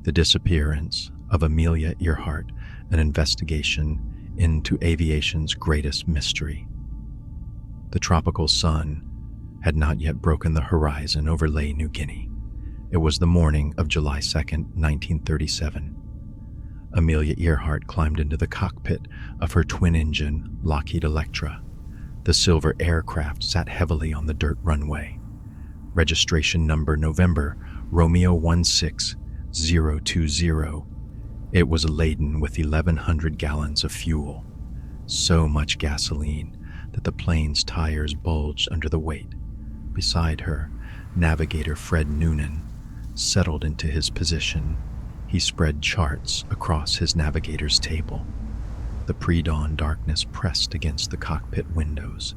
The Disappearance of Amelia Earhart, an investigation into aviation's greatest mystery. The tropical sun had not yet broken the horizon over New Guinea. It was the morning of July 2nd, 1937. Amelia Earhart climbed into the cockpit of her twin-engine Lockheed Electra. The silver aircraft sat heavily on the dirt runway. Registration number November, Romeo 16020. It was laden with 1,100 gallons of fuel, so much gasoline that the plane's tires bulged under the weight. Beside her, navigator Fred Noonan settled into his position. He spread charts across his navigator's table. The pre-dawn darkness pressed against the cockpit windows.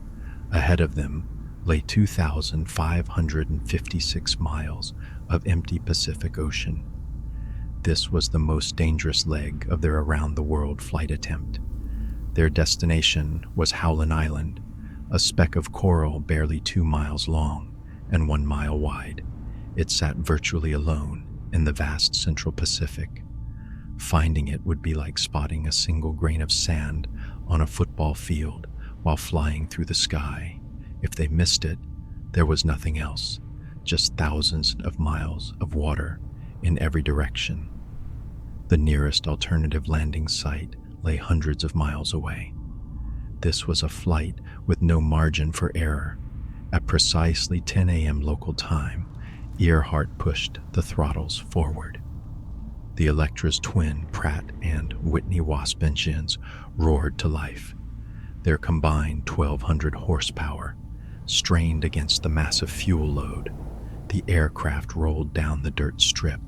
Ahead of them lay 2,556 miles of empty Pacific Ocean. This was the most dangerous leg of their around-the-world flight attempt. Their destination was Howland Island, a speck of coral barely 2 miles long and 1 mile wide. It sat virtually alone in the vast Central Pacific. Finding it would be like spotting a single grain of sand on a football field while flying through the sky. If they missed it, there was nothing else, just thousands of miles of water in every direction. The nearest alternative landing site lay hundreds of miles away. This was a flight with no margin for error. At precisely 10 a.m. local time, Earhart pushed the throttles forward. The Electra's twin Pratt and Whitney Wasp engines roared to life. Their combined 1,200 horsepower strained against the massive fuel load. The aircraft rolled down the dirt strip.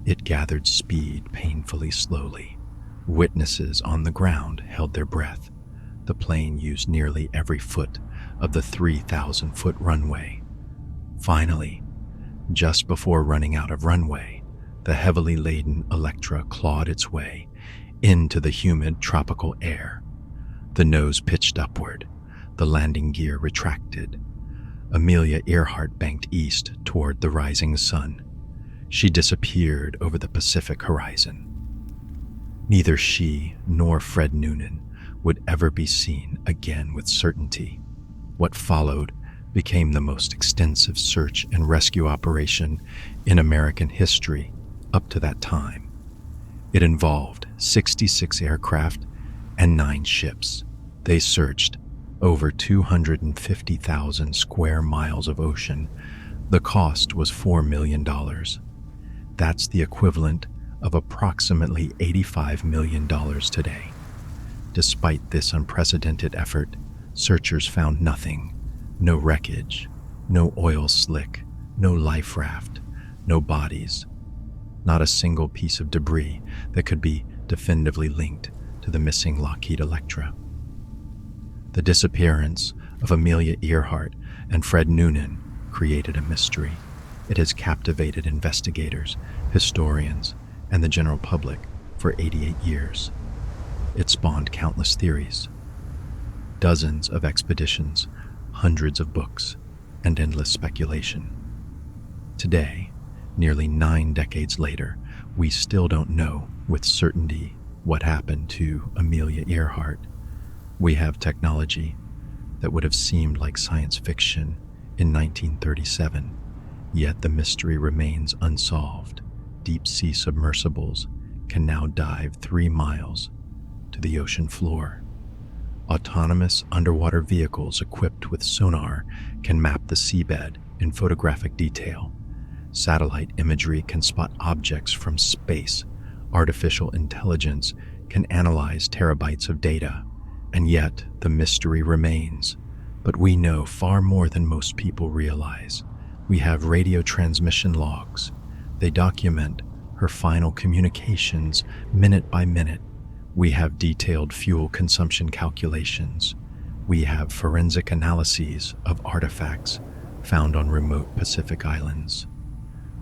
It gathered speed painfully slowly. Witnesses on the ground held their breath. The plane used nearly every foot of the 3,000-foot runway. Finally, just before running out of runway, the heavily laden Electra clawed its way into the humid tropical air. The nose pitched upward. The landing gear retracted. Amelia Earhart banked east toward the rising sun. She disappeared over the Pacific horizon. Neither she nor Fred Noonan would ever be seen again with certainty. What followed became the most extensive search and rescue operation in American history up to that time. It involved 66 aircraft and 9 ships. They searched over 250,000 square miles of ocean. The cost was $4 million. That's the equivalent of approximately $85 million today. Despite this unprecedented effort, searchers found nothing. No wreckage, no oil slick, no life raft, no bodies. Not a single piece of debris that could be definitively linked to the missing Lockheed Electra. The disappearance of Amelia Earhart and Fred Noonan created a mystery. It has captivated investigators, historians, and the general public for 88 years. It spawned countless theories, dozens of expeditions, hundreds of books, and endless speculation. Today, nearly 9 decades later, we still don't know with certainty what happened to Amelia Earhart. We have technology that would have seemed like science fiction in 1937, yet the mystery remains unsolved. Deep-sea submersibles can now dive 3 miles to the ocean floor. Autonomous underwater vehicles equipped with sonar can map the seabed in photographic detail. Satellite imagery can spot objects from space. Artificial intelligence can analyze terabytes of data. And yet, the mystery remains. But we know far more than most people realize. We have radio transmission logs. They document her final communications minute by minute. We have detailed fuel consumption calculations. We have forensic analyses of artifacts found on remote Pacific islands.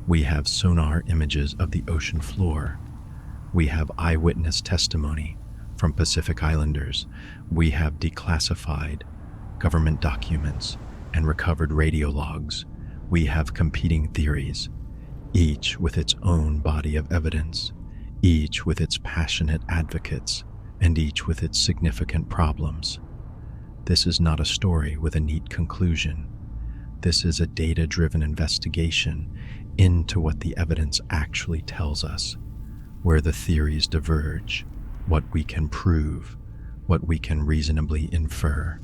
We have sonar images of the ocean floor. We have eyewitness testimony from Pacific Islanders. We have declassified government documents and recovered radio logs. We have competing theories. each with its own body of evidence, each with its passionate advocates, and each with its significant problems. This is not a story with a neat conclusion. This is a data-driven investigation into what the evidence actually tells us, where the theories diverge, what we can prove, what we can reasonably infer,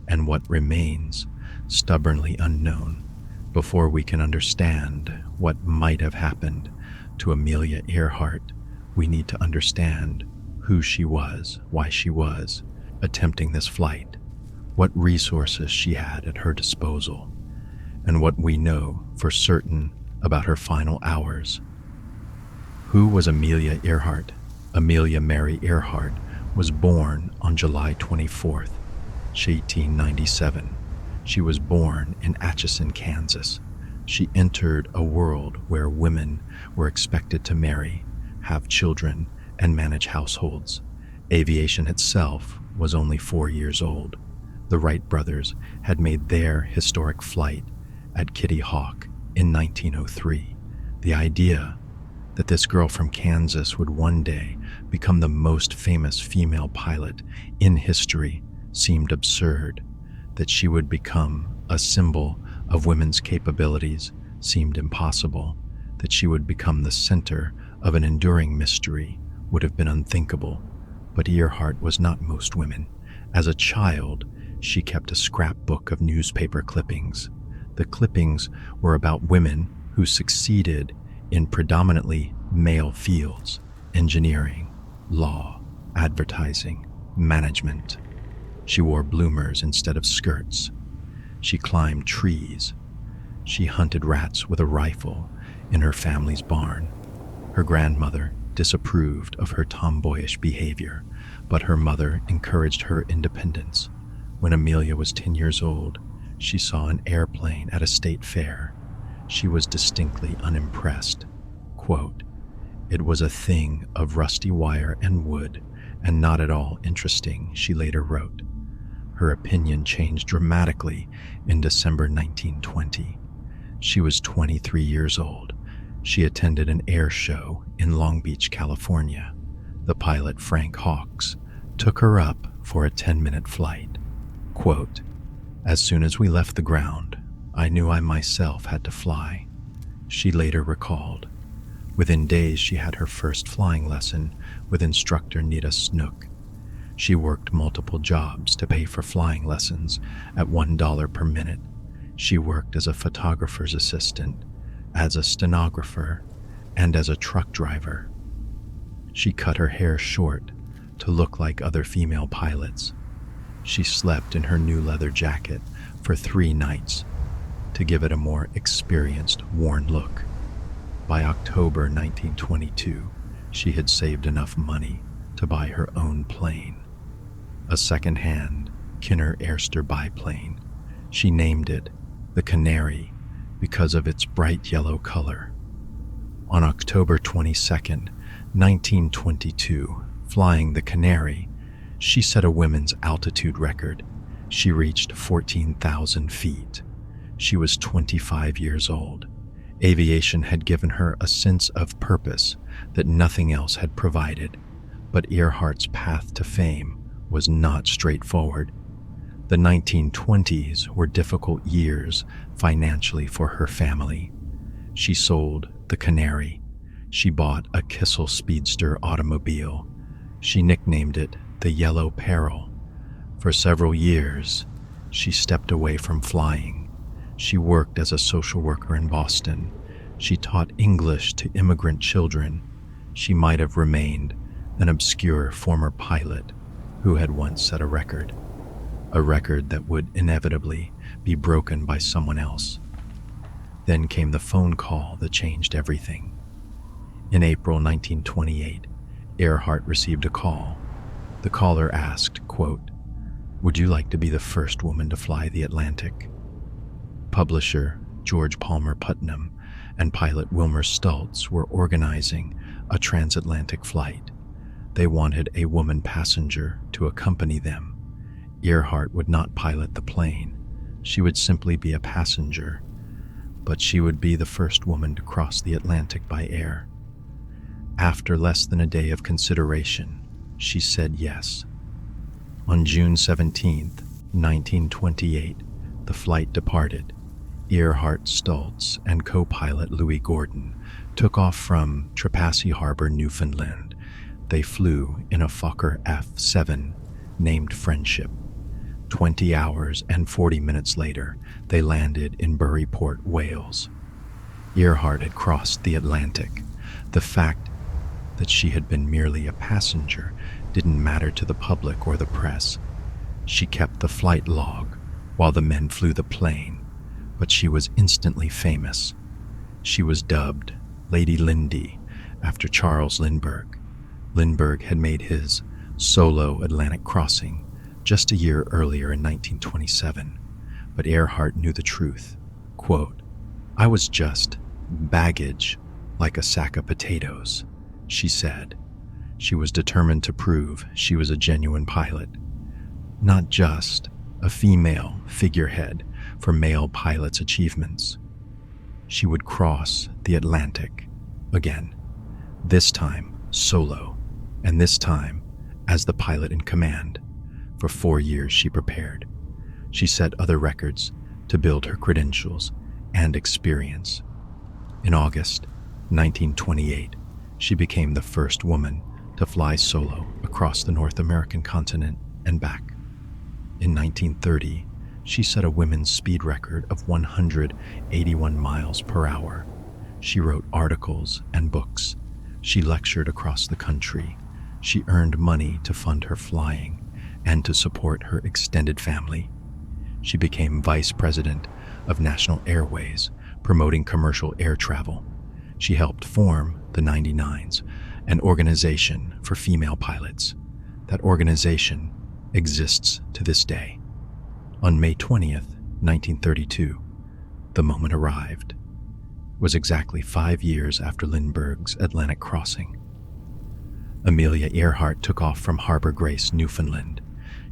and what remains stubbornly unknown before we can understand what might have happened to Amelia Earhart. We need to understand who she was, why she was attempting this flight, what resources she had at her disposal, and what we know for certain about her final hours. Who was Amelia Earhart? Amelia Mary Earhart was born on July 24th, 1897. She was born in Atchison, Kansas. She entered a world where women were expected to marry, have children, and manage households. Aviation itself was only 4 years old. The Wright brothers had made their historic flight at Kitty Hawk in 1903. The idea that this girl from Kansas would one day become the most famous female pilot in history seemed absurd. That she would become a symbol of women's capabilities seemed impossible. That she would become the center of an enduring mystery would have been unthinkable. But Earhart was not most women. As a child, she kept a scrapbook of newspaper clippings. The clippings were about women who succeeded in predominantly male fields: engineering, law, advertising, management. She wore bloomers instead of skirts. She climbed trees. She hunted rats with a rifle in her family's barn. Her grandmother disapproved of her tomboyish behavior, but her mother encouraged her independence. When Amelia was 10 years old, she saw an airplane at a state fair. She was distinctly unimpressed. Quote, "It was a thing of rusty wire and wood, and not at all interesting," she later wrote. Her opinion changed dramatically in December 1920. She was 23 years old. She attended an air show in Long Beach, California. The pilot, Frank Hawks, took her up for a 10-minute flight. Quote, "As soon as we left the ground, I knew I myself had to fly," she later recalled. Within days, she had her first flying lesson with instructor Nita Snook. She worked multiple jobs to pay for flying lessons at $1 per minute. She worked as a photographer's assistant, as a stenographer, and as a truck driver. She cut her hair short to look like other female pilots. She slept in her new leather jacket for 3 nights to give it a more experienced, worn look. By October 1922, she had saved enough money to buy her own plane, a second-hand Kinner Airster biplane. She named it the Canary because of its bright yellow color. On October 22, 1922, flying the Canary, she set a women's altitude record. She reached 14,000 feet. She was 25 years old. Aviation had given her a sense of purpose that nothing else had provided, but Earhart's path to fame was not straightforward. The 1920s were difficult years financially for her family. She sold the Canary. She bought a Kissel Speedster automobile. She nicknamed it the Yellow Peril. For several years, she stepped away from flying. She worked as a social worker in Boston. She taught English to immigrant children. She might have remained an obscure former pilot who had once set a record that would inevitably be broken by someone else. Then came the phone call that changed everything. In April 1928, Earhart received a call. The caller asked, quote, "Would you like to be the first woman to fly the Atlantic?" Publisher George Palmer Putnam and pilot Wilmer Stultz were organizing a transatlantic flight. They wanted a woman passenger to accompany them. Earhart would not pilot the plane. She would simply be a passenger. but she would be the first woman to cross the Atlantic by air. After less than a day of consideration, she said yes. On June 17, 1928, the flight departed. Earhart Stultz and co-pilot Louis Gordon took off from Trepassey Harbor, Newfoundland. They flew in a Fokker F-7 named Friendship. 20 hours and 40 minutes later, they landed in Buryport, Wales. Earhart had crossed the Atlantic. The fact that she had been merely a passenger didn't matter to the public or the press. She kept the flight log while the men flew the plane, but she was instantly famous. She was dubbed Lady Lindy after Charles Lindbergh. Lindbergh had made his solo Atlantic crossing just a year earlier in 1927, but Earhart knew the truth. Quote, "I was just baggage like a sack of potatoes," she said. She was determined to prove she was a genuine pilot, not just a female figurehead for male pilots' achievements. She would cross the Atlantic again, this time solo, and this time as the pilot in command. For 4 years she prepared. She set other records to build her credentials and experience. In August 1928, she became the first woman to fly solo across the North American continent and back. In 1930, she set a women's speed record of 181 miles per hour. She wrote articles and books. She lectured across the country. She earned money to fund her flying and to support her extended family. She became vice president of National Airways, promoting commercial air travel. She helped form the 99s, an organization for female pilots. That organization exists to this day. On May 20th, 1932, the moment arrived. It was exactly 5 years after Lindbergh's Atlantic crossing. Amelia Earhart took off from Harbor Grace, Newfoundland.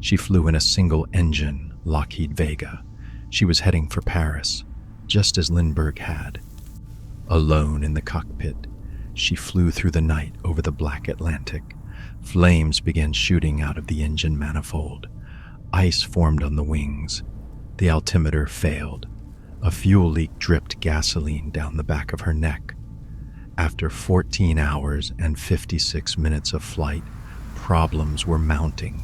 She flew in a single-engine Lockheed Vega. She was heading for Paris, just as Lindbergh had. Alone in the cockpit, she flew through the night over the black Atlantic. Flames began shooting out of the engine manifold. Ice formed on the wings. The altimeter failed. A fuel leak dripped gasoline down the back of her neck. After 14 hours and 56 minutes of flight, problems were mounting.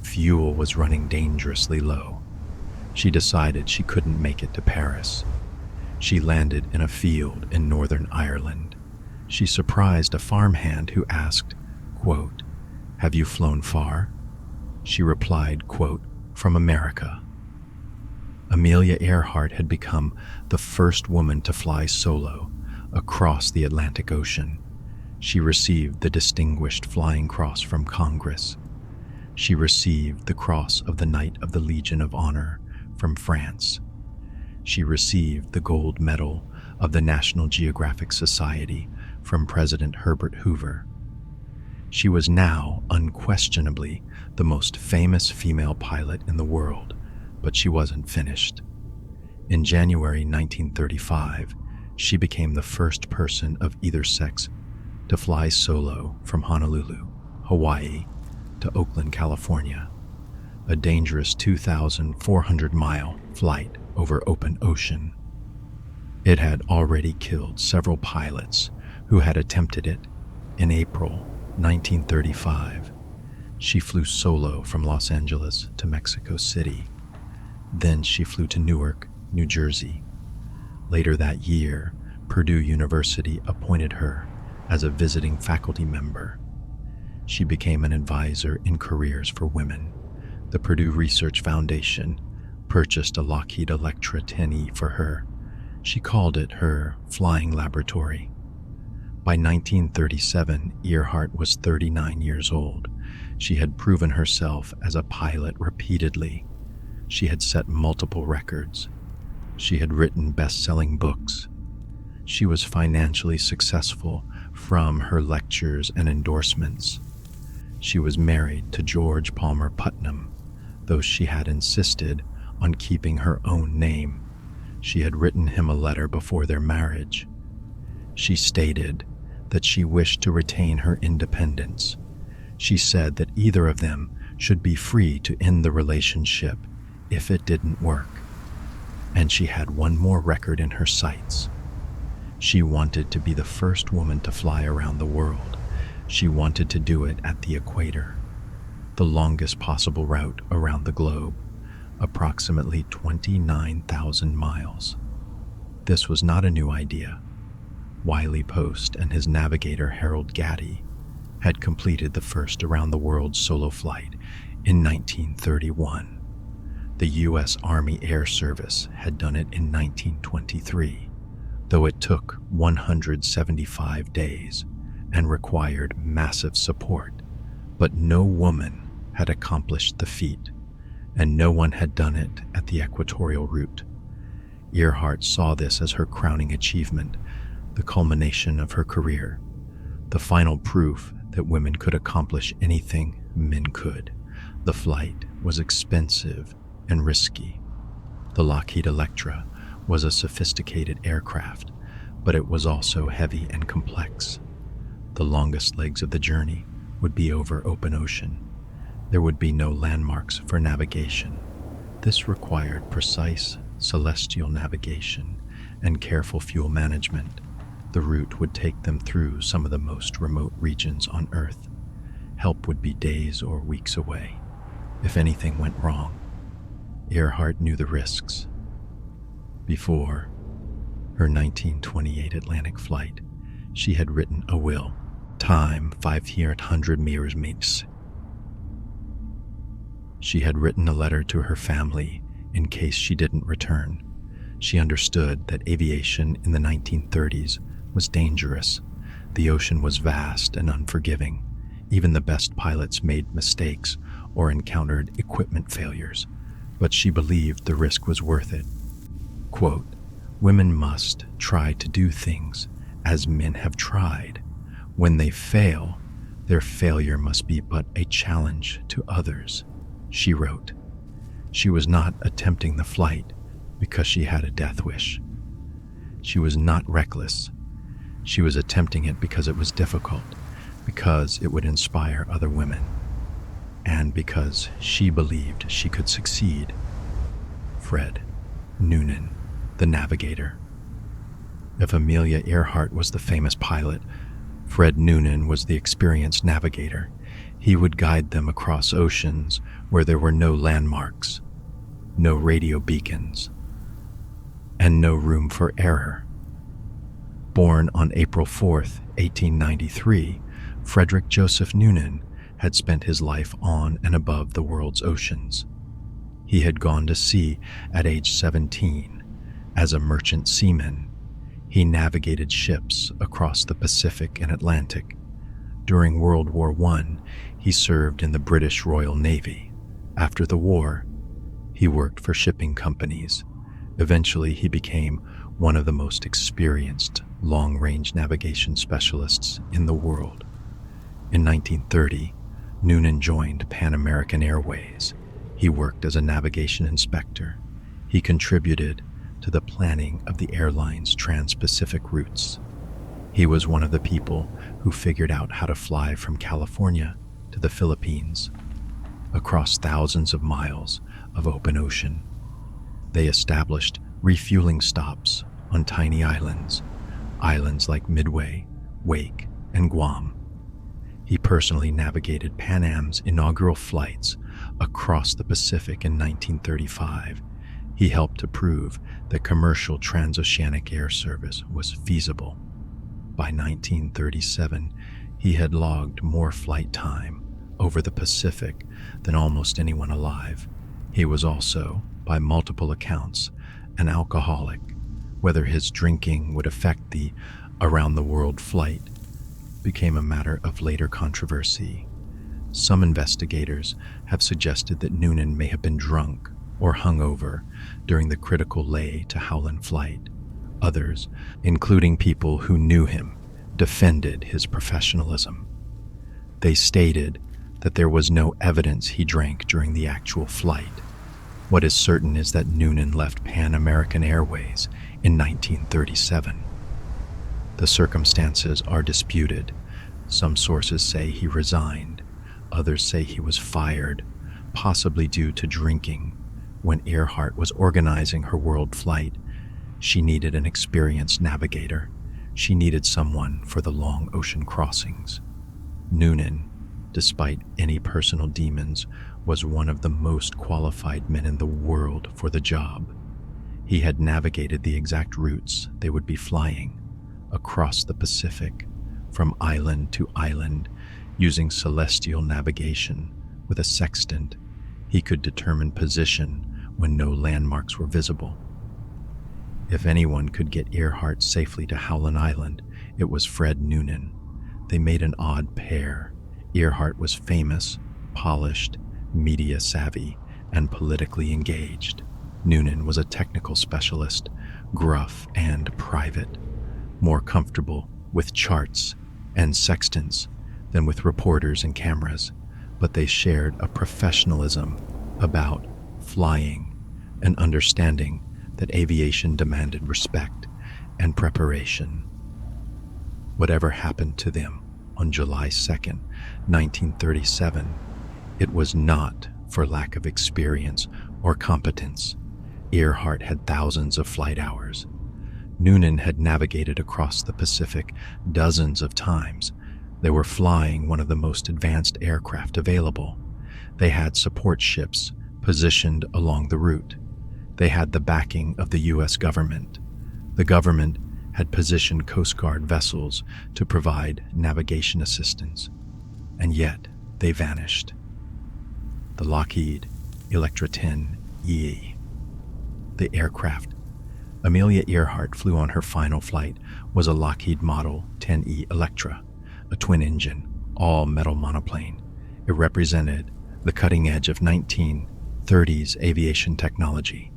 Fuel was running dangerously low. She decided she couldn't make it to Paris. She landed in a field in Northern Ireland. She surprised a farmhand who asked, quote, "Have you flown far?" She replied, quote, "From America." Amelia Earhart had become the first woman to fly solo across the Atlantic Ocean. She received the Distinguished Flying Cross from Congress. She received the Cross of the Knight of the Legion of Honor from France. She received the Gold Medal of the National Geographic Society from President Herbert Hoover. She was now unquestionably the most famous female pilot in the world, but she wasn't finished. In January 1935, she became the first person of either sex to fly solo from Honolulu, Hawaii, to Oakland, California, a dangerous 2,400-mile flight over open ocean. It had already killed several pilots who had attempted it. In April 1935, she flew solo from Los Angeles to Mexico City. Then she flew to Newark, New Jersey. Later that year, Purdue University appointed her as a visiting faculty member. She became an advisor in careers for women. The Purdue Research Foundation purchased a Lockheed Electra 10E for her. She called it her flying laboratory. By 1937, Earhart was 39 years old. She had proven herself as a pilot repeatedly. She had set multiple records. She had written best-selling books. She was financially successful from her lectures and endorsements. She was married to George Palmer Putnam, though she had insisted on keeping her own name. She had written him a letter before their marriage. She stated that she wished to retain her independence. She said that either of them should be free to end the relationship if it didn't work. And she had one more record in her sights. She wanted to be the first woman to fly around the world. She wanted to do it at the equator, the longest possible route around the globe, approximately 29,000 miles. This was not a new idea. Wiley Post and his navigator Harold Gatty had completed the first around-the-world solo flight in 1931. The U.S. Army Air Service had done it in 1923, though it took 175 days and required massive support. But no woman had accomplished the feat, and no one had done it at the equatorial route. Earhart saw this as her crowning achievement, the culmination of her career, the final proof that women could accomplish anything men could. The flight was expensive and risky. The Lockheed Electra was a sophisticated aircraft, but it was also heavy and complex. The longest legs of the journey would be over open ocean. There would be no landmarks for navigation. This required precise celestial navigation and careful fuel management. The route would take them through some of the most remote regions on Earth. Help would be days or weeks away. If anything went wrong, Earhart knew the risks. Before her 1928 Atlantic flight, she had written a will. Time 500 meters. She had written a letter to her family in case she didn't return. She understood that aviation in the 1930s was dangerous. The ocean was vast and unforgiving. Even the best pilots made mistakes or encountered equipment failures, but she believed the risk was worth it. Quote, "Women must try to do things as men have tried. When they fail, their failure must be but a challenge to others," she wrote. She was not attempting the flight because she had a death wish. She was not reckless. She was attempting it because it was difficult, because it would inspire other women, and because she believed she could succeed. Fred Noonan, the navigator. If Amelia Earhart was the famous pilot, Fred Noonan was the experienced navigator. He would guide them across oceans where there were no landmarks, no radio beacons, and no room for error. Born on April 4th, 1893, Frederick Joseph Noonan had spent his life on and above the world's oceans. He had gone to sea at age 17. As a merchant seaman, he navigated ships across the Pacific and Atlantic. During World War I, he served in the British Royal Navy. After the war, he worked for shipping companies. Eventually, he became one of the most experienced long-range navigation specialists in the world. In 1930, Noonan joined Pan American Airways. He worked as a navigation inspector. He contributed to the planning of the airline's trans-Pacific routes. He was one of the people who figured out how to fly from California to the Philippines, across thousands of miles of open ocean. They established refueling stops on tiny islands like Midway, Wake, and Guam. He personally navigated Pan Am's inaugural flights across the Pacific in 1935. He helped to prove that commercial transoceanic air service was feasible. By 1937, he had logged more flight time over the Pacific than almost anyone alive. He was also, by multiple accounts, an alcoholic. Whether his drinking would affect the around-the-world flight became a matter of later controversy. Some investigators have suggested that Noonan may have been drunk or hungover during the critical Leh to Howland flight. Others, including people who knew him, defended his professionalism. They stated that there was no evidence he drank during the actual flight. What is certain is that Noonan left Pan American Airways in 1937. The circumstances are disputed. Some sources say he resigned, others say he was fired, possibly due to drinking. When Earhart was organizing her world flight, she needed an experienced navigator. She needed someone for the long ocean crossings. Noonan, despite any personal demons, was one of the most qualified men in the world for the job. He had navigated the exact routes they would be flying across the Pacific, from island to island, using celestial navigation. With a sextant, he could determine position when no landmarks were visible. If anyone could get Earhart safely to Howland Island, it was Fred Noonan. They made an odd pair. Earhart was famous, polished, media savvy, and politically engaged. Noonan was a technical specialist, gruff and private, more comfortable with charts and sextants than with reporters and cameras, but they shared a professionalism about flying, an understanding that aviation demanded respect and preparation. Whatever happened to them on July 2nd, 1937, it was not for lack of experience or competence. Earhart had thousands of flight hours. Noonan had navigated across the Pacific dozens of times. They were flying one of the most advanced aircraft available. They had support ships positioned along the route. They had the backing of the U.S. government. The government had positioned Coast Guard vessels to provide navigation assistance, and yet they vanished. The Lockheed Electra 10E. The aircraft Amelia Earhart flew on her final flight was a Lockheed Model 10E Electra, a twin-engine, all-metal monoplane. It represented the cutting edge of 1930s aviation technology.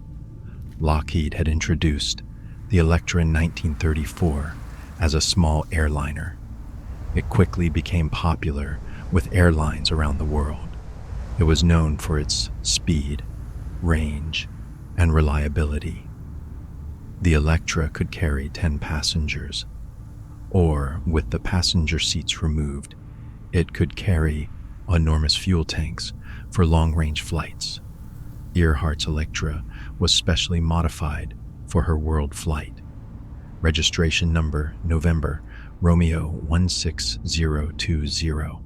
Lockheed had introduced the Electra in 1934 as a small airliner. It quickly became popular with airlines around the world. It was known for its speed, range, and reliability. The Electra could carry 10 passengers, or with the passenger seats removed, it could carry enormous fuel tanks for long-range flights. Earhart's Electra was specially modified for her world flight. Registration number November Romeo 16020.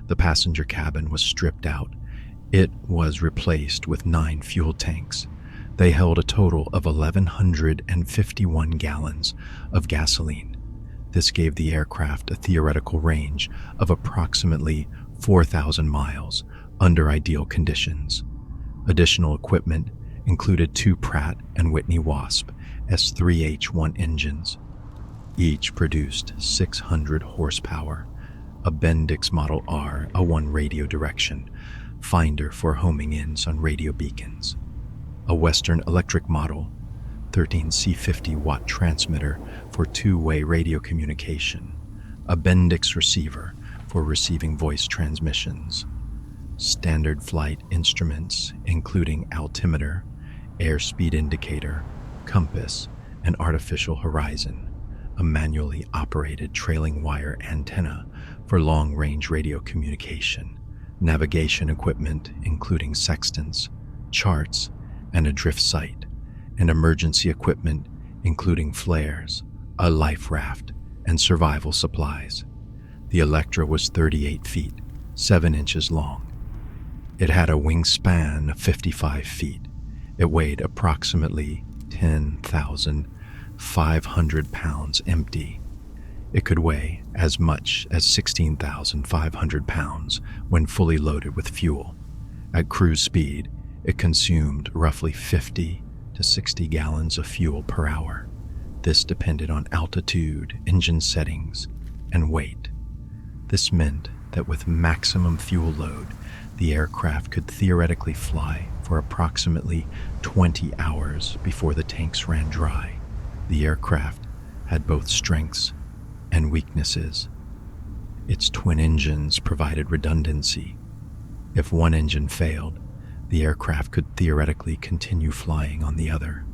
The passenger cabin was stripped out. It was replaced with 9 fuel tanks. They held a total of 1,151 gallons of gasoline. This gave the aircraft a theoretical range of approximately 4,000 miles under ideal conditions. Additional equipment included 2 Pratt & Whitney Wasp S3H1 engines. Each produced 600 horsepower, a Bendix Model R, a 1 radio direction, finder for homing ins on radio beacons, a Western Electric Model 13C50 watt transmitter for 2-way radio communication, a Bendix receiver for receiving voice transmissions, standard flight instruments including altimeter, airspeed indicator, compass, and artificial horizon, a manually operated trailing wire antenna for long-range radio communication, navigation equipment including sextants, charts, and a drift sight, and emergency equipment including flares, a life raft, and survival supplies. The Electra was 38 feet, 7 inches long. It had a wingspan of 55 feet. It weighed approximately 10,500 pounds empty. It could weigh as much as 16,500 pounds when fully loaded with fuel. At cruise speed, it consumed roughly 50 to 60 gallons of fuel per hour. This depended on altitude, engine settings, and weight. This meant that with maximum fuel load, the aircraft could theoretically fly for approximately 20 hours before the tanks ran dry. The aircraft had both strengths and weaknesses. Its twin engines provided redundancy. If one engine failed, The aircraft could theoretically continue flying on the other,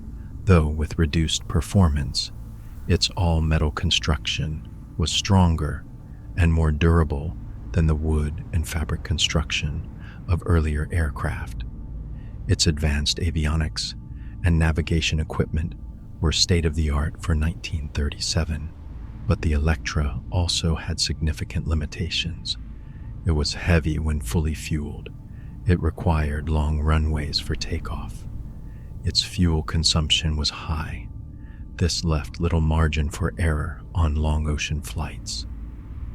though with reduced performance. Its all-metal construction was stronger and more durable than the wood and fabric construction of earlier aircraft. Its advanced avionics and navigation equipment were state-of-the-art for 1937, but the Electra also had significant limitations. It was heavy when fully fueled. It required long runways for takeoff. Its fuel consumption was high. This left little margin for error on long ocean flights.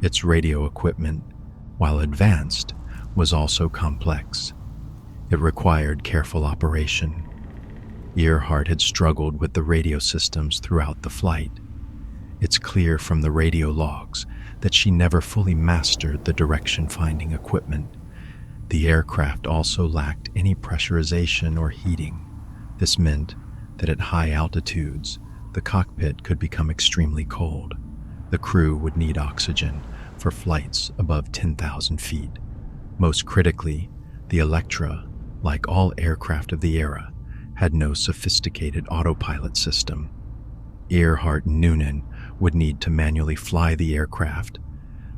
Its radio equipment, while advanced, was also complex. It required careful operation. Earhart had struggled with the radio systems throughout the flight. It's clear from the radio logs that she never fully mastered the direction-finding equipment. The aircraft also lacked any pressurization or heating. This meant that at high altitudes, the cockpit could become extremely cold. The crew would need oxygen for flights above 10,000 feet. Most critically, the Electra, like all aircraft of the era, had no sophisticated autopilot system. Earhart and Noonan would need to manually fly the aircraft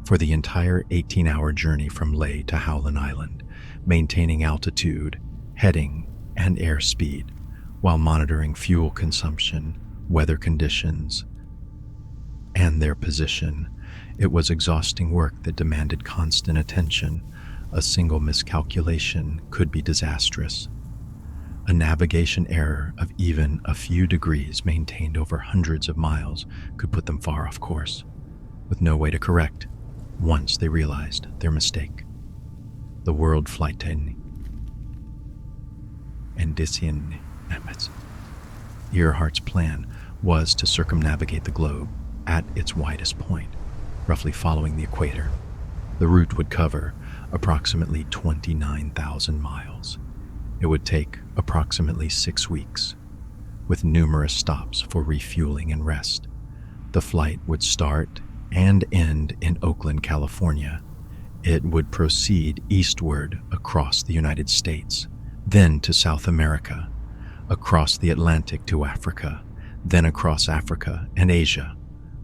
for the entire 18-hour journey from Leh to Howland Island, maintaining altitude, heading, and airspeed, while monitoring fuel consumption, weather conditions, and their position. It was exhausting work that demanded constant attention. A single miscalculation could be disastrous. A navigation error of even a few degrees maintained over hundreds of miles could put them far off course, with no way to correct once they realized their mistake. The world flight and Earhart's plan was to circumnavigate the globe at its widest point, roughly following the equator. The route would cover approximately 29,000 miles. It would take approximately 6 weeks, with numerous stops for refueling and rest. The flight would start and end in Oakland, California. It would proceed eastward across the United States, then to South America, across the Atlantic to Africa, then across Africa and Asia,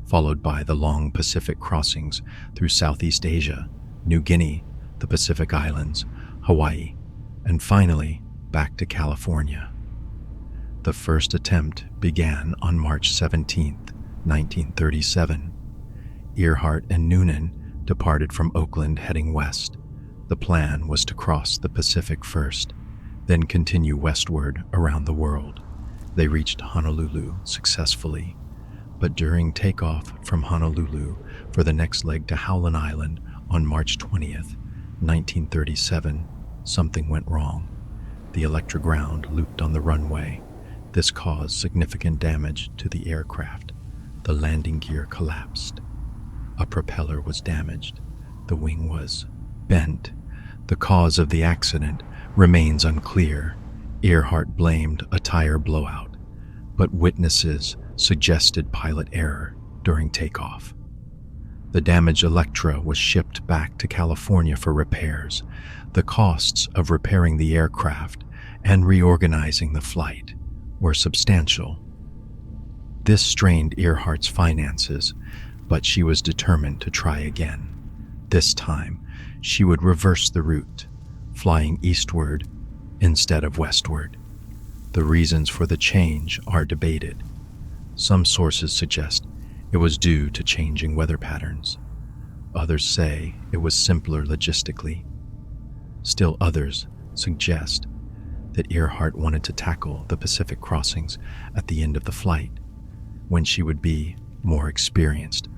followed by the long Pacific crossings through Southeast Asia, New Guinea, the Pacific Islands, Hawaii, and finally back to California. The first attempt began on March 17, 1937. Earhart and Noonan departed from Oakland heading west. The plan was to cross the Pacific first, then continue westward around the world. They reached Honolulu successfully, but during takeoff from Honolulu for the next leg to Howland Island on March 20th, 1937, something went wrong. The Electra ground looped on the runway. This caused significant damage to the aircraft. The landing gear collapsed. A propeller was damaged. The wing was bent. The cause of the accident remains unclear. Earhart blamed a tire blowout, but witnesses suggested pilot error during takeoff. The damaged Electra was shipped back to California for repairs. The costs of repairing the aircraft and reorganizing the flight were substantial. This strained Earhart's finances, but she was determined to try again. This time, she would reverse the route, flying eastward instead of westward. The reasons for the change are debated. Some sources suggest it was due to changing weather patterns. Others say it was simpler logistically. Still others suggest that Earhart wanted to tackle the Pacific crossings at the end of the flight, when she would be more experienced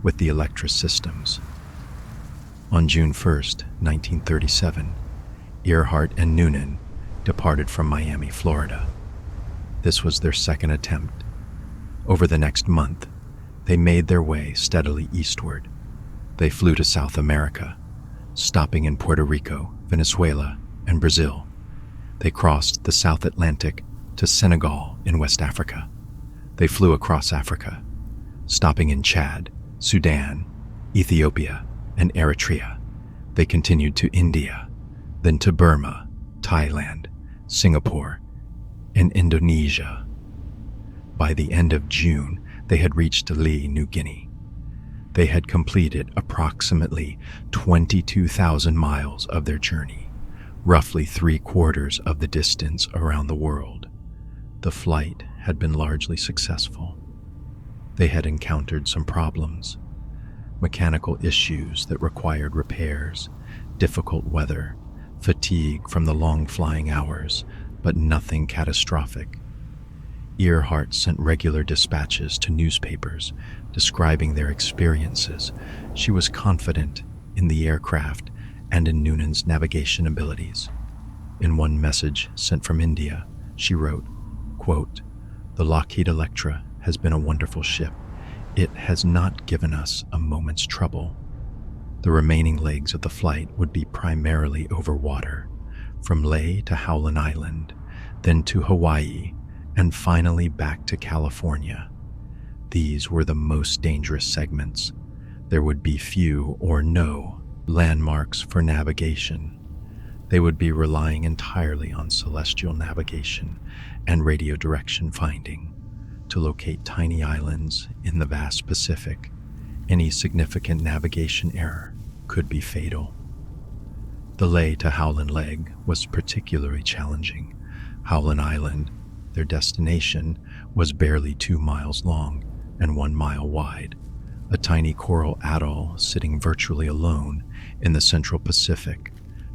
with the Electra systems. On June 1st, 1937, Earhart and Noonan departed from Miami, Florida. This was their second attempt. Over the next month, they made their way steadily eastward. They flew to South America, stopping in Puerto Rico, Venezuela, and Brazil. They crossed the South Atlantic to Senegal in West Africa. They flew across Africa, stopping in Chad, Sudan, Ethiopia, and Eritrea. They continued to India, then to Burma, Thailand, Singapore, and Indonesia. By the end of June, they had reached New Guinea. They had completed approximately 22,000 miles of their journey, roughly 3/4 of the distance around the world. The flight had been largely successful. They had encountered some problems: mechanical issues that required repairs, difficult weather, fatigue from the long flying hours, but nothing catastrophic. Earhart sent regular dispatches to newspapers describing their experiences. She was confident in the aircraft and in Noonan's navigation abilities. In one message sent from India, she wrote, quote, "The Lockheed Electra has been a wonderful ship. It has not given us a moment's trouble." The remaining legs of the flight would be primarily over water, from Leh to Howland Island, then to Hawaii, and finally back to California. These were the most dangerous segments. There would be few or no landmarks for navigation. They would be relying entirely on celestial navigation and radio direction finding to locate tiny islands in the vast Pacific. Any significant navigation error could be fatal. The Leh to Howland leg was particularly challenging. Howland Island, their destination, was barely 2 miles long and 1 mile wide, a tiny coral atoll sitting virtually alone in the central Pacific,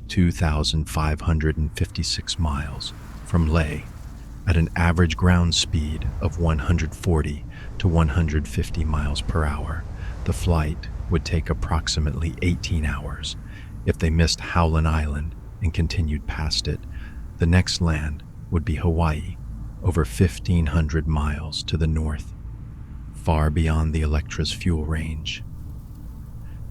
2,556 miles from Leh, at an average ground speed of 140 to 150 miles per hour. The flight would take approximately 18 hours. If they missed Howland Island and continued past it, the next land would be Hawaii, over 1,500 miles to the north, far beyond the Electra's fuel range.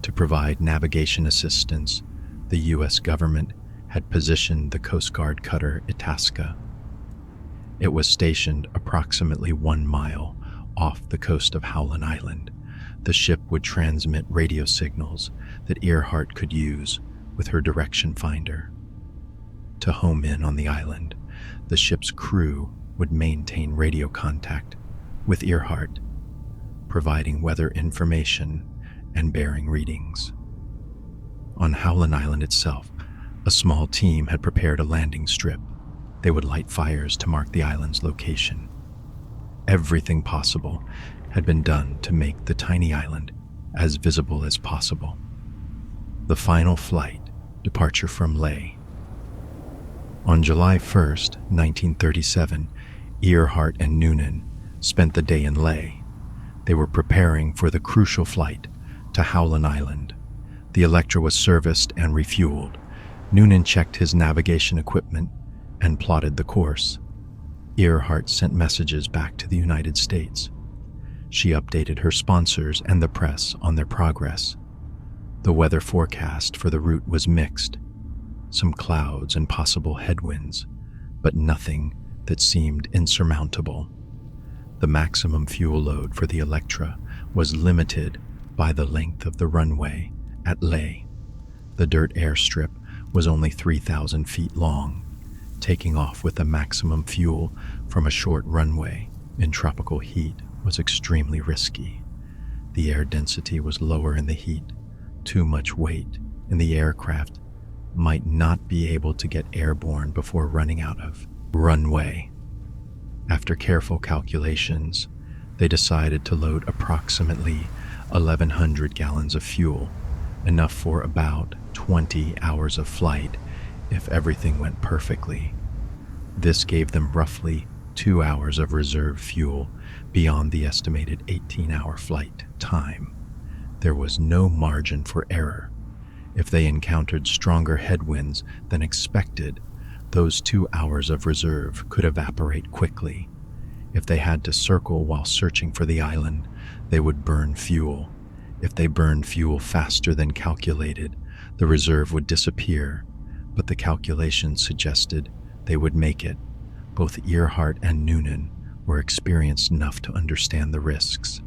To provide navigation assistance, the U.S. government had positioned the Coast Guard cutter Itasca. It was stationed approximately 1 mile off the coast of Howland Island. The ship would transmit radio signals that Earhart could use with her direction finder. To home in on the island, the ship's crew would maintain radio contact with Earhart, providing weather information and bearing readings. On Howland Island itself, a small team had prepared a landing strip. They would light fires to mark the island's location. Everything possible had been done to make the tiny island as visible as possible. The final flight, departure from Leh. On July 1st, 1937, Earhart and Noonan spent the day in Leh. They were preparing for the crucial flight to Howland Island. The Electra was serviced and refueled. Noonan checked his navigation equipment and plotted the course. Earhart sent messages back to the United States. She updated her sponsors and the press on their progress. The weather forecast for the route was mixed, some clouds and possible headwinds, but nothing that seemed insurmountable. The maximum fuel load for the Electra was limited by the length of the runway at Leh. The dirt airstrip was only 3,000 feet long. Taking off with the maximum fuel from a short runway in tropical heat was extremely risky. The air density was lower in the heat. Too much weight in the aircraft might not be able to get airborne before running out of runway. After careful calculations, they decided to load approximately 1,100 gallons of fuel, enough for about 20 hours of flight if everything went perfectly. This gave them roughly 2 hours of reserve fuel beyond the estimated 18-hour flight time. There was no margin for error. If they encountered stronger headwinds than expected, those 2 hours of reserve could evaporate quickly. If they had to circle while searching for the island, they would burn fuel. If they burned fuel faster than calculated, the reserve would disappear, but the calculations suggested they would make it. Both Earhart and Noonan were experienced enough to understand the risks.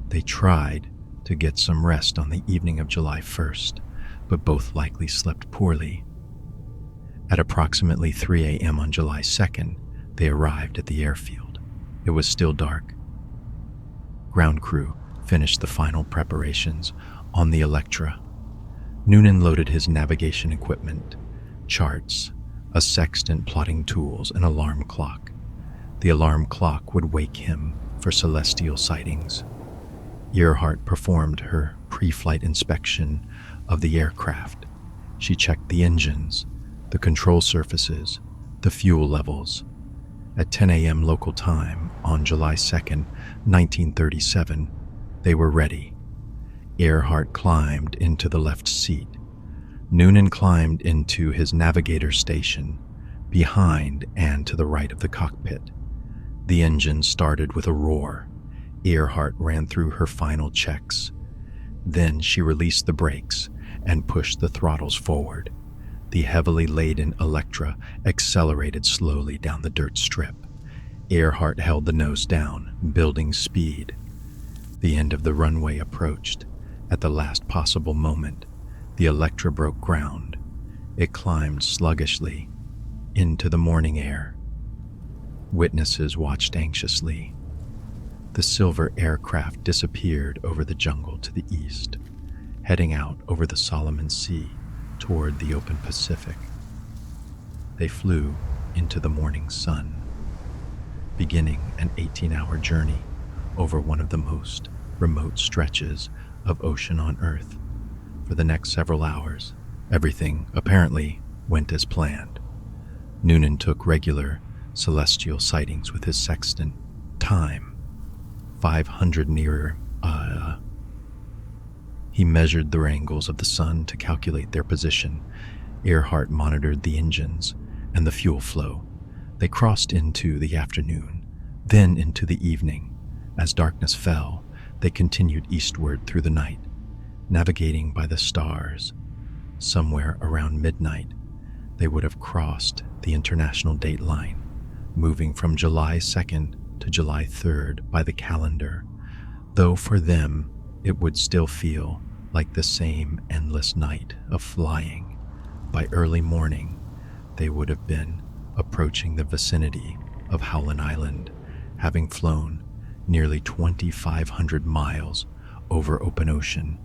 They tried to get some rest on the evening of July 1st, but both likely slept poorly. At approximately 3 a.m. on July 2nd, they arrived at the airfield. It was still dark. Ground crew finished the final preparations on the Electra. Noonan loaded his navigation equipment, charts, a sextant, plotting tools, and alarm clock. The alarm clock would wake him for celestial sightings. Earhart performed her pre-flight inspection of the aircraft. She checked the engines, the control surfaces, the fuel levels. At 10 a.m. local time on July 2nd, 1937, they were ready. Earhart climbed into the left seat. Noonan climbed into his navigator station, behind and to the right of the cockpit. The engine started with a roar. Earhart ran through her final checks. Then she released the brakes and pushed the throttles forward. The heavily laden Electra accelerated slowly down the dirt strip. Earhart held the nose down, building speed. The end of the runway approached. At the last possible moment, the Electra broke ground. It climbed sluggishly into the morning air. Witnesses watched anxiously. The silver aircraft disappeared over the jungle to the east, heading out over the Solomon Sea toward the open Pacific. They flew into the morning sun, beginning an 18-hour journey over one of the most remote stretches of ocean on Earth. For the next several hours, everything apparently went as planned. Noonan took regular celestial sightings with his sextant. Time 500 nearer. He measured the angles of the sun to calculate their position. Earhart monitored the engines and the fuel flow. They crossed into the afternoon, then into the evening. As darkness fell, they continued eastward through the night, navigating by the stars. Somewhere around midnight, they would have crossed the international date line, moving from July 2nd to July 3rd by the calendar, though for them it would still feel like the same endless night of flying. By early morning, they would have been approaching the vicinity of Howland Island, having flown nearly 2,500 miles over open ocean,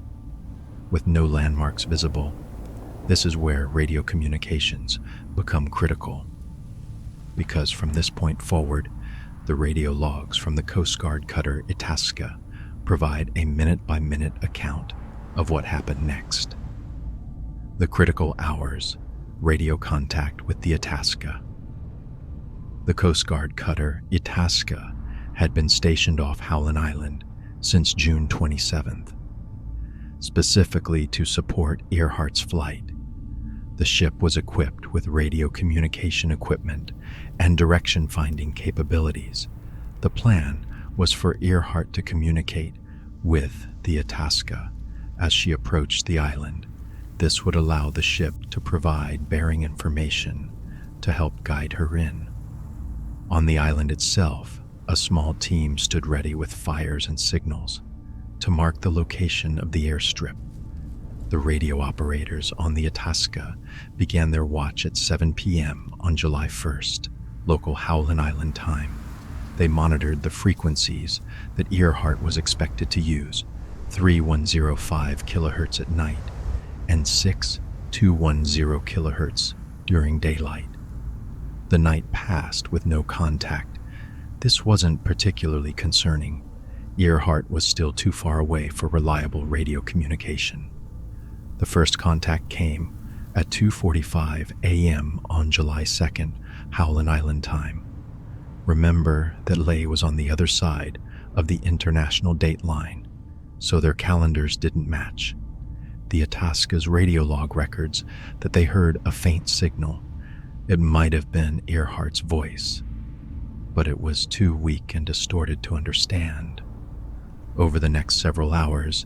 with no landmarks visible. This is where radio communications become critical, because from this point forward, the radio logs from the Coast Guard cutter Itasca provide a minute-by-minute account of what happened next. The critical hours, radio contact with the Itasca. The Coast Guard cutter Itasca had been stationed off Howland Island since June 27th, specifically to support Earhart's flight. The ship was equipped with radio communication equipment and direction-finding capabilities. The plan was for Earhart to communicate with the Itasca as she approached the island. This would allow the ship to provide bearing information to help guide her in. On the island itself, a small team stood ready with fires and signals to mark the location of the airstrip. The radio operators on the Itasca began their watch at 7 p.m. on July 1st, local Howland Island time. They monitored the frequencies that Earhart was expected to use, 3105 kilohertz at night and 6210 kilohertz during daylight. The night passed with no contact. This wasn't particularly concerning. Earhart was still too far away for reliable radio communication. The first contact came at 2:45 a.m. on July 2nd, Howland Island time. Remember that Ley was on the other side of the international date line, so their calendars didn't match. The Itasca's radio log records that they heard a faint signal. It might have been Earhart's voice, but it was too weak and distorted to understand. Over the next several hours,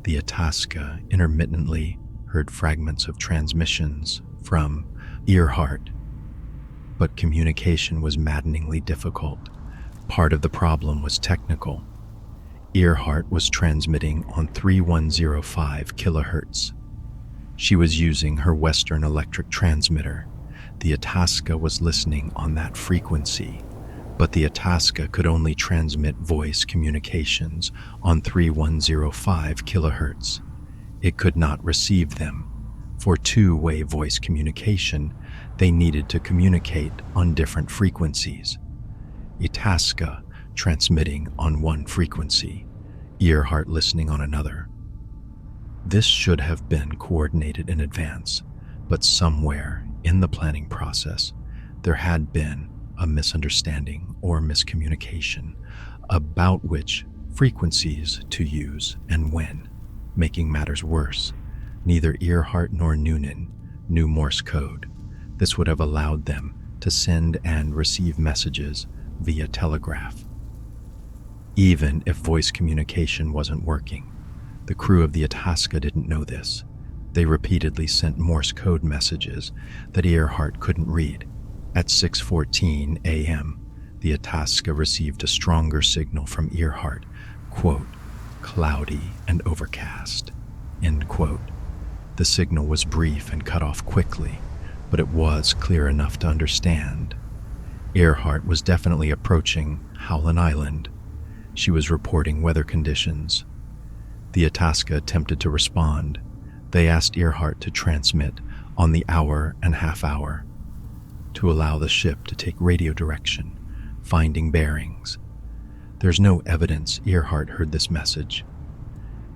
the Itasca intermittently heard fragments of transmissions from Earhart, but communication was maddeningly difficult. Part of the problem was technical. Earhart was transmitting on 3105 kilohertz. She was using her Western electric transmitter. The Itasca was listening on that frequency, but the Itasca could only transmit voice communications on 3105 kilohertz. It could not receive them. For two-way voice communication, they needed to communicate on different frequencies. Itasca transmitting on one frequency, Earhart listening on another. This should have been coordinated in advance, but somewhere in the planning process, there had been a misunderstanding or miscommunication about which frequencies to use and when. Making matters worse, neither Earhart nor Noonan knew Morse code. This would have allowed them to send and receive messages via telegraph. Even if voice communication wasn't working, the crew of the Itasca didn't know this. They repeatedly sent Morse code messages that Earhart couldn't read. At 6:14 a.m., the Itasca received a stronger signal from Earhart, quote, "cloudy and overcast," end quote. The signal was brief and cut off quickly, but it was clear enough to understand. Earhart was definitely approaching Howland Island. She was reporting weather conditions. The Itasca attempted to respond. They asked Earhart to transmit on the hour and half hour, to allow the ship to take radio direction, finding bearings. There's no evidence Earhart heard this message.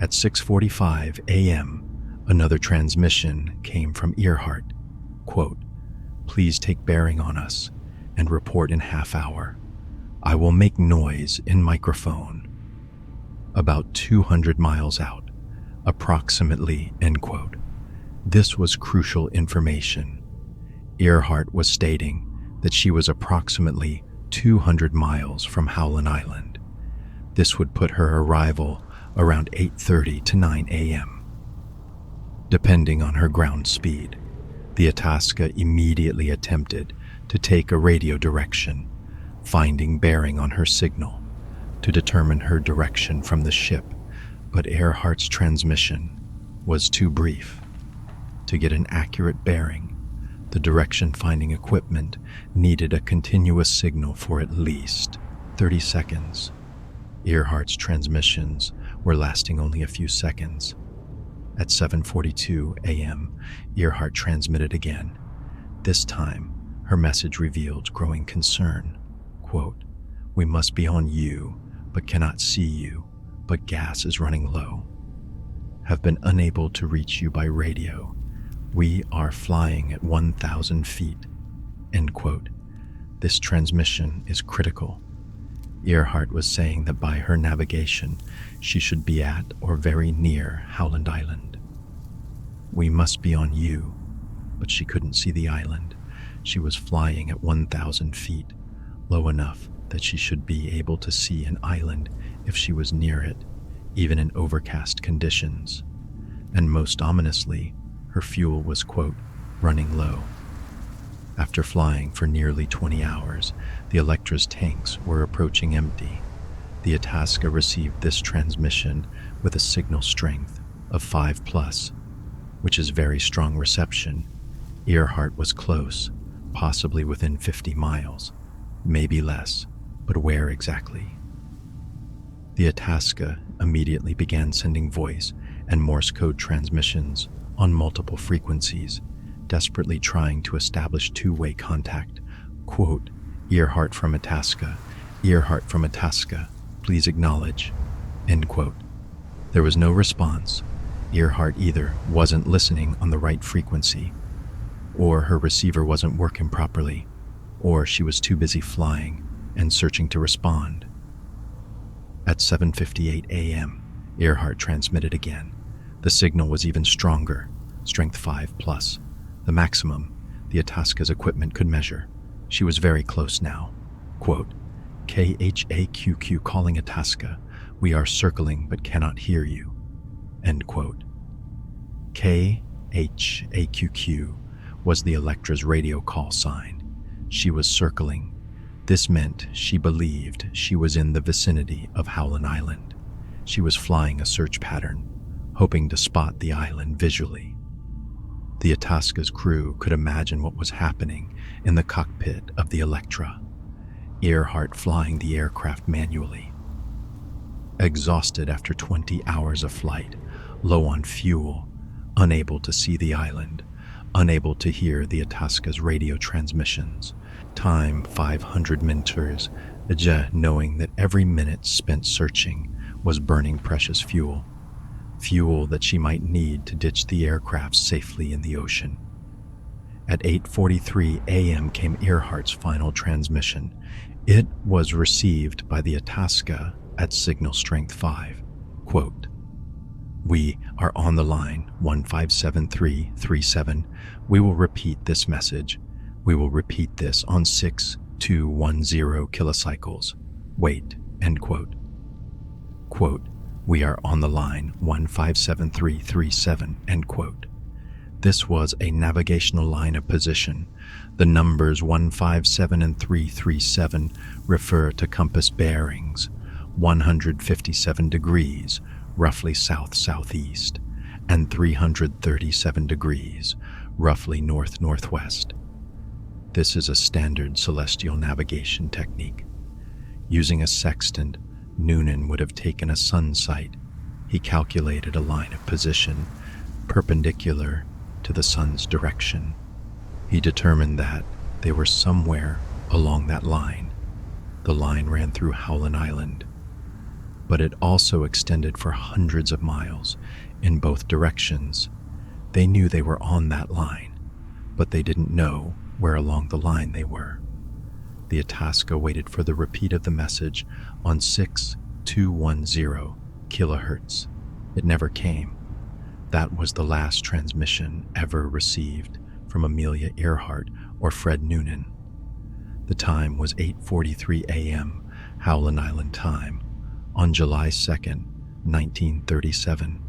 At 6:45 a.m., another transmission came from Earhart, quote, "Please take bearing on us and report in half hour. I will make noise in microphone." About 200 miles out, approximately, end quote. This was crucial information. Earhart was stating that she was approximately 200 miles from Howland Island. This would put her arrival around 8:30 to 9 a.m. Depending on her ground speed, the Itasca immediately attempted to take a radio direction, finding bearing on her signal to determine her direction from the ship, but Earhart's transmission was too brief. To get an accurate bearing, the direction-finding equipment needed a continuous signal for at least 30 seconds. Earhart's transmissions were lasting only a few seconds. At 7:42 a.m., Earhart transmitted again. This time, her message revealed growing concern. Quote, "We must be on you, but cannot see you, but gas is running low. Have been unable to reach you by radio. We are flying at 1,000 feet." End quote. This transmission is critical. Earhart was saying that by her navigation, she should be at or very near Howland Island. "We must be on you," but she couldn't see the island. She was flying at 1,000 feet, low enough that she should be able to see an island if she was near it, even in overcast conditions. And most ominously, her fuel was, quote, "running low." After flying for nearly 20 hours, the Electra's tanks were approaching empty. The Itasca received this transmission with a signal strength of 5+, which is very strong reception. Earhart was close, possibly within 50 miles, maybe less, but where exactly? The Itasca immediately began sending voice and Morse code transmissions on multiple frequencies, desperately trying to establish two-way contact. Quote, "Earhart from Itasca, Earhart from Itasca, please acknowledge," end quote. There was no response. Earhart either wasn't listening on the right frequency, or her receiver wasn't working properly, or she was too busy flying and searching to respond. At 7:58 a.m., Earhart transmitted again. The signal was even stronger, strength 5+, the maximum the Itasca's equipment could measure. She was very close now. Quote, "KHAQQ calling Itasca. We are circling but cannot hear you." End quote. KHAQQ was the Electra's radio call sign. She was circling. This meant she believed she was in the vicinity of Howland Island. She was flying a search pattern, hoping to spot the island visually. The Itasca's crew could imagine what was happening in the cockpit of the Electra, Earhart flying the aircraft manually. Exhausted after 20 hours of flight, low on fuel, unable to see the island, unable to hear the Itasca's radio transmissions, time 500 meters, knowing that every minute spent searching was burning precious fuel that she might need to ditch the aircraft safely in the ocean. At 8:43 a.m. came Earhart's final transmission. It was received by the Itasca at signal strength 5. Quote, "We are on the line 157337. We will repeat this message. We will repeat this on 6210 kilocycles. Wait." End quote. Quote, "We are on the line 157337. End quote. This was a navigational line of position. The numbers 157 and 337 refer to compass bearings, 157 degrees, roughly south-southeast, and 337 degrees, roughly north-northwest. This is a standard celestial navigation technique. Using a sextant, Noonan would have taken a sun sight. He calculated a line of position perpendicular to the sun's direction. He determined that they were somewhere along that line. The line ran through Howland Island, but it also extended for hundreds of miles in both directions. They knew they were on that line, but they didn't know where along the line they were. The Itasca waited for the repeat of the message on 6210 kilohertz. It never came. That was the last transmission ever received from Amelia Earhart or Fred Noonan. The time was 8:43 a.m. Howland Island time on July 2nd, 1937.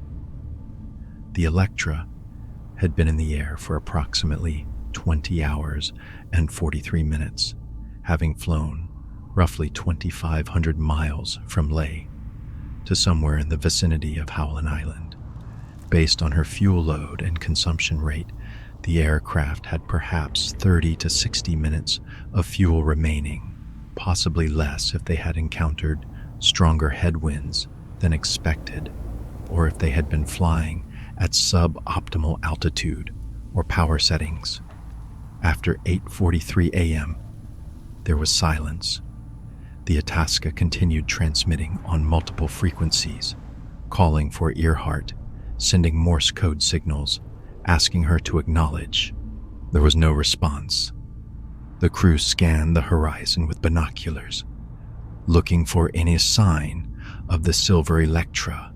The Electra had been in the air for approximately 20 hours and 43 minutes, having flown roughly 2,500 miles from Leh to somewhere in the vicinity of Howland Island. Based on her fuel load and consumption rate, the aircraft had perhaps 30 to 60 minutes of fuel remaining, possibly less if they had encountered stronger headwinds than expected, or if they had been flying at suboptimal altitude or power settings. After 8:43 a.m., there was silence. The Itasca continued transmitting on multiple frequencies, calling for Earhart, sending Morse code signals, asking her to acknowledge. There was no response. The crew scanned the horizon with binoculars, looking for any sign of the silver Electra.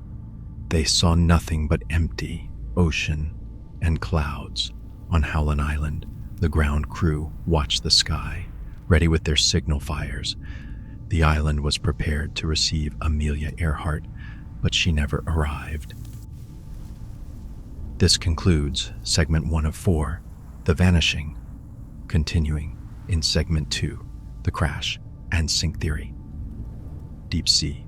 They saw nothing but empty ocean and clouds. On Howland Island, the ground crew watched the sky, ready with their signal fires. The island was prepared to receive Amelia Earhart, but she never arrived. This concludes segment 1 of 4, The Vanishing, continuing in segment 2, The Crash and Sink Theory. Deep Sea,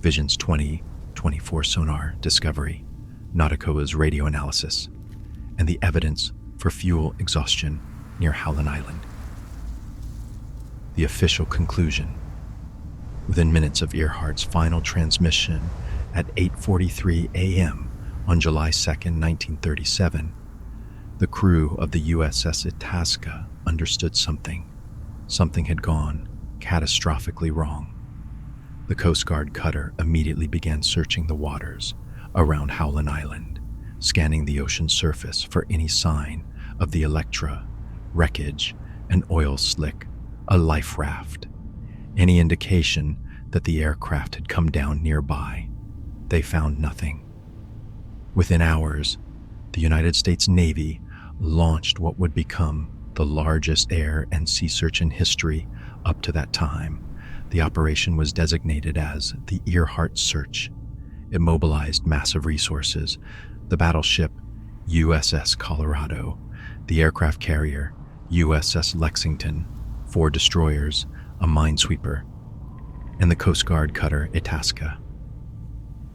Visions 2024 sonar discovery, Nautico's radio analysis, and the evidence for fuel exhaustion near Howland Island. The official conclusion. Within minutes of Earhart's final transmission at 8:43 a.m. on July 2nd, 1937, the crew of the USS Itasca understood something. Something had gone catastrophically wrong. The Coast Guard cutter immediately began searching the waters around Howland Island, scanning the ocean surface for any sign of the Electra, wreckage, an oil slick, a life raft, any indication that the aircraft had come down nearby. They found nothing. Within hours, the United States Navy launched what would become the largest air and sea search in history up to that time. The operation was designated as the Earhart Search. It mobilized massive resources: the battleship USS Colorado, the aircraft carrier USS Lexington, 4 destroyers, a minesweeper, and the Coast Guard cutter Itasca.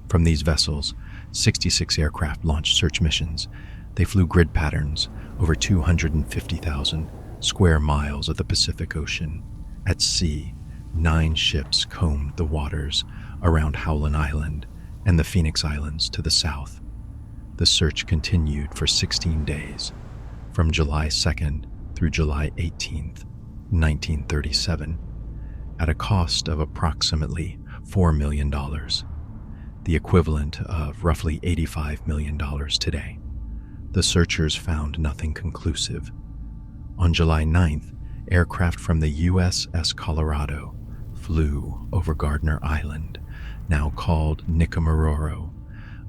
From these vessels, 66 aircraft launched search missions. They flew grid patterns over 250,000 square miles of the Pacific Ocean. At sea, 9 ships combed the waters around Howland Island and the Phoenix Islands to the south. The search continued for 16 days, from July 2nd through July 18th, 1937, at a cost of approximately $4 million, the equivalent of roughly $85 million today. The searchers found nothing conclusive. On July 9th, aircraft from the USS Colorado flew over Gardner Island, now called Nikumaroro,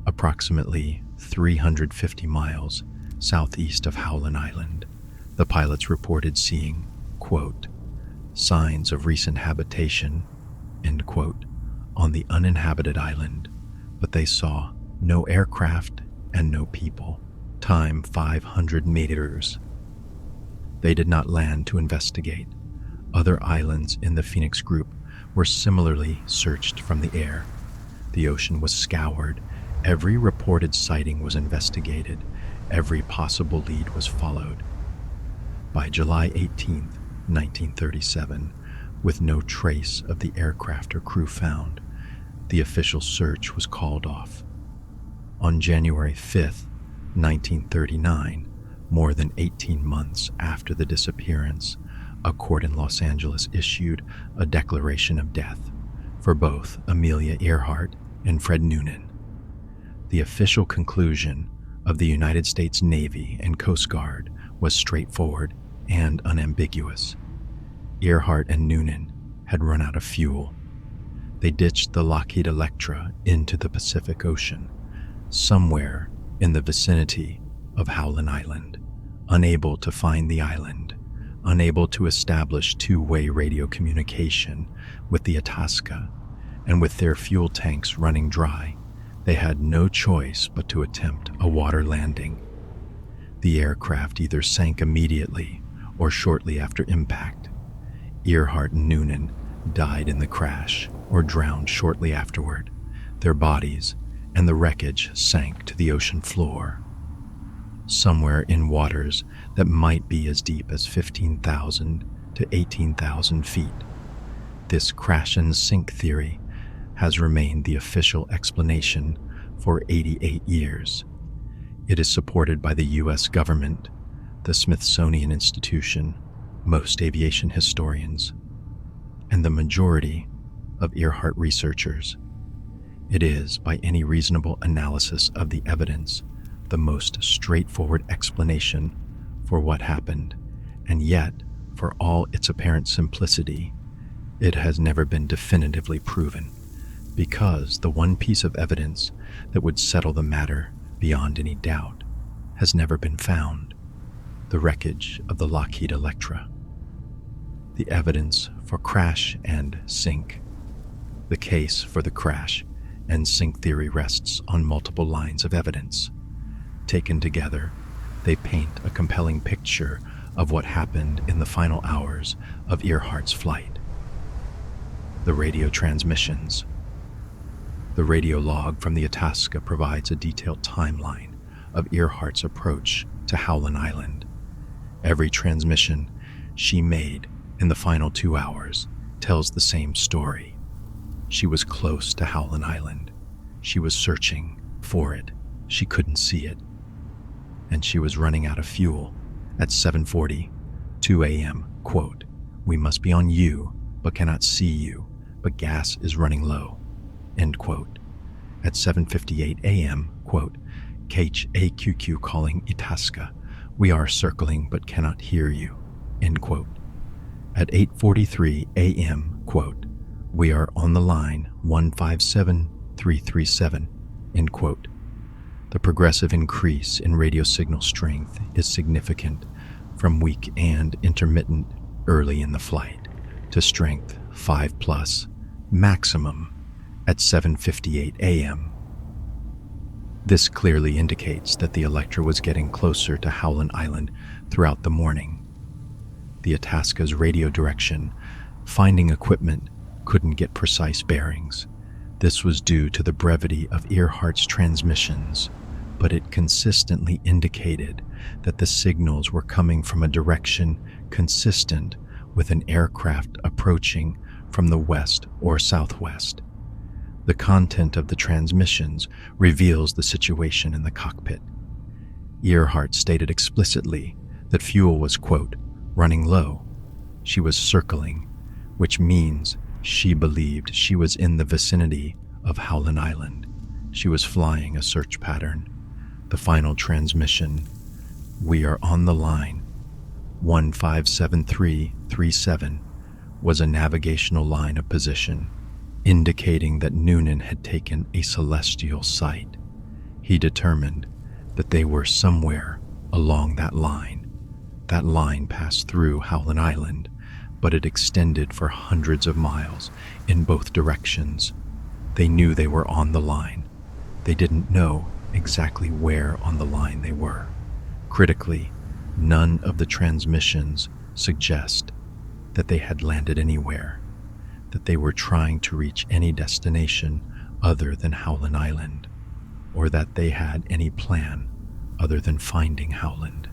approximately 350 miles southeast of Howland Island. The pilots reported seeing, quote, signs of recent habitation, end quote, on the uninhabited island, but they saw no aircraft and no people. Time 500 meters. They did not land to investigate. Other islands in the Phoenix group were similarly searched from the air. The ocean was scoured. Every reported sighting was investigated. Every possible lead was followed. By July 18, 1937, with no trace of the aircraft or crew found, the official search was called off. On January 5, 1939, more than 18 months after the disappearance, a court in Los Angeles issued a declaration of death for both Amelia Earhart and Fred Noonan. The official conclusion of the United States Navy and Coast Guard was straightforward and unambiguous. Earhart and Noonan had run out of fuel. They ditched the Lockheed Electra into the Pacific Ocean, somewhere in the vicinity of Howland Island, unable to find the island, unable to establish two-way radio communication with the Itasca, and with their fuel tanks running dry, they had no choice but to attempt a water landing. The aircraft either sank immediately or shortly after impact. Earhart and Noonan died in the crash or drowned shortly afterward. Their bodies and the wreckage sank to the ocean floor, somewhere in waters that might be as deep as 15,000 to 18,000 feet. This crash and sink theory has remained the official explanation for 88 years. It is supported by the U.S. government, the Smithsonian Institution, most aviation historians, and the majority of Earhart researchers. It is, by any reasonable analysis of the evidence, the most straightforward explanation for what happened, and yet, for all its apparent simplicity, it has never been definitively proven, because the one piece of evidence that would settle the matter beyond any doubt has never been found: the wreckage of the Lockheed Electra. The evidence for crash and sink. The case for the crash and sink theory rests on multiple lines of evidence. Taken together, they paint a compelling picture of what happened in the final hours of Earhart's flight. The radio transmissions. The radio log from the Itasca provides a detailed timeline of Earhart's approach to Howland Island. Every transmission she made in the final 2 hours tells the same story. She was close to Howland Island. She was searching for it. She couldn't see it. And she was running out of fuel at 7:42 a.m. Quote, "We must be on you, but cannot see you, but gas is running low." End quote. At 7:58 a.m., quote, "KHAQQ calling Itasca. We are circling but cannot hear you." End quote. At 8:43 a.m., quote, "We are on the line 157337, end quote. The progressive increase in radio signal strength is significant, from weak and intermittent early in the flight to strength 5+ maximum at 7:58 a.m. This clearly indicates that the Electra was getting closer to Howland Island throughout the morning. The Itasca's radio direction, finding equipment, couldn't get precise bearings. This was due to the brevity of Earhart's transmissions. but it consistently indicated that the signals were coming from a direction consistent with an aircraft approaching from the west or southwest. The content of the transmissions reveals the situation in the cockpit. Earhart stated explicitly that fuel was, quote, running low. She was circling, which means she believed she was in the vicinity of Howland Island. She was flying a search pattern. The final transmission, "We are on the line, 157337, was a navigational line of position, indicating that Noonan had taken a celestial sight. He determined that they were somewhere along that line. That line passed through Howland Island, but it extended for hundreds of miles in both directions. They knew they were on the line. They didn't know exactly where on the line they were. Critically, none of the transmissions suggest that they had landed anywhere, that they were trying to reach any destination other than Howland Island, or that they had any plan other than finding Howland.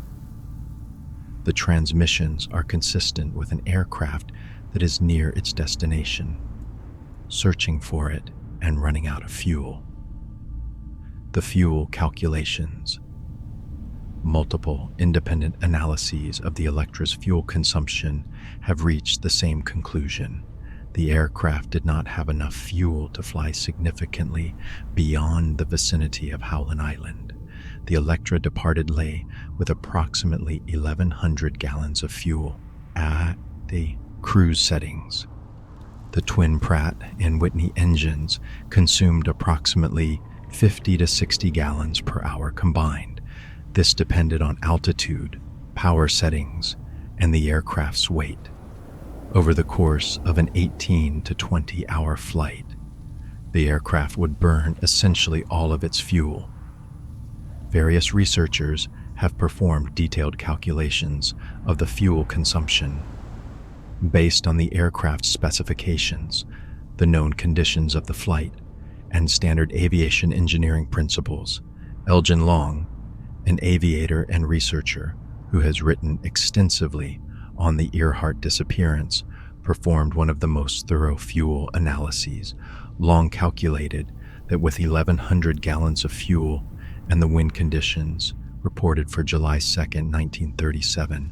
The transmissions are consistent with an aircraft that is near its destination, searching for it and running out of fuel. The fuel calculations. Multiple independent analyses of the Electra's fuel consumption have reached the same conclusion. The aircraft did not have enough fuel to fly significantly beyond the vicinity of Howland Island. The Electra departed Leh with approximately 1,100 gallons of fuel at the cruise settings. The twin Pratt and Whitney engines consumed approximately 50 to 60 gallons per hour combined. This depended on altitude, power settings, and the aircraft's weight. Over the course of an 18 to 20-hour flight, the aircraft would burn essentially all of its fuel. Various researchers have performed detailed calculations of the fuel consumption. Based on the aircraft's specifications, the known conditions of the flight, and standard aviation engineering principles, Elgin Long, an aviator and researcher who has written extensively on the Earhart disappearance, performed one of the most thorough fuel analyses. Long calculated that with 1,100 gallons of fuel and the wind conditions reported for July 2, 1937,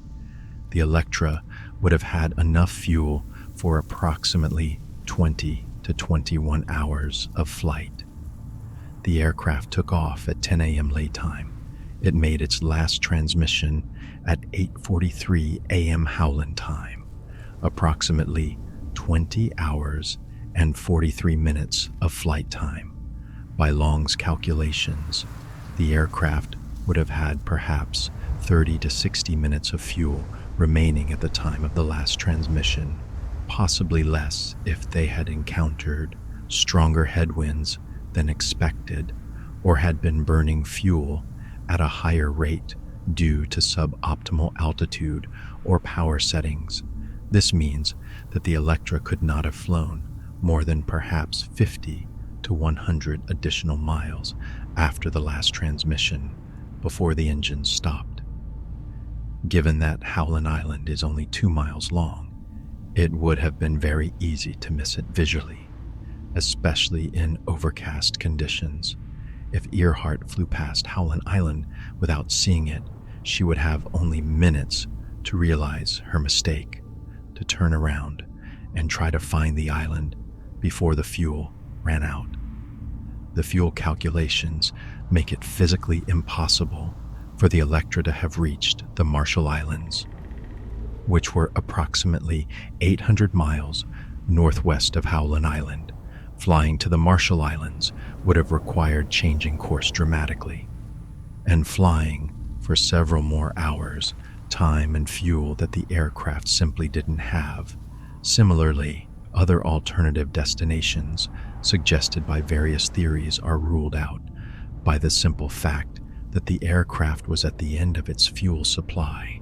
the Electra would have had enough fuel for approximately 20 to 21 hours of flight. The aircraft took off at 10 a.m. Leh time. It made its last transmission at 8:43 a.m. Howland time, approximately 20 hours and 43 minutes of flight time. By Long's calculations, the aircraft would have had perhaps 30 to 60 minutes of fuel remaining at the time of the last transmission, possibly less if they had encountered stronger headwinds than expected or had been burning fuel at a higher rate due to suboptimal altitude or power settings. This means that the Electra could not have flown more than perhaps 50 to 100 additional miles after the last transmission before the engine stopped. Given that Howland Island is only 2 miles long, it would have been very easy to miss it visually, especially in overcast conditions. If Earhart flew past Howland Island without seeing it, she would have only minutes to realize her mistake, to turn around and try to find the island before the fuel ran out. The fuel calculations make it physically impossible for the Electra to have reached the Marshall Islands, which were approximately 800 miles northwest of Howland Island. Flying to the Marshall Islands would have required changing course dramatically, and flying for several more hours, time and fuel that the aircraft simply didn't have. Similarly, other alternative destinations suggested by various theories are ruled out by the simple fact that the aircraft was at the end of its fuel supply.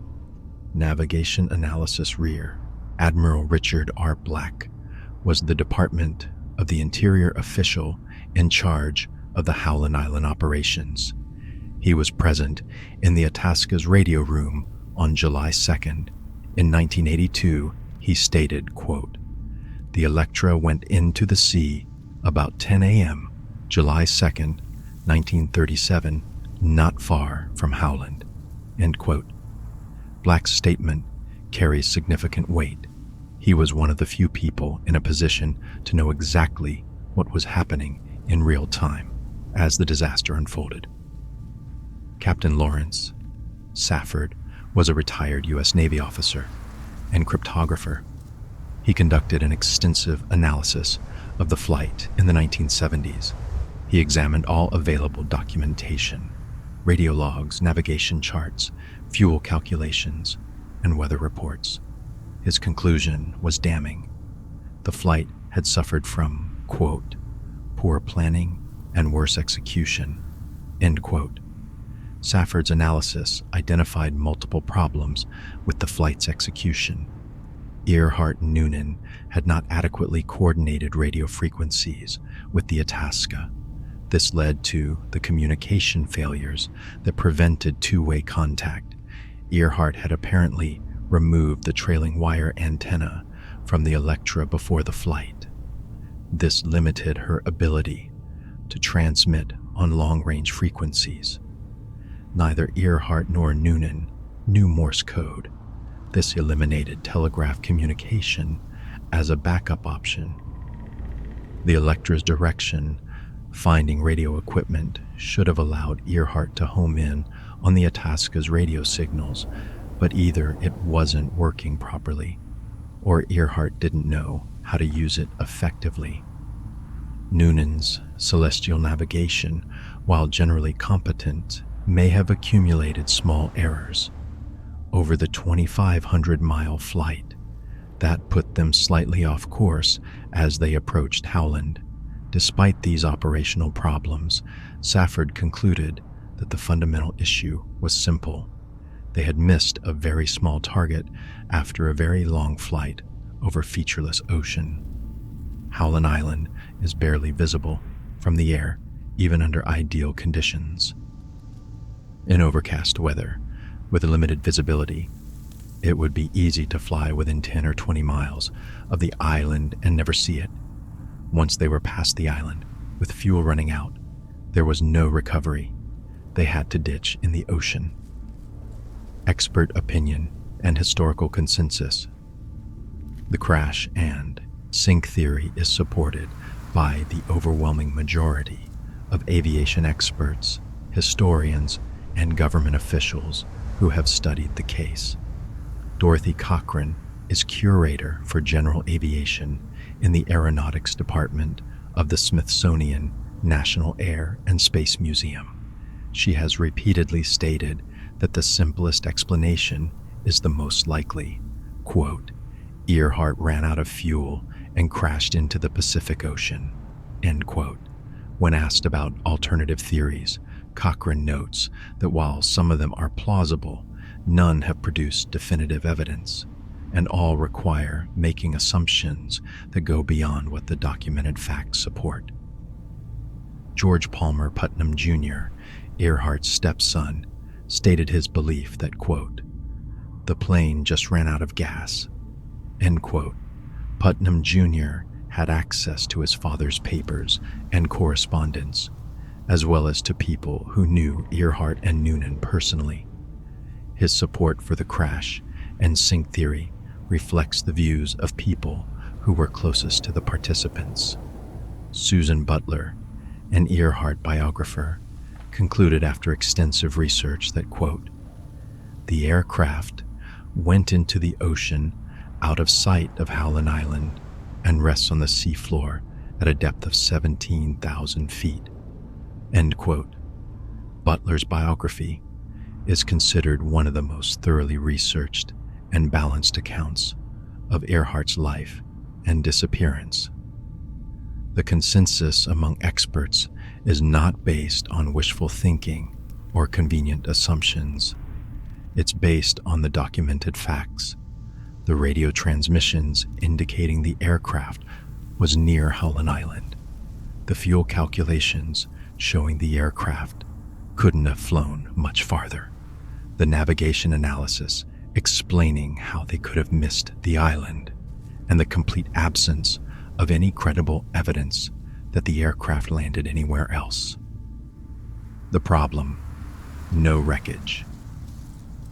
Navigation Analysis Rear Admiral Richard R. Black was the Department of the Interior official in charge of the Howland Island operations. He was present in the Itasca's radio room on July 2nd. In 1982, he stated, quote, "The Electra went into the sea about 10 a.m., July 2nd, 1937, not far from Howland." End quote. Black's statement carries significant weight. He was one of the few people in a position to know exactly what was happening in real time as the disaster unfolded. Captain Lawrence Safford was a retired U.S. Navy officer and cryptographer. He conducted an extensive analysis of the flight in the 1970s. He examined all available documentation, radio logs, navigation charts, fuel calculations, and weather reports. His conclusion was damning. The flight had suffered from, quote, "poor planning and worse execution," end quote. Safford's analysis identified multiple problems with the flight's execution. Earhart and Noonan had not adequately coordinated radio frequencies with the Itasca. This led to the communication failures that prevented two-way contact. Earhart had apparently removed the trailing wire antenna from the Electra before the flight. This limited her ability to transmit on long-range frequencies. Neither Earhart nor Noonan knew Morse code. This eliminated telegraph communication as a backup option. The Electra's direction finding radio equipment should have allowed Earhart to home in on the Itasca's radio signals, but either it wasn't working properly or Earhart didn't know how to use it effectively. Noonan's celestial navigation, while generally competent, may have accumulated small errors. Over the 2,500-mile flight, that put them slightly off course as they approached Howland. Despite these operational problems, Safford concluded that the fundamental issue was simple. They had missed a very small target after a very long flight over featureless ocean. Howland Island is barely visible from the air, even under ideal conditions. In overcast weather, with limited visibility, it would be easy to fly within 10 or 20 miles of the island and never see it. Once they were past the island, with fuel running out, there was no recovery. They had to ditch in the ocean. Expert opinion and historical consensus. The crash and sink theory is supported by the overwhelming majority of aviation experts, historians, and government officials who have studied the case. Dorothy Cochran is curator for general aviation in the Aeronautics Department of the Smithsonian National Air and Space Museum. She has repeatedly stated that the simplest explanation is the most likely. Quote, "Earhart ran out of fuel and crashed into the Pacific Ocean," end quote. When asked about alternative theories, Cochran notes that while some of them are plausible, none have produced definitive evidence, and all require making assumptions that go beyond what the documented facts support. George Palmer Putnam Jr., Earhart's stepson, stated his belief that, quote, "the plane just ran out of gas," end quote. Putnam Jr. had access to his father's papers and correspondence, as well as to people who knew Earhart and Noonan personally. His support for the crash and sink theory reflects the views of people who were closest to the participants. Susan Butler, an Earhart biographer, concluded after extensive research that, quote, "the aircraft went into the ocean out of sight of Howland Island and rests on the seafloor at a depth of 17,000 feet, end quote. Butler's biography is considered one of the most thoroughly researched and balanced accounts of Earhart's life and disappearance. The consensus among experts is not based on wishful thinking or convenient assumptions. It's based on the documented facts. The radio transmissions indicating the aircraft was near Howland Island, the fuel calculations showing the aircraft couldn't have flown much farther. The navigation analysis explaining how they could have missed the island, and the complete absence of any credible evidence that the aircraft landed anywhere else. The problem: no wreckage.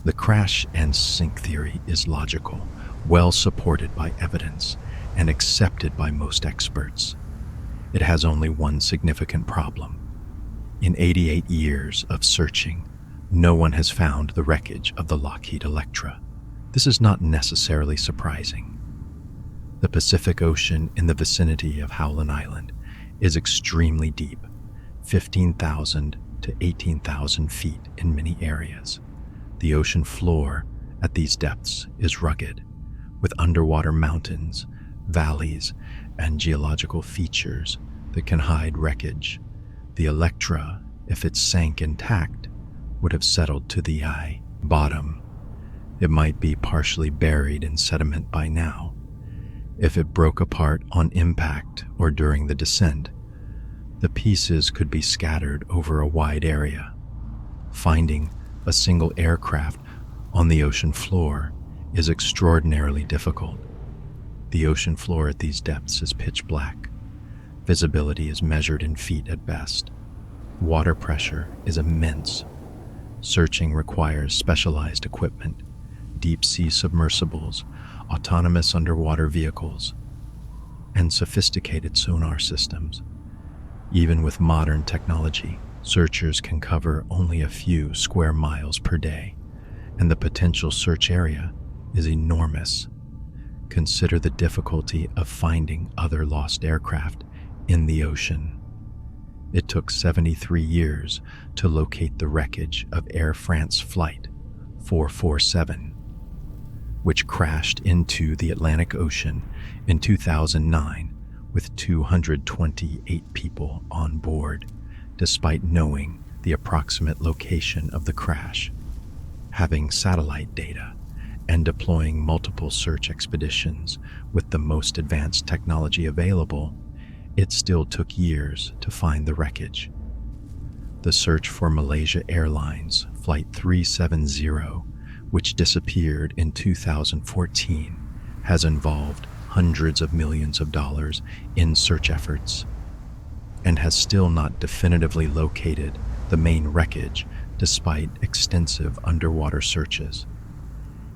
The crash and sink theory is logical, well supported by evidence, and accepted by most experts. It has only one significant problem. In 88 years of searching, no one has found the wreckage of the Lockheed Electra. This is not necessarily surprising. The Pacific Ocean in the vicinity of Howland Island is extremely deep, 15,000 to 18,000 feet in many areas. The ocean floor at these depths is rugged, with underwater mountains, valleys, and geological features that can hide wreckage. The Electra, if it sank intact, would have settled to the bottom. It might be partially buried in sediment by now. If it broke apart on impact or during the descent, the pieces could be scattered over a wide area. Finding a single aircraft on the ocean floor is extraordinarily difficult. The ocean floor at these depths is pitch black. Visibility is measured in feet at best. Water pressure is immense. Searching requires specialized equipment, deep-sea submersibles, autonomous underwater vehicles, and sophisticated sonar systems. Even with modern technology, searchers can cover only a few square miles per day, and the potential search area is enormous. Consider the difficulty of finding other lost aircraft in the ocean. It took 73 years to locate the wreckage of Air France Flight 447, which crashed into the Atlantic Ocean in 2009 with 228 people on board, despite knowing the approximate location of the crash. Having satellite data and deploying multiple search expeditions with the most advanced technology available, it still took years to find the wreckage. The search for Malaysia Airlines Flight 370, which disappeared in 2014, has involved hundreds of millions of dollars in search efforts and has still not definitively located the main wreckage despite extensive underwater searches.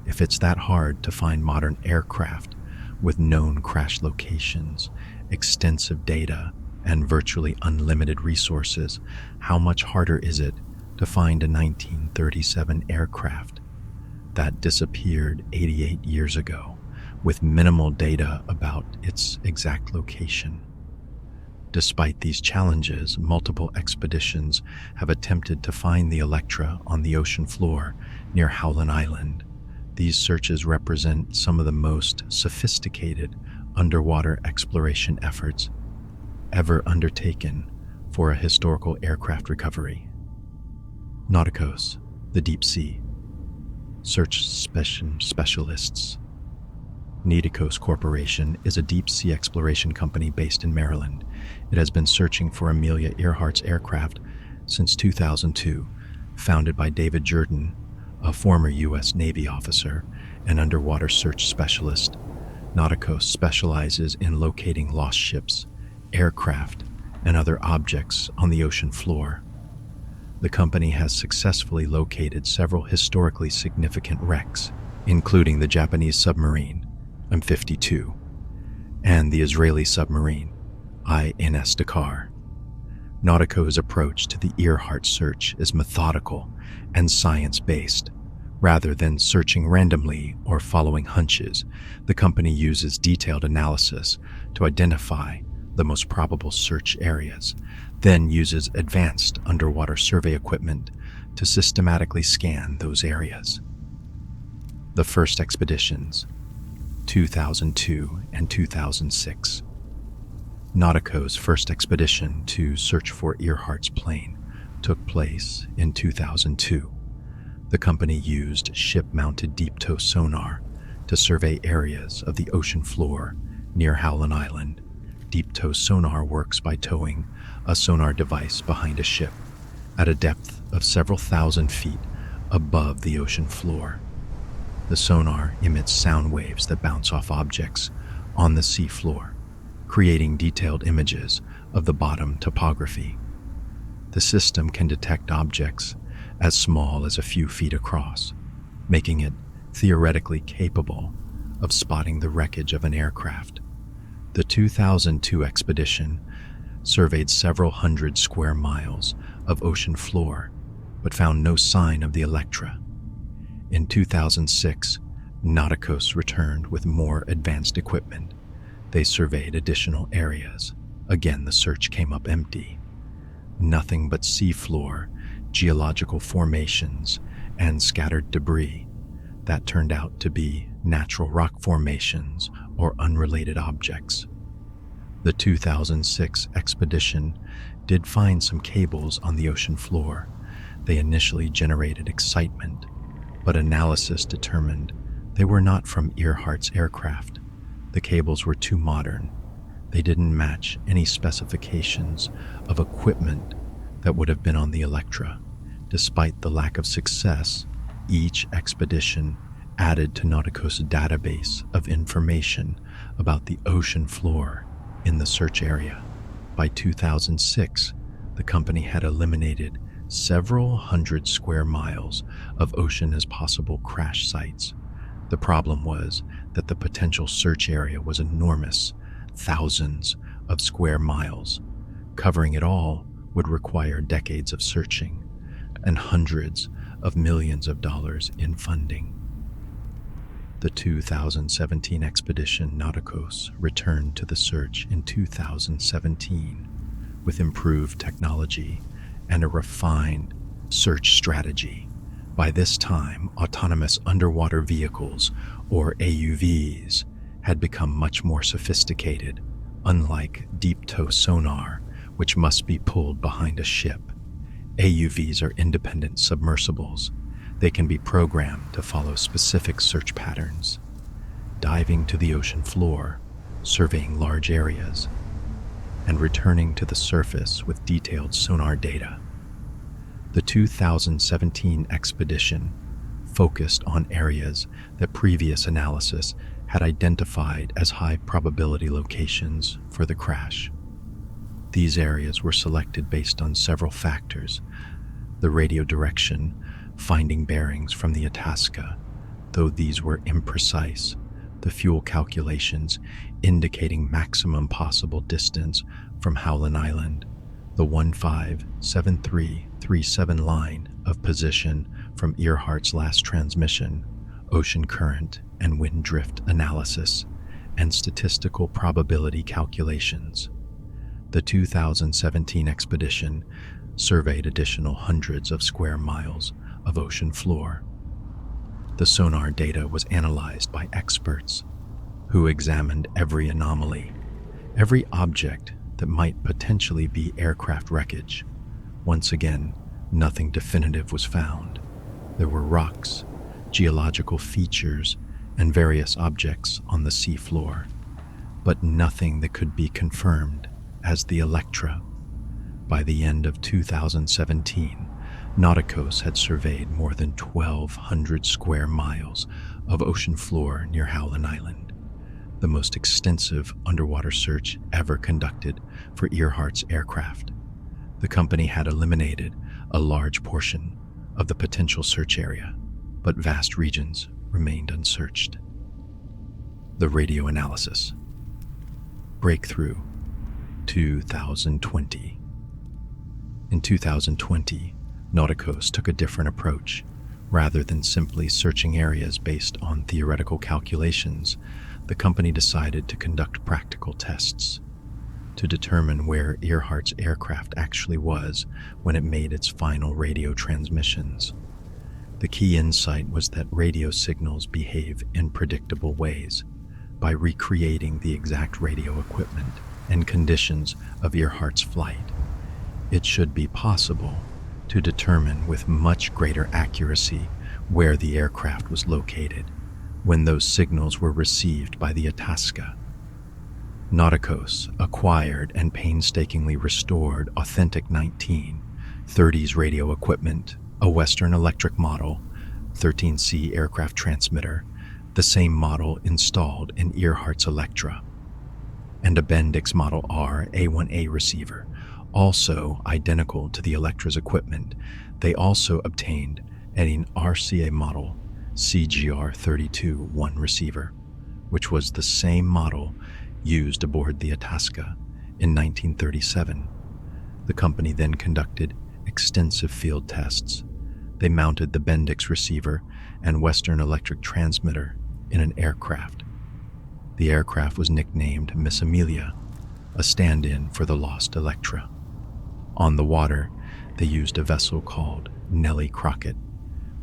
If it's that hard to find modern aircraft with known crash locations, extensive data, and virtually unlimited resources, how much harder is it to find a 1937 aircraft that disappeared 88 years ago with minimal data about its exact location? Despite these challenges, multiple expeditions have attempted to find the Electra on the ocean floor near Howland Island. These searches represent some of the most sophisticated underwater exploration efforts ever undertaken for a historical aircraft recovery. Nauticos, the deep sea. Search specialists. Nauticos Corporation is a deep-sea exploration company based in Maryland. It has been searching for Amelia Earhart's aircraft since 2002, founded by David Jordan, a former U.S. Navy officer and underwater search specialist. Nauticos specializes in locating lost ships, aircraft, and other objects on the ocean floor. The company has successfully located several historically significant wrecks, including the Japanese submarine M52 and the Israeli submarine INS Dakar. Nauticos' approach to the Earhart search is methodical and science-based. Rather than searching randomly or following hunches, the company uses detailed analysis to identify the most probable search areas, then uses advanced underwater survey equipment to systematically scan those areas. The first expeditions, 2002 and 2006. Nauticos' first expedition to search for Earhart's plane took place in 2002. The company used ship-mounted deep-tow sonar to survey areas of the ocean floor near Howland Island. Deep-tow sonar works by towing a sonar device behind a ship at a depth of several thousand feet above the ocean floor. The sonar emits sound waves that bounce off objects on the sea floor, creating detailed images of the bottom topography. The system can detect objects as small as a few feet across, making it theoretically capable of spotting the wreckage of an aircraft. The 2002 expedition surveyed several hundred square miles of ocean floor, but found no sign of the Electra. In 2006, Nauticos returned with more advanced equipment. They surveyed additional areas. Again, the search came up empty. Nothing but seafloor, geological formations, and scattered debris that turned out to be natural rock formations or unrelated objects. The 2006 expedition did find some cables on the ocean floor. They initially generated excitement, but analysis determined they were not from Earhart's aircraft. The cables were too modern. They didn't match any specifications of equipment that would have been on the Electra. Despite the lack of success, each expedition added to Nauticos' database of information about the ocean floor in the search area. By 2006, the company had eliminated several hundred square miles of ocean as possible crash sites. The problem was that the potential search area was enormous, thousands of square miles. Covering it all would require decades of searching and hundreds of millions of dollars in funding. The 2017 expedition Nauticos returned to the search in 2017 with improved technology and a refined search strategy. By this time, autonomous underwater vehicles, or AUVs, had become much more sophisticated, unlike deep-tow sonar, which must be pulled behind a ship. AUVs are independent submersibles. They can be programmed to follow specific search patterns, diving to the ocean floor, surveying large areas, and returning to the surface with detailed sonar data. The 2017 expedition focused on areas that previous analysis had identified as high-probability locations for the crash. These areas were selected based on several factors: the radio direction, finding bearings from the Itasca, though these were imprecise, the fuel calculations indicating maximum possible distance from Howland Island, the 157337 line of position from Earhart's last transmission, ocean current and wind drift analysis, and statistical probability calculations. The 2017 expedition surveyed additional hundreds of square miles of ocean floor. The sonar data was analyzed by experts who examined every anomaly, every object that might potentially be aircraft wreckage. Once again, nothing definitive was found. There were rocks, geological features, and various objects on the seafloor, but nothing that could be confirmed as the Electra. By the end of 2017, Nauticos had surveyed more than 1,200 square miles of ocean floor near Howland Island, the most extensive underwater search ever conducted for Earhart's aircraft. The company had eliminated a large portion of the potential search area, but vast regions remained unsearched. The radio analysis. Breakthrough 2020. In 2020, Nauticos took a different approach. Rather than simply searching areas based on theoretical calculations, the company decided to conduct practical tests to determine where Earhart's aircraft actually was when it made its final radio transmissions. The key insight was that radio signals behave in predictable ways. By recreating the exact radio equipment and conditions of Earhart's flight, it should be possible to determine with much greater accuracy where the aircraft was located when those signals were received by the Itasca. Nauticos acquired and painstakingly restored authentic 19 30s radio equipment, a Western Electric model, 13C aircraft transmitter, the same model installed in Earhart's Electra, and a Bendix Model R A1A receiver, also identical to the Electra's equipment. They also obtained an RCA model CGR-32-1 receiver, which was the same model used aboard the Itasca in 1937. The company then conducted extensive field tests. They mounted the Bendix receiver and Western Electric transmitter in an aircraft. The aircraft was nicknamed Miss Amelia, a stand-in for the lost Electra. On the water, they used a vessel called Nellie Crockett,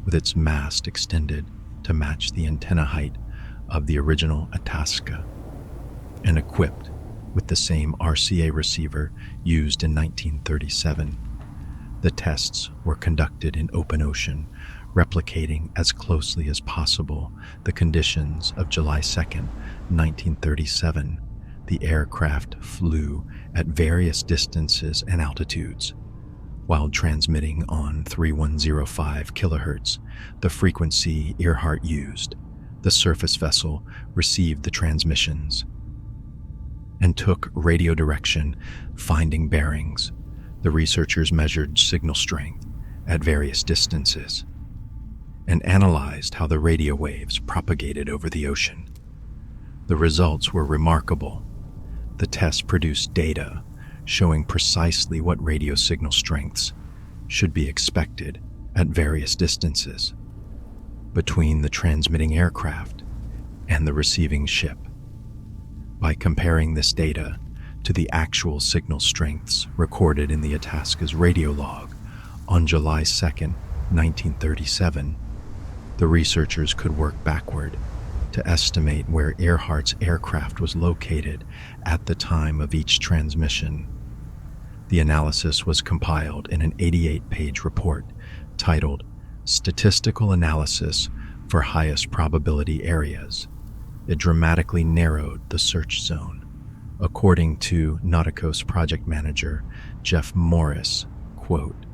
with its mast extended to match the antenna height of the original Itasca, and equipped with the same RCA receiver used in 1937. The tests were conducted in open ocean, replicating as closely as possible the conditions of July 2nd, 1937. The aircraft flew at various distances and altitudes. While transmitting on 3105 kilohertz, the frequency Earhart used, the surface vessel received the transmissions and took radio direction, finding bearings. The researchers measured signal strength at various distances and analyzed how the radio waves propagated over the ocean. The results were remarkable. The tests produced data showing precisely what radio signal strengths should be expected at various distances between the transmitting aircraft and the receiving ship. By comparing this data to the actual signal strengths recorded in the Itasca's radio log on July 2nd, 1937, the researchers could work backward to estimate where Earhart's aircraft was located at the time of each transmission. The analysis was compiled in an 88-page report titled Statistical Analysis for Highest Probability Areas. It dramatically narrowed the search zone. According to Nauticos project manager Jeff Morris, quote,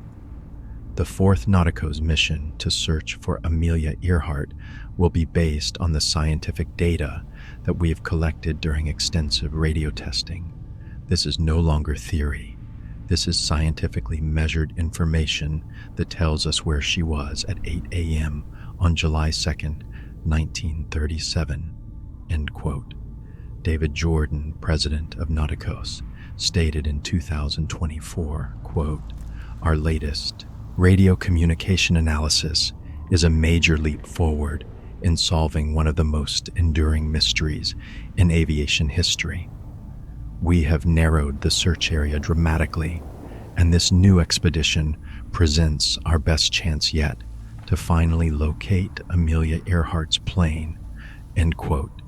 "The fourth Nauticos mission to search for Amelia Earhart will be based on the scientific data that we have collected during extensive radio testing. This is no longer theory. This is scientifically measured information that tells us where she was at 8 a.m. on July 2nd, 1937, end quote. David Jordan, president of Nauticos, stated in 2024, quote, "Our latest radio communication analysis is a major leap forward in solving one of the most enduring mysteries in aviation history. We have narrowed the search area dramatically, and this new expedition presents our best chance yet to finally locate Amelia Earhart's plane," end quote.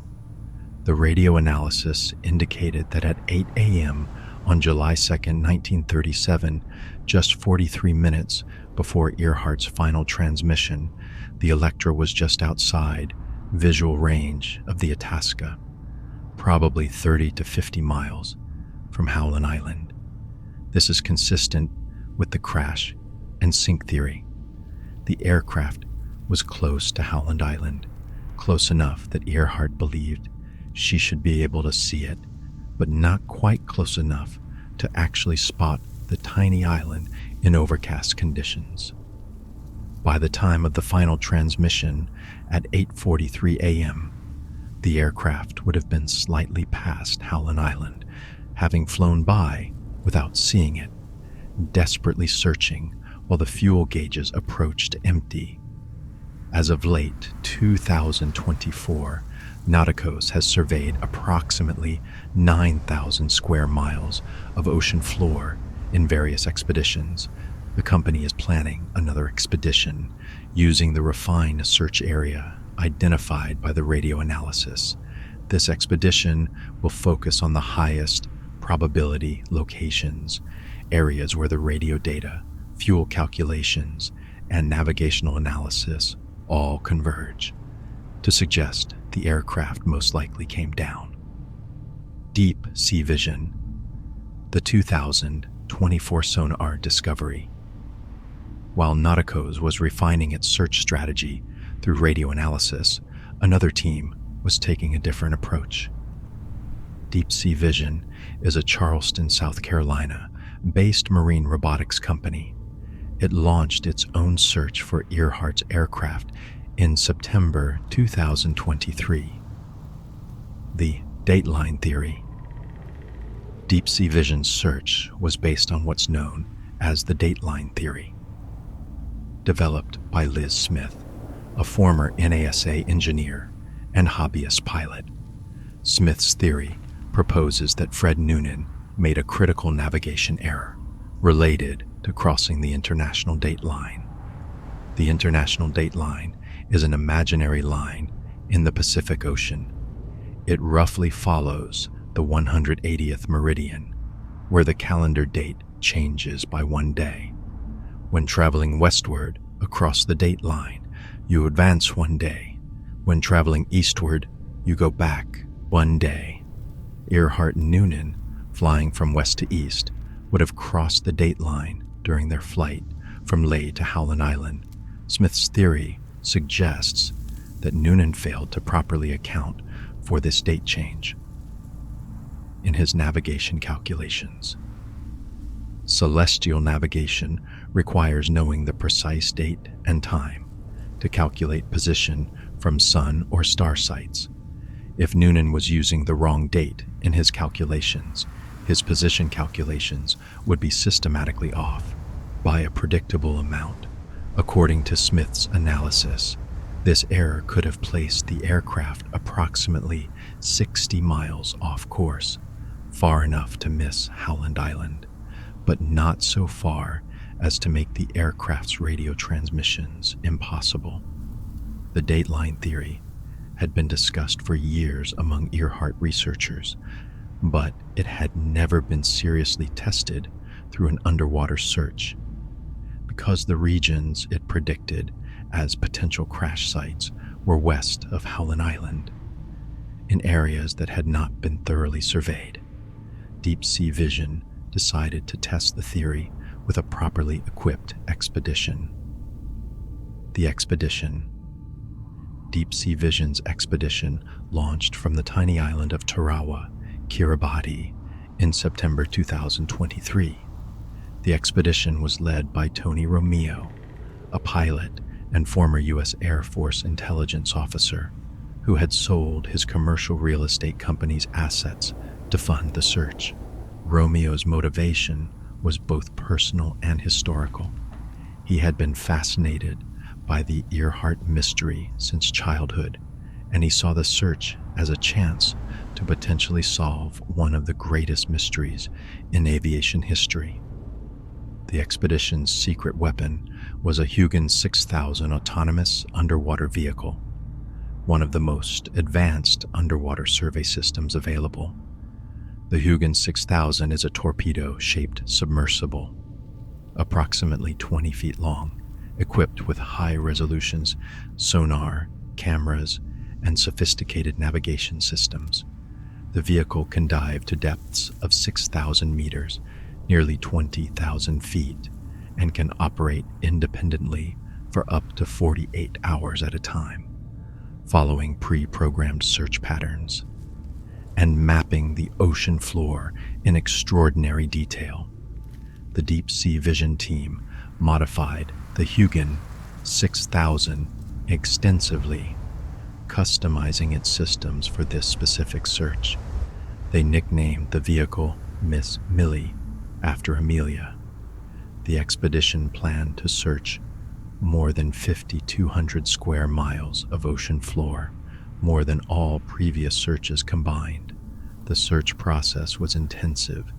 The radio analysis indicated that at 8 a.m. on July 2nd, 1937, just 43 minutes before Earhart's final transmission, the Electra was just outside visual range of the Itasca, probably 30 to 50 miles from Howland Island. This is consistent with the crash and sink theory. The aircraft was close to Howland Island, close enough that Earhart believed she should be able to see it, but not quite close enough to actually spot the tiny island in overcast conditions. By the time of the final transmission at 8:43 a.m., the aircraft would have been slightly past Howland Island, having flown by without seeing it, desperately searching while the fuel gauges approached empty. As of late 2024, Nauticos has surveyed approximately 9,000 square miles of ocean floor in various expeditions. The company is planning another expedition using the refined search area identified by the radio analysis. This expedition will focus on the highest probability locations, areas where the radio data, fuel calculations, and navigational analysis all converge to suggest the aircraft most likely came down. Deep Sea Vision, the 2024 sonar discovery, While Nauticos was refining its search strategy through radio analysis, another team was taking a different approach. Deep Sea Vision is a Charleston, South Carolina, based marine robotics company. It launched its own search for Earhart's aircraft in September 2023. The Dateline Theory. Deep Sea Vision's search was based on what's known as the Dateline Theory, developed by Liz Smith, a former NASA engineer and hobbyist pilot. Smith's theory proposes that Fred Noonan made a critical navigation error related to crossing the international date line. The international date line is an imaginary line in the Pacific Ocean. It roughly follows the 180th meridian, where the calendar date changes by 1 day. When traveling westward across the date line, you advance 1 day. When traveling eastward, you go back 1 day. Earhart and Noonan, flying from west to east, would have crossed the date line during their flight from Ley to Howland Island. Smith's theory suggests that Noonan failed to properly account for this date change in his navigation calculations. Celestial navigation requires knowing the precise date and time to calculate position from sun or star sites. If Noonan was using the wrong date in his calculations, his position calculations would be systematically off by a predictable amount. According to Smith's analysis, this error could have placed the aircraft approximately 60 miles off course, far enough to miss Howland Island, but not so far as to make the aircraft's radio transmissions impossible. The dateline theory had been discussed for years among Earhart researchers, but it had never been seriously tested through an underwater search, because the regions it predicted as potential crash sites were west of Howland Island, in areas that had not been thoroughly surveyed. Deep Sea Vision decided to test the theory with a properly equipped expedition. The expedition. Deep Sea Vision's expedition launched from the tiny island of Tarawa, Kiribati, in September 2023. The expedition was led by Tony Romeo, a pilot and former U.S. Air Force intelligence officer who had sold his commercial real estate company's assets to fund the search. Romeo's motivation was both personal and historical. He had been fascinated by the Earhart mystery since childhood, and he saw the search as a chance to potentially solve one of the greatest mysteries in aviation history. The expedition's secret weapon was a Huygens 6000 autonomous underwater vehicle, one of the most advanced underwater survey systems available. The Huygens 6000 is a torpedo-shaped submersible, approximately 20 feet long, equipped with high-resolution sonar, cameras, and sophisticated navigation systems. The vehicle can dive to depths of 6,000 meters, nearly 20,000 feet, and can operate independently for up to 48 hours at a time, following pre-programmed search patterns and mapping the ocean floor in extraordinary detail. The Deep Sea Vision team modified the Huygens 6000 extensively, customizing its systems for this specific search. They nicknamed the vehicle Miss Millie after Amelia. The expedition planned to search more than 5,200 square miles of ocean floor, more than all previous searches combined. The search process was intensive.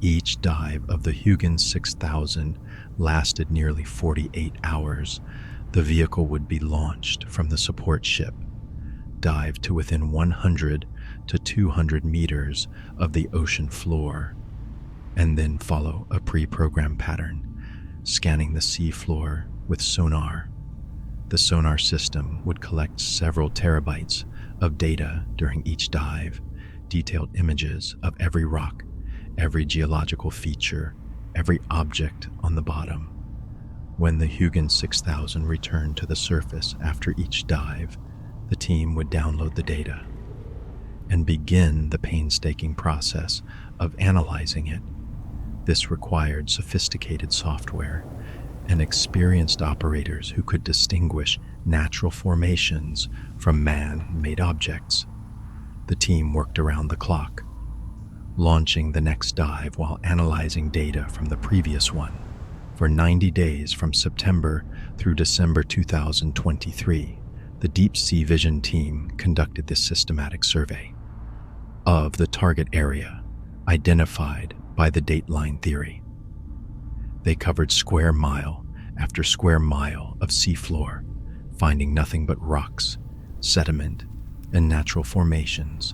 Each dive of the Huygens 6000 lasted nearly 48 hours. The vehicle would be launched from the support ship, dive to within 100 to 200 meters of the ocean floor, and then follow a pre-programmed pattern, scanning the sea floor with sonar. The sonar system would collect several terabytes of data during each dive, detailed images of every rock, every geological feature, every object on the bottom. When the Huygens 6000 returned to the surface after each dive, the team would download the data and begin the painstaking process of analyzing it. This required sophisticated software and experienced operators who could distinguish natural formations from man-made objects. The team worked around the clock, launching the next dive while analyzing data from the previous one. For 90 days from September through December 2023, the Deep Sea Vision team conducted this systematic survey of the target area identified by the dateline theory. They covered square mile after square mile of seafloor, finding nothing but rocks, sediment, and natural formations.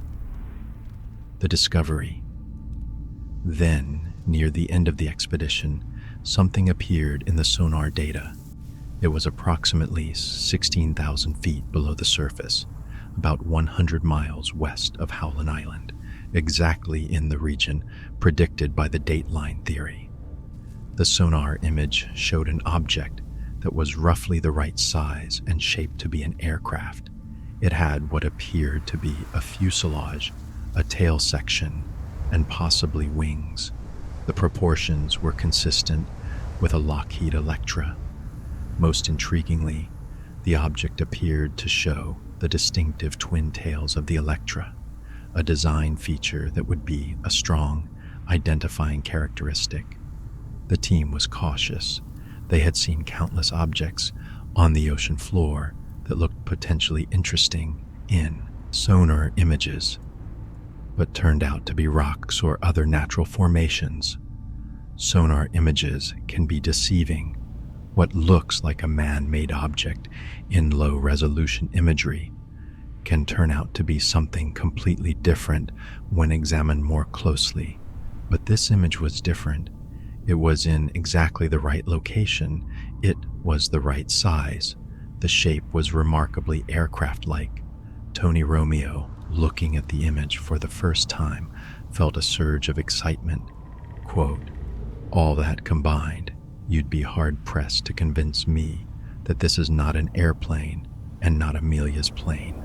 The discovery. Then, near the end of the expedition, something appeared in the sonar data. It was approximately 16,000 feet below the surface, about 100 miles west of Howland Island, exactly in the region predicted by the dateline theory. The sonar image showed an object that was roughly the right size and shape to be an aircraft. It had what appeared to be a fuselage, a tail section, and possibly wings. The proportions were consistent with a Lockheed Electra. Most intriguingly, the object appeared to show the distinctive twin tails of the Electra, a design feature that would be a strong identifying characteristic. The team was cautious. They had seen countless objects on the ocean floor that looked potentially interesting in sonar images, but turned out to be rocks or other natural formations. Sonar images can be deceiving. What looks like a man-made object in low-resolution imagery can turn out to be something completely different when examined more closely. But this image was different. It was in exactly the right location. It was the right size. The shape was remarkably aircraft-like. Tony Romeo, looking at the image for the first time, felt a surge of excitement. Quote, "All that combined, you'd be hard-pressed to convince me that this is not an airplane and not Amelia's plane."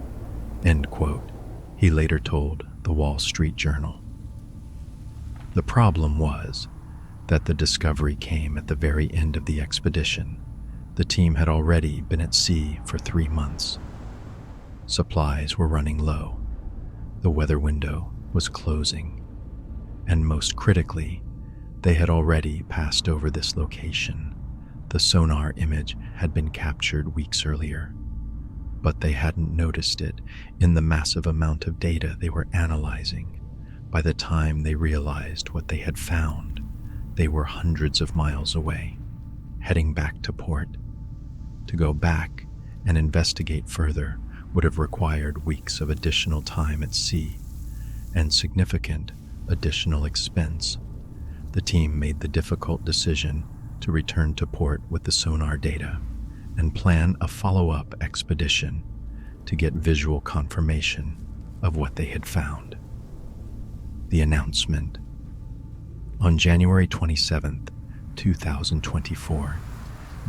End quote. He later told the Wall Street Journal. The problem was that the discovery came at the very end of the expedition. The team had already been at sea for 3 months. Supplies were running low. The weather window was closing. And most critically, they had already passed over this location. The sonar image had been captured weeks earlier, but they hadn't noticed it in the massive amount of data they were analyzing. By the time they realized what they had found, they were hundreds of miles away, heading back to port. To go back and investigate further would have required weeks of additional time at sea and significant additional expense. The team made the difficult decision to return to port with the sonar data and plan a follow-up expedition to get visual confirmation of what they had found. The announcement. On January 27, 2024,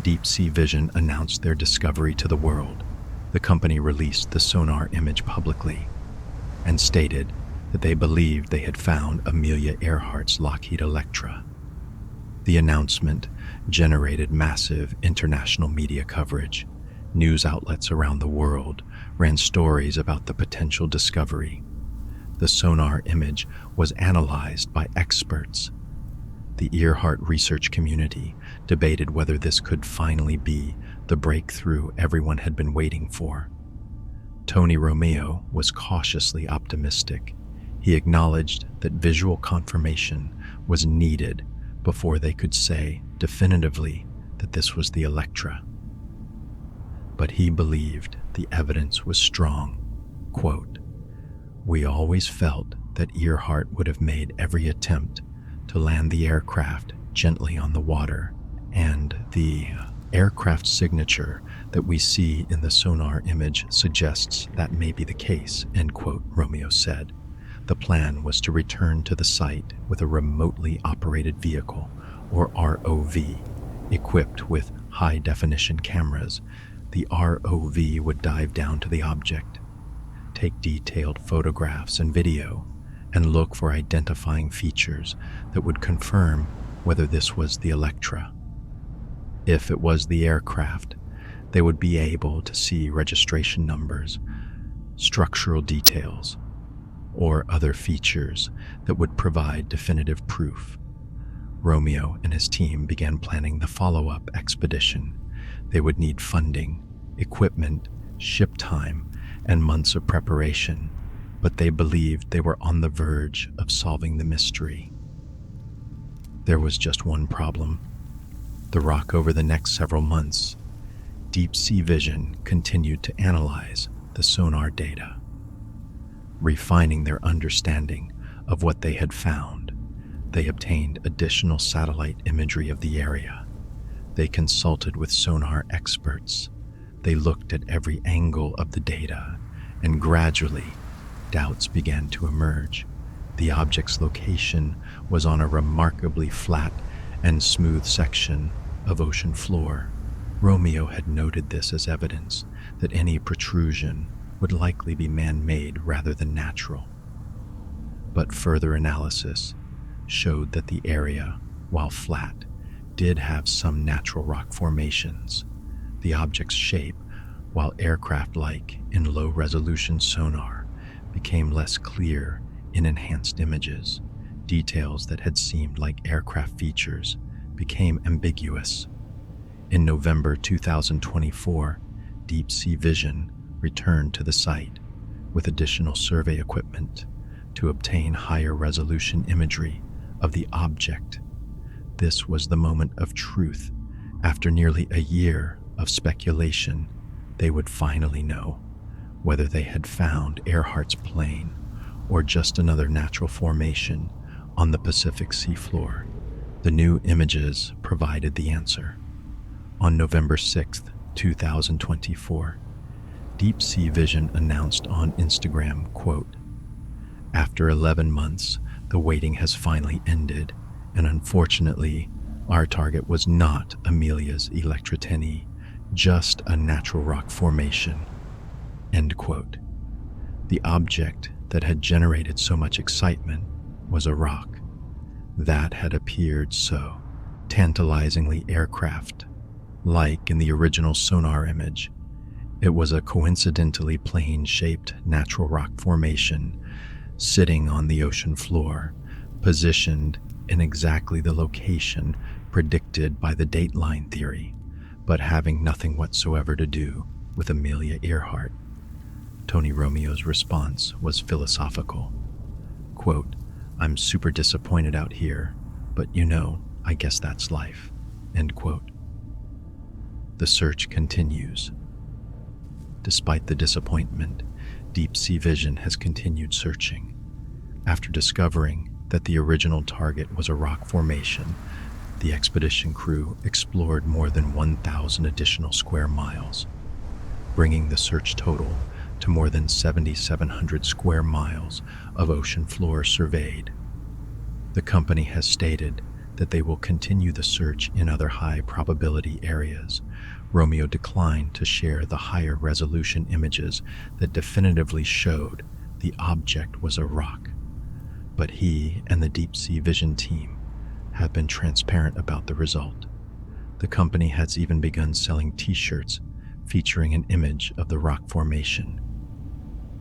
Deep Sea Vision announced their discovery to the world. The company released the sonar image publicly and stated that they believed they had found Amelia Earhart's Lockheed Electra. The announcement generated massive international media coverage. News outlets around the world ran stories about the potential discovery. The sonar image was analyzed by experts. The Earhart research community debated whether this could finally be the breakthrough everyone had been waiting for. Tony Romeo was cautiously optimistic. He acknowledged that visual confirmation was needed before they could say definitively that this was the Electra. But he believed the evidence was strong. Quote, "We always felt that Earhart would have made every attempt to land the aircraft gently on the water, and the aircraft signature that we see in the sonar image suggests that may be the case," end quote, Romeo said. The plan was to return to the site with a remotely operated vehicle, or ROV, equipped with high-definition cameras, the ROV would dive down to the object, take detailed photographs and video, and look for identifying features that would confirm whether this was the Electra. If it was the aircraft, they would be able to see registration numbers, structural details, or other features that would provide definitive proof. Romeo and his team began planning the follow-up expedition. They would need funding, equipment, ship time, and months of preparation, but they believed they were on the verge of solving the mystery. There was just one problem. The rock. Over the next several months, Deep Sea Vision continued to analyze the sonar data, refining their understanding of what they had found. They obtained additional satellite imagery of the area. They consulted with sonar experts. They looked at every angle of the data, and gradually, doubts began to emerge. The object's location was on a remarkably flat and smooth section of ocean floor. Romeo had noted this as evidence that any protrusion would likely be man-made rather than natural. But further analysis showed that the area, while flat, did have some natural rock formations. The object's shape, while aircraft-like in low-resolution sonar, became less clear in enhanced images. Details that had seemed like aircraft features became ambiguous. In November 2024, Deep Sea Vision returned to the site with additional survey equipment to obtain higher resolution imagery of the object. This was the moment of truth. After nearly a year of speculation, they would finally know whether they had found Earhart's plane or just another natural formation on the Pacific seafloor. The new images provided the answer. On November 6, 2024, Deep Sea Vision announced on Instagram, quote, "After 11 months, the waiting has finally ended, and unfortunately, our target was not Amelia's Electra, just a natural rock formation." End quote. The object that had generated so much excitement was a rock that had appeared so tantalizingly aircraft-like in the original sonar image. It was a coincidentally plane-shaped natural rock formation sitting on the ocean floor, positioned in exactly the location predicted by the dateline theory, but having nothing whatsoever to do with Amelia Earhart. Tony Romeo's response was philosophical. Quote, "I'm super disappointed out here, but I guess that's life." End quote. The search continues. Despite the disappointment, Deep Sea Vision has continued searching. After discovering that the original target was a rock formation, the expedition crew explored more than 1,000 additional square miles, bringing the search total to more than 7,700 square miles of ocean floor surveyed. The company has stated that they will continue the search in other high-probability areas. Romeo declined to share the higher resolution images that definitively showed the object was a rock, but he and the Deep Sea Vision team have been transparent about the result. The company has even begun selling t-shirts featuring an image of the rock formation,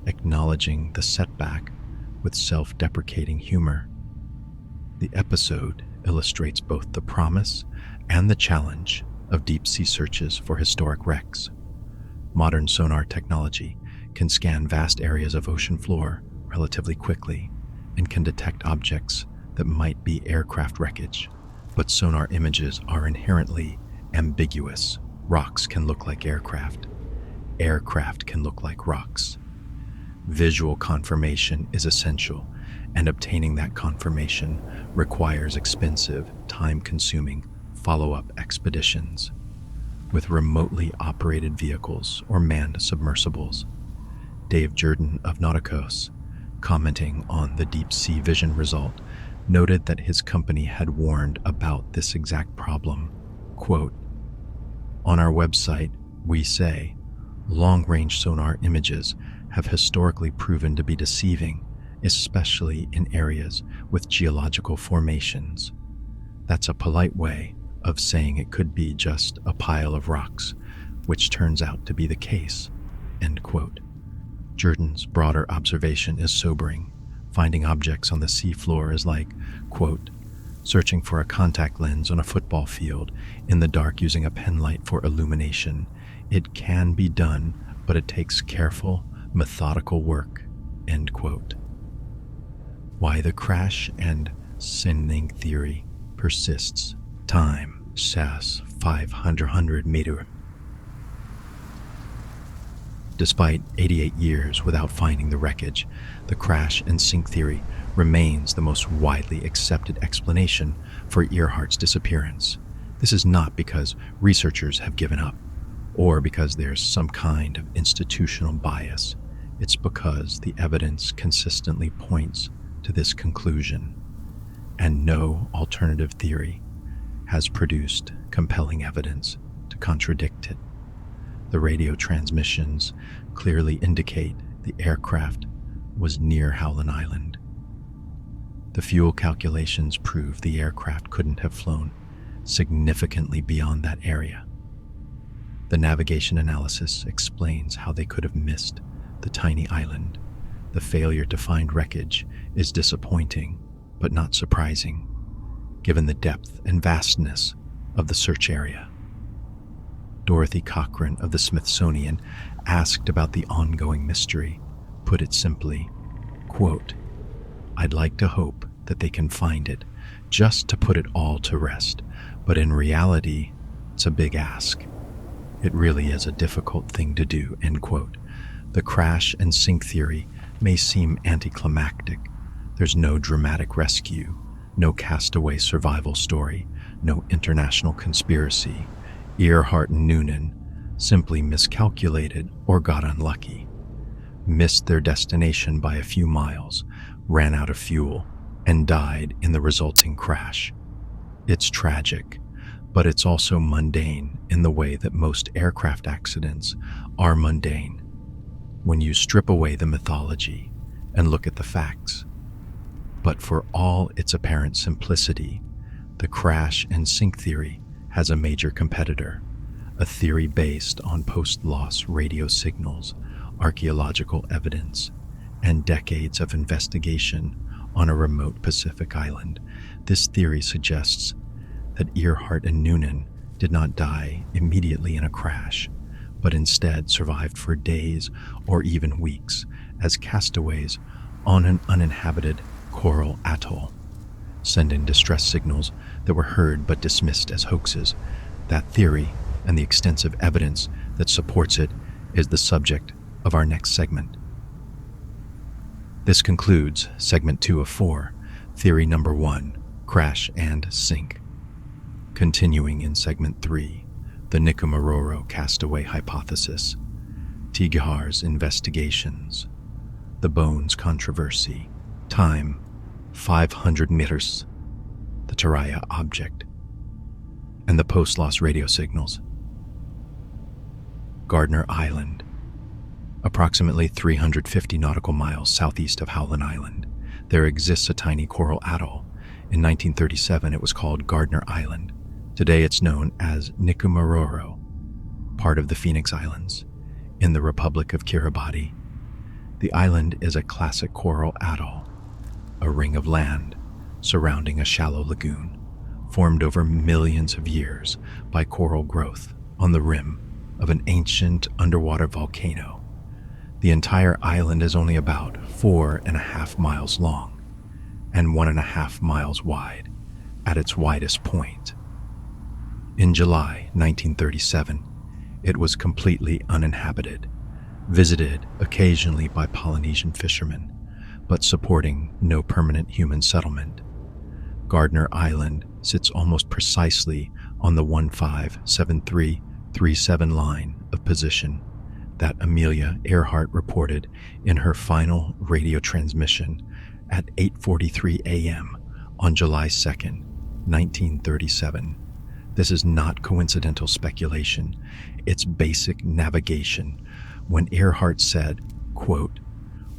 acknowledging the setback with self-deprecating humor. The episode illustrates both the promise and the challenge of deep-sea searches for historic wrecks. Modern sonar technology can scan vast areas of ocean floor relatively quickly and can detect objects that might be aircraft wreckage, but sonar images are inherently ambiguous. Rocks can look like aircraft. Aircraft can look like rocks. Visual confirmation is essential, and obtaining that confirmation requires expensive, time-consuming follow-up expeditions. With remotely operated vehicles or manned submersibles, Dave Jordan of Nauticos, commenting on the Deep Sea Vision result, noted that his company had warned about this exact problem. Quote, On our website, we say, long-range sonar images have historically proven to be deceiving, especially in areas with geological formations. That's a polite way of saying it could be just a pile of rocks, which turns out to be the case, end quote. Jordan's broader observation is sobering. Finding objects on the seafloor is like, quote, searching for a contact lens on a football field in the dark using a pen light for illumination. It can be done, but it takes careful, methodical work, end quote. Why the crash and sinking theory persists. Time, SAS 500 meter. Despite 88 years without finding the wreckage, the crash and sink theory remains the most widely accepted explanation for Earhart's disappearance. This is not because researchers have given up, or because there's some kind of institutional bias. It's because the evidence consistently points to this conclusion, and no alternative theory has produced compelling evidence to contradict it. The radio transmissions clearly indicate the aircraft was near Howland Island. The fuel calculations prove the aircraft couldn't have flown significantly beyond that area. The navigation analysis explains how they could have missed the tiny island. The failure to find wreckage is disappointing, but not surprising, given the depth and vastness of the search area. Dorothy Cochran of the Smithsonian, asked about the ongoing mystery, put it simply, quote, I'd like to hope that they can find it, just to put it all to rest, but in reality, it's a big ask. It really is a difficult thing to do, end quote. The crash and sink theory may seem anticlimactic. There's no dramatic rescue, no castaway survival story, no international conspiracy. Earhart and Noonan simply miscalculated or got unlucky, missed their destination by a few miles, ran out of fuel, and died in the resulting crash. It's tragic, but it's also mundane in the way that most aircraft accidents are mundane when you strip away the mythology and look at the facts. But for all its apparent simplicity, the crash and sink theory has a major competitor, a theory based on post-loss radio signals, archaeological evidence, and decades of investigation on a remote Pacific island. This theory suggests that Earhart and Noonan did not die immediately in a crash, but instead survived for days or even weeks as castaways on an uninhabited coral atoll, sending distress signals that were heard but dismissed as hoaxes. That theory and the extensive evidence that supports it is the subject of our next segment. This concludes segment 2 of 4, theory number 1, crash and sink. Continuing in segment 3, the Nikumaroro castaway hypothesis, Tigar's investigations, the bones controversy, time 500 meters, the Taraya object, and the post-loss radio signals. Gardner Island, approximately 350 nautical miles southeast of Howland Island, there exists a tiny coral atoll. In 1937, it was called Gardner Island. Today it's known as Nikumaroro, part of the Phoenix Islands, in the Republic of Kiribati. The island is a classic coral atoll, a ring of land surrounding a shallow lagoon, formed over millions of years by coral growth on the rim of an ancient underwater volcano. The entire island is only about 4.5 miles long and 1.5 miles wide at its widest point. In July 1937, it was completely uninhabited, visited occasionally by Polynesian fishermen, but supporting no permanent human settlement. Gardner Island sits almost precisely on the 157337 line of position that Amelia Earhart reported in her final radio transmission at 8:43 a.m. on July 2nd, 1937. This is not coincidental speculation. It's basic navigation. When Earhart said, quote,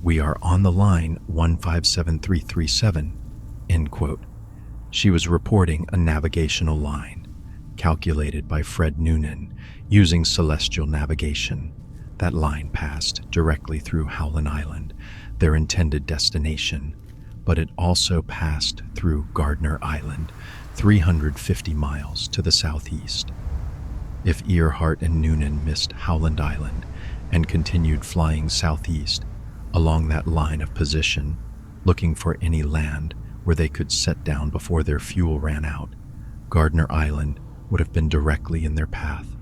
"We are on the line 157337, end quote, she was reporting a navigational line, calculated by Fred Noonan using celestial navigation. That line passed directly through Howland Island, their intended destination, but it also passed through Gardner Island, 350 miles to the southeast. If Earhart and Noonan missed Howland Island and continued flying southeast along that line of position, looking for any land where they could set down before their fuel ran out, Gardner Island would have been directly in their path.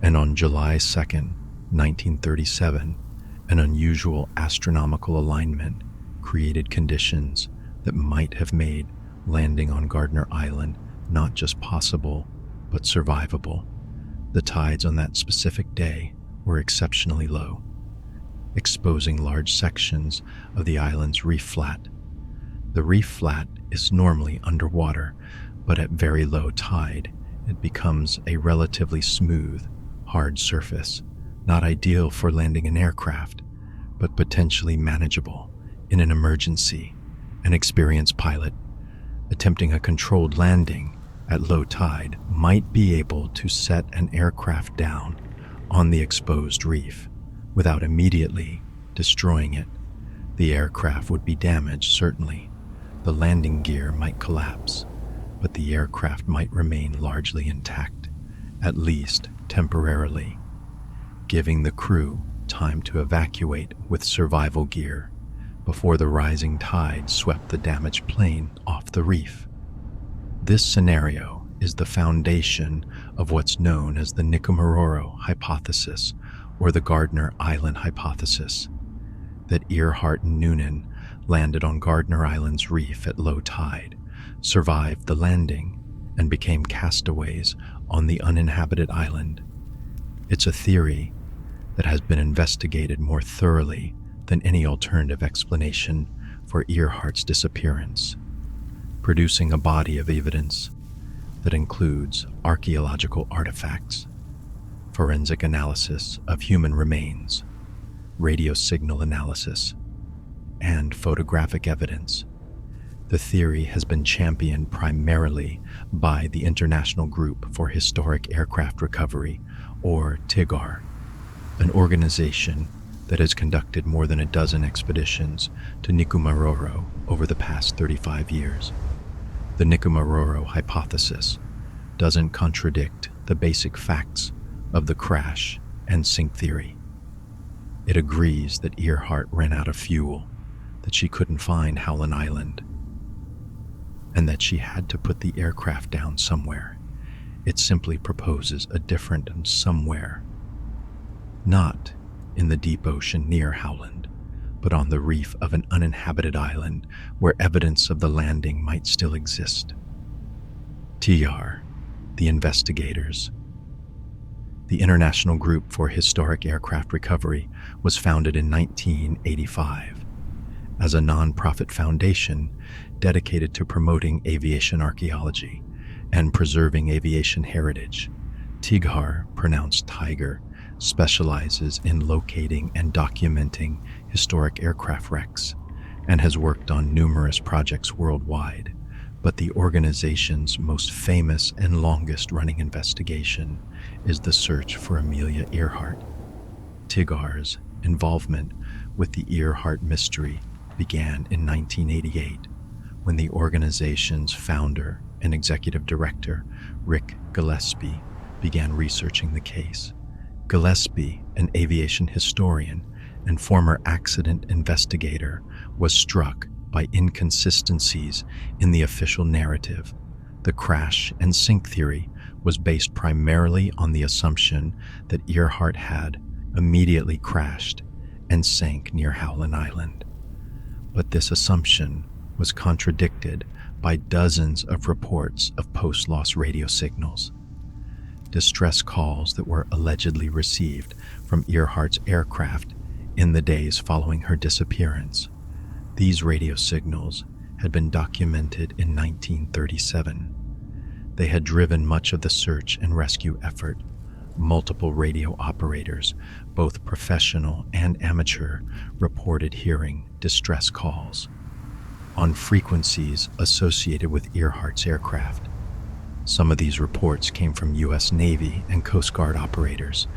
And on July 2nd, 1937, an unusual astronomical alignment created conditions that might have made landing on Gardner Island not just possible, but survivable. The tides on that specific day were exceptionally low, exposing large sections of the island's reef flat. The reef flat is normally underwater, but at very low tide, it becomes a relatively smooth, hard surface, not ideal for landing an aircraft, but potentially manageable in an emergency. An experienced pilot attempting a controlled landing at low tide might be able to set an aircraft down on the exposed reef without immediately destroying it. The aircraft would be damaged, certainly. The landing gear might collapse, but the aircraft might remain largely intact, at least temporarily, giving the crew time to evacuate with survival gear before the rising tide swept the damaged plane off the reef. This scenario is the foundation of what's known as the Nikumaroro hypothesis, or the Gardner Island hypothesis, that Earhart and Noonan landed on Gardner Island's reef at low tide, survived the landing, and became castaways on the uninhabited island. It's a theory that has been investigated more thoroughly than any alternative explanation for Earhart's disappearance, producing a body of evidence that includes archaeological artifacts, forensic analysis of human remains, radio signal analysis, and photographic evidence. The theory has been championed primarily by the International Group for Historic Aircraft Recovery, or TIGAR, an organization that has conducted more than a dozen expeditions to Nikumaroro over the past 35 years. The Nikumaroro hypothesis doesn't contradict the basic facts of the crash and sink theory. It agrees that Earhart ran out of fuel, that she couldn't find Howland Island, and that she had to put the aircraft down somewhere. It simply proposes a different somewhere, not in the deep ocean near Howland, but on the reef of an uninhabited island where evidence of the landing might still exist. TR, the investigators. The International Group for Historic Aircraft Recovery was founded in 1985 as a non-profit foundation dedicated to promoting aviation archaeology and preserving aviation heritage. TIGAR, pronounced Tiger, specializes in locating and documenting historic aircraft wrecks and has worked on numerous projects worldwide. But the organization's most famous and longest-running investigation is the search for Amelia Earhart. TIGAR's involvement with the Earhart mystery began in 1988, when the organization's founder and executive director, Rick Gillespie, began researching the case. Gillespie, an aviation historian and former accident investigator, was struck by inconsistencies in the official narrative. The crash and sink theory was based primarily on the assumption that Earhart had immediately crashed and sank near Howland Island. But this assumption was contradicted by dozens of reports of post-loss radio signals, distress calls that were allegedly received from Earhart's aircraft in the days following her disappearance. These radio signals had been documented in 1937. They had driven much of the search and rescue effort. Multiple radio operators, both professional and amateur, reported hearing distress calls on frequencies associated with Earhart's aircraft. Some of these reports came from U.S. Navy and Coast Guard operators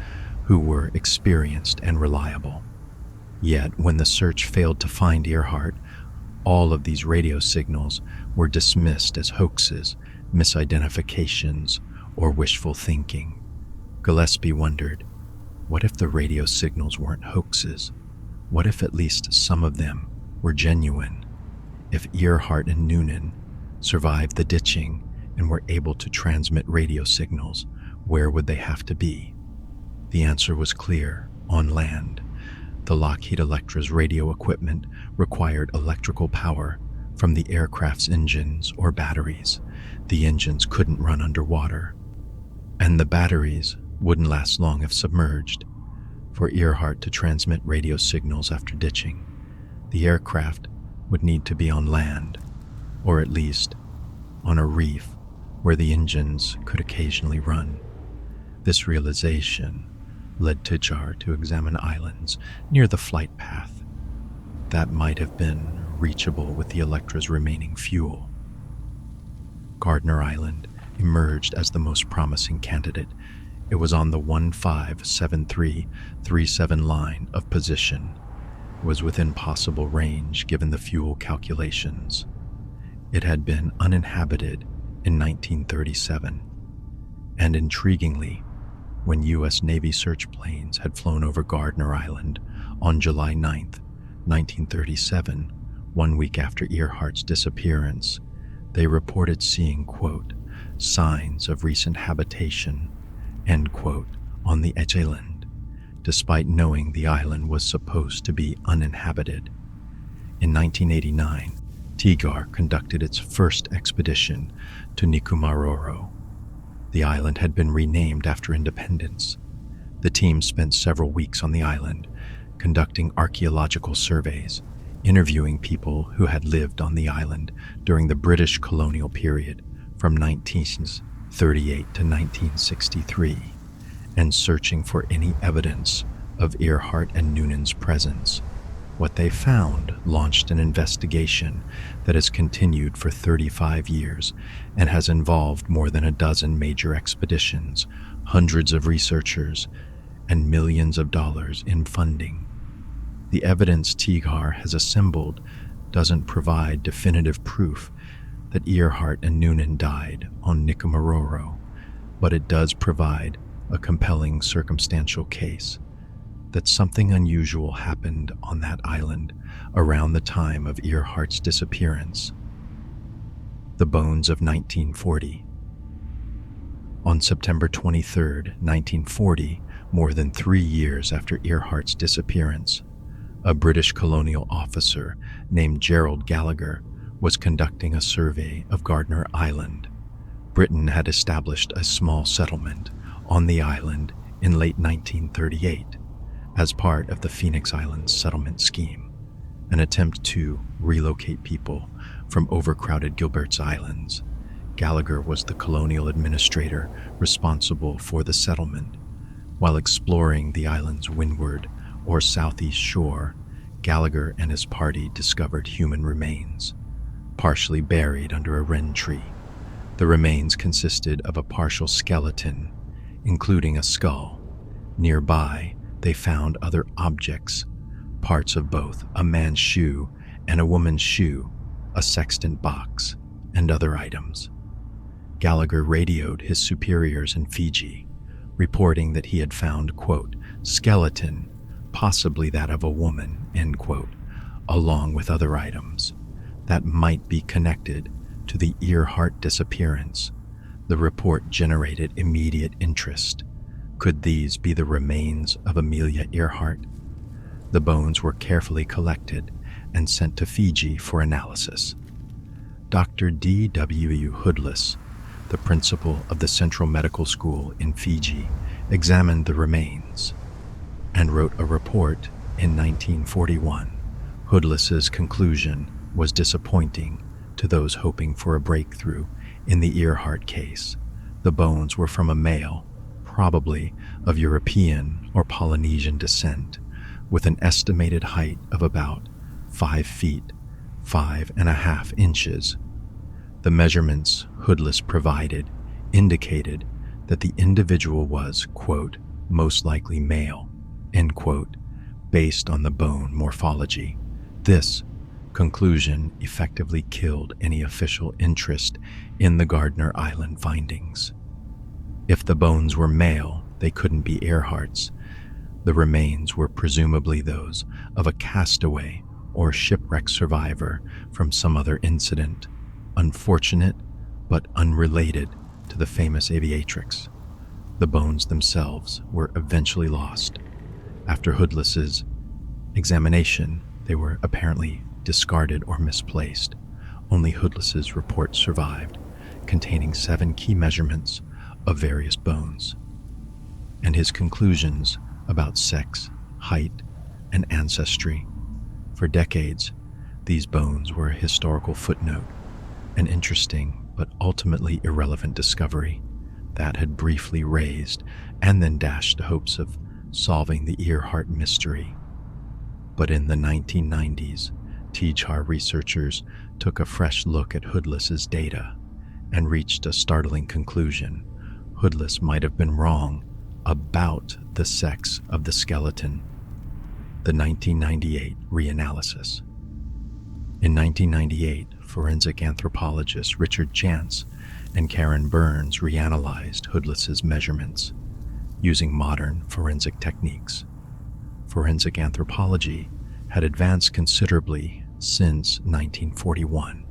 who were experienced and reliable. Yet, when the search failed to find Earhart, all of these radio signals were dismissed as hoaxes, misidentifications, or wishful thinking. Gillespie wondered, what if the radio signals weren't hoaxes? What if at least some of them were genuine? If Earhart and Noonan survived the ditching and were able to transmit radio signals, where would they have to be? The answer was clear: on land. The Lockheed Electra's radio equipment required electrical power from the aircraft's engines or batteries. The engines couldn't run underwater, and the batteries wouldn't last long if submerged. For Earhart to transmit radio signals after ditching, the aircraft would need to be on land, or at least on a reef where the engines could occasionally run. This realization led Tidjar to examine islands near the flight path that might have been reachable with the Electra's remaining fuel. Gardner Island emerged as the most promising candidate. It was on the 157337 line of position. It was within possible range given the fuel calculations. It had been uninhabited in 1937, and intriguingly, when U.S. Navy search planes had flown over Gardner Island on July 9, 1937, 1 week after Earhart's disappearance, they reported seeing, quote, signs of recent habitation, end quote, on the island, despite knowing the island was supposed to be uninhabited. In 1989, Tidjar conducted its first expedition to Nikumaroro. The island had been renamed after independence. The team spent several weeks on the island, conducting archaeological surveys, interviewing people who had lived on the island during the British colonial period from 1938 to 1963, and searching for any evidence of Earhart and Noonan's presence. What they found launched an investigation that has continued for 35 years and has involved more than a dozen major expeditions, hundreds of researchers, and millions of dollars in funding. The evidence Tidjar has assembled doesn't provide definitive proof that Earhart and Noonan died on Nikumaroro, but it does provide a compelling circumstantial case that something unusual happened on that island around the time of Earhart's disappearance. The bones of 1940. On September 23, 1940, more than 3 years after Earhart's disappearance, a British colonial officer named Gerald Gallagher was conducting a survey of Gardner Island. Britain had established a small settlement on the island in late 1938 as part of the Phoenix Islands settlement scheme, an attempt to relocate people from overcrowded Gilbert's Islands. Gallagher was the colonial administrator responsible for the settlement. While exploring the island's windward or southeast shore, Gallagher and his party discovered human remains, partially buried under a wren tree. The remains consisted of a partial skeleton, including a skull. Nearby, they found other objects, parts of both a man's shoe and a woman's shoe, a sextant box, and other items. Gallagher radioed his superiors in Fiji, reporting that he had found, quote, skeleton, possibly that of a woman, end quote, along with other items that might be connected to the Earhart disappearance. The report generated immediate interest. Could these be the remains of Amelia Earhart? The bones were carefully collected and sent to Fiji for analysis. Dr. D.W. Hoodless, the principal of the Central Medical School in Fiji, examined the remains and wrote a report in 1941. Hoodless's conclusion was disappointing to those hoping for a breakthrough In the Earhart case, the bones were from a male, probably of European or Polynesian descent, with an estimated height of about 5 feet, 5.5 inches. The measurements Hoodless provided indicated that the individual was, quote, most likely male, end quote, based on the bone morphology. This conclusion effectively killed any official interest in the Gardner Island findings. If the bones were male, they couldn't be Earhart's. The remains were presumably those of a castaway or shipwreck survivor from some other incident, unfortunate but unrelated to the famous aviatrix. The bones themselves were eventually lost. After Hoodless's examination, they were apparently discarded or misplaced. Only Hoodless's report survived, containing 7 key measurements of various bones, and his conclusions about sex, height, and ancestry. For decades, these bones were a historical footnote, an interesting but ultimately irrelevant discovery that had briefly raised and then dashed the hopes of solving the Earhart mystery. But in the 1990s, TJAR researchers took a fresh look at Hoodless's data and reached a startling conclusion. Hoodless might have been wrong about the sex of the skeleton. The 1998 reanalysis. In 1998, forensic anthropologists Richard Jantz and Karen Burns reanalyzed Hoodless's measurements using modern forensic techniques. Forensic anthropology had advanced considerably since 1941.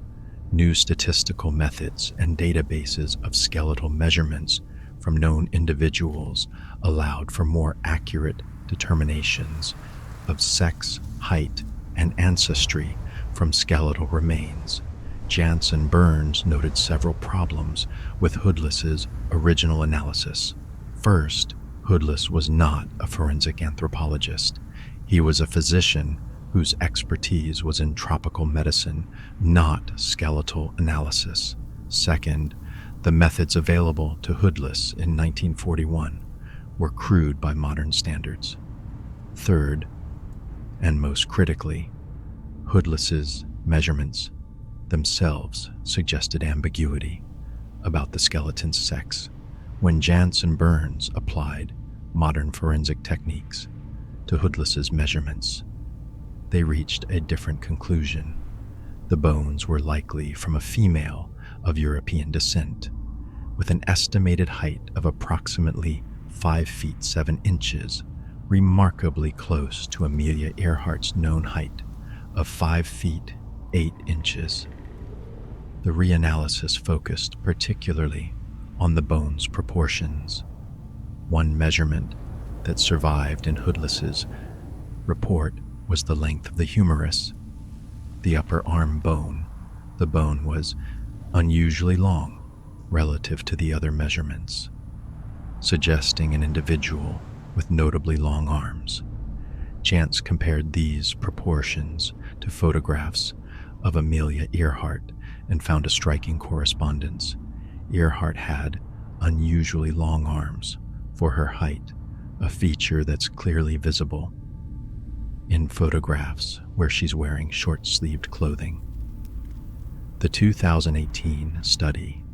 New statistical methods and databases of skeletal measurements from known individuals allowed for more accurate determinations of sex, height, and ancestry from skeletal remains. Jantz and Burns noted several problems with Hoodless's original analysis. First, Hoodless was not a forensic anthropologist. He was a physician whose expertise was in tropical medicine, not skeletal analysis. Second, the methods available to Hoodless in 1941 were crude by modern standards. Third, and most critically, Hoodless's measurements themselves suggested ambiguity about the skeleton's sex. When Jantz and Burns applied modern forensic techniques to Hoodless's measurements, they reached a different conclusion. The bones were likely from a female of European descent, with an estimated height of approximately 5 feet 7 inches, remarkably close to Amelia Earhart's known height of 5 feet 8 inches. The reanalysis focused particularly on the bone's proportions. One measurement that survived in Hoodless's report was the length of the humerus, the upper arm bone. The bone was unusually long relative to the other measurements, suggesting an individual with notably long arms. Jantz compared these proportions to photographs of Amelia Earhart and found a striking correspondence. Earhart had unusually long arms for her height, a feature that's clearly visible in photographs where she's wearing short-sleeved clothing. The 2018 study.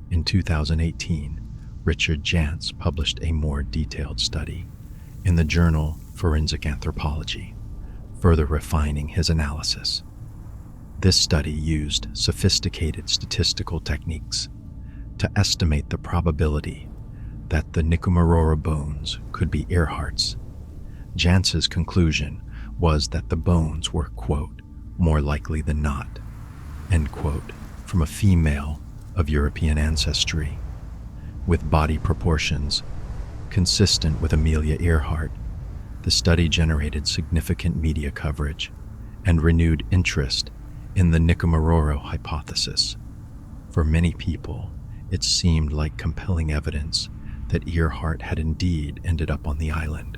In 2018, Richard Jantz published a more detailed study in the journal Forensic Anthropology, further refining his analysis. This study used sophisticated statistical techniques to estimate the probability that the Nikumaroro bones could be Earhart's. Jantz's conclusion was that the bones were, quote, more likely than not, end quote, from a female of European ancestry, with body proportions consistent with Amelia Earhart. The study generated significant media coverage and renewed interest in the Nikumaroro hypothesis. For many people, it seemed like compelling evidence that Earhart had indeed ended up on the island.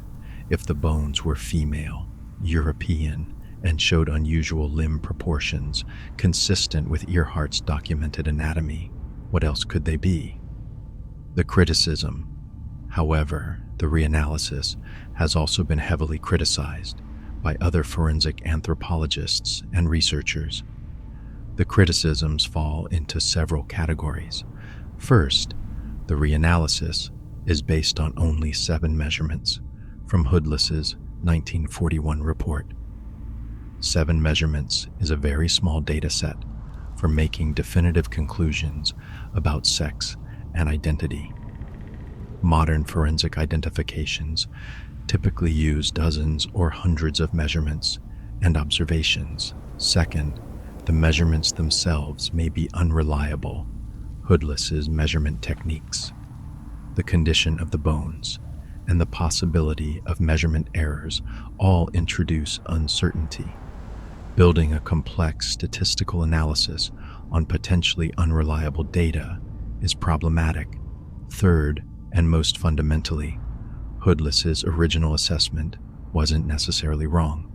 If the bones were female, European, and showed unusual limb proportions consistent with Earhart's documented anatomy. What else could they be? The criticism, however, the reanalysis has also been heavily criticized by other forensic anthropologists and researchers. The criticisms fall into several categories. First, the reanalysis is based on only 7 measurements from Hoodless's 1941 report. 7 measurements is a very small data set for making definitive conclusions about sex and identity. Modern forensic identifications typically use dozens or hundreds of measurements and observations. Second, the measurements themselves may be unreliable. Hoodless's measurement techniques, the condition of the bones, and the possibility of measurement errors all introduce uncertainty. Building a complex statistical analysis on potentially unreliable data is problematic. Third, and most fundamentally, Hoodless's original assessment wasn't necessarily wrong.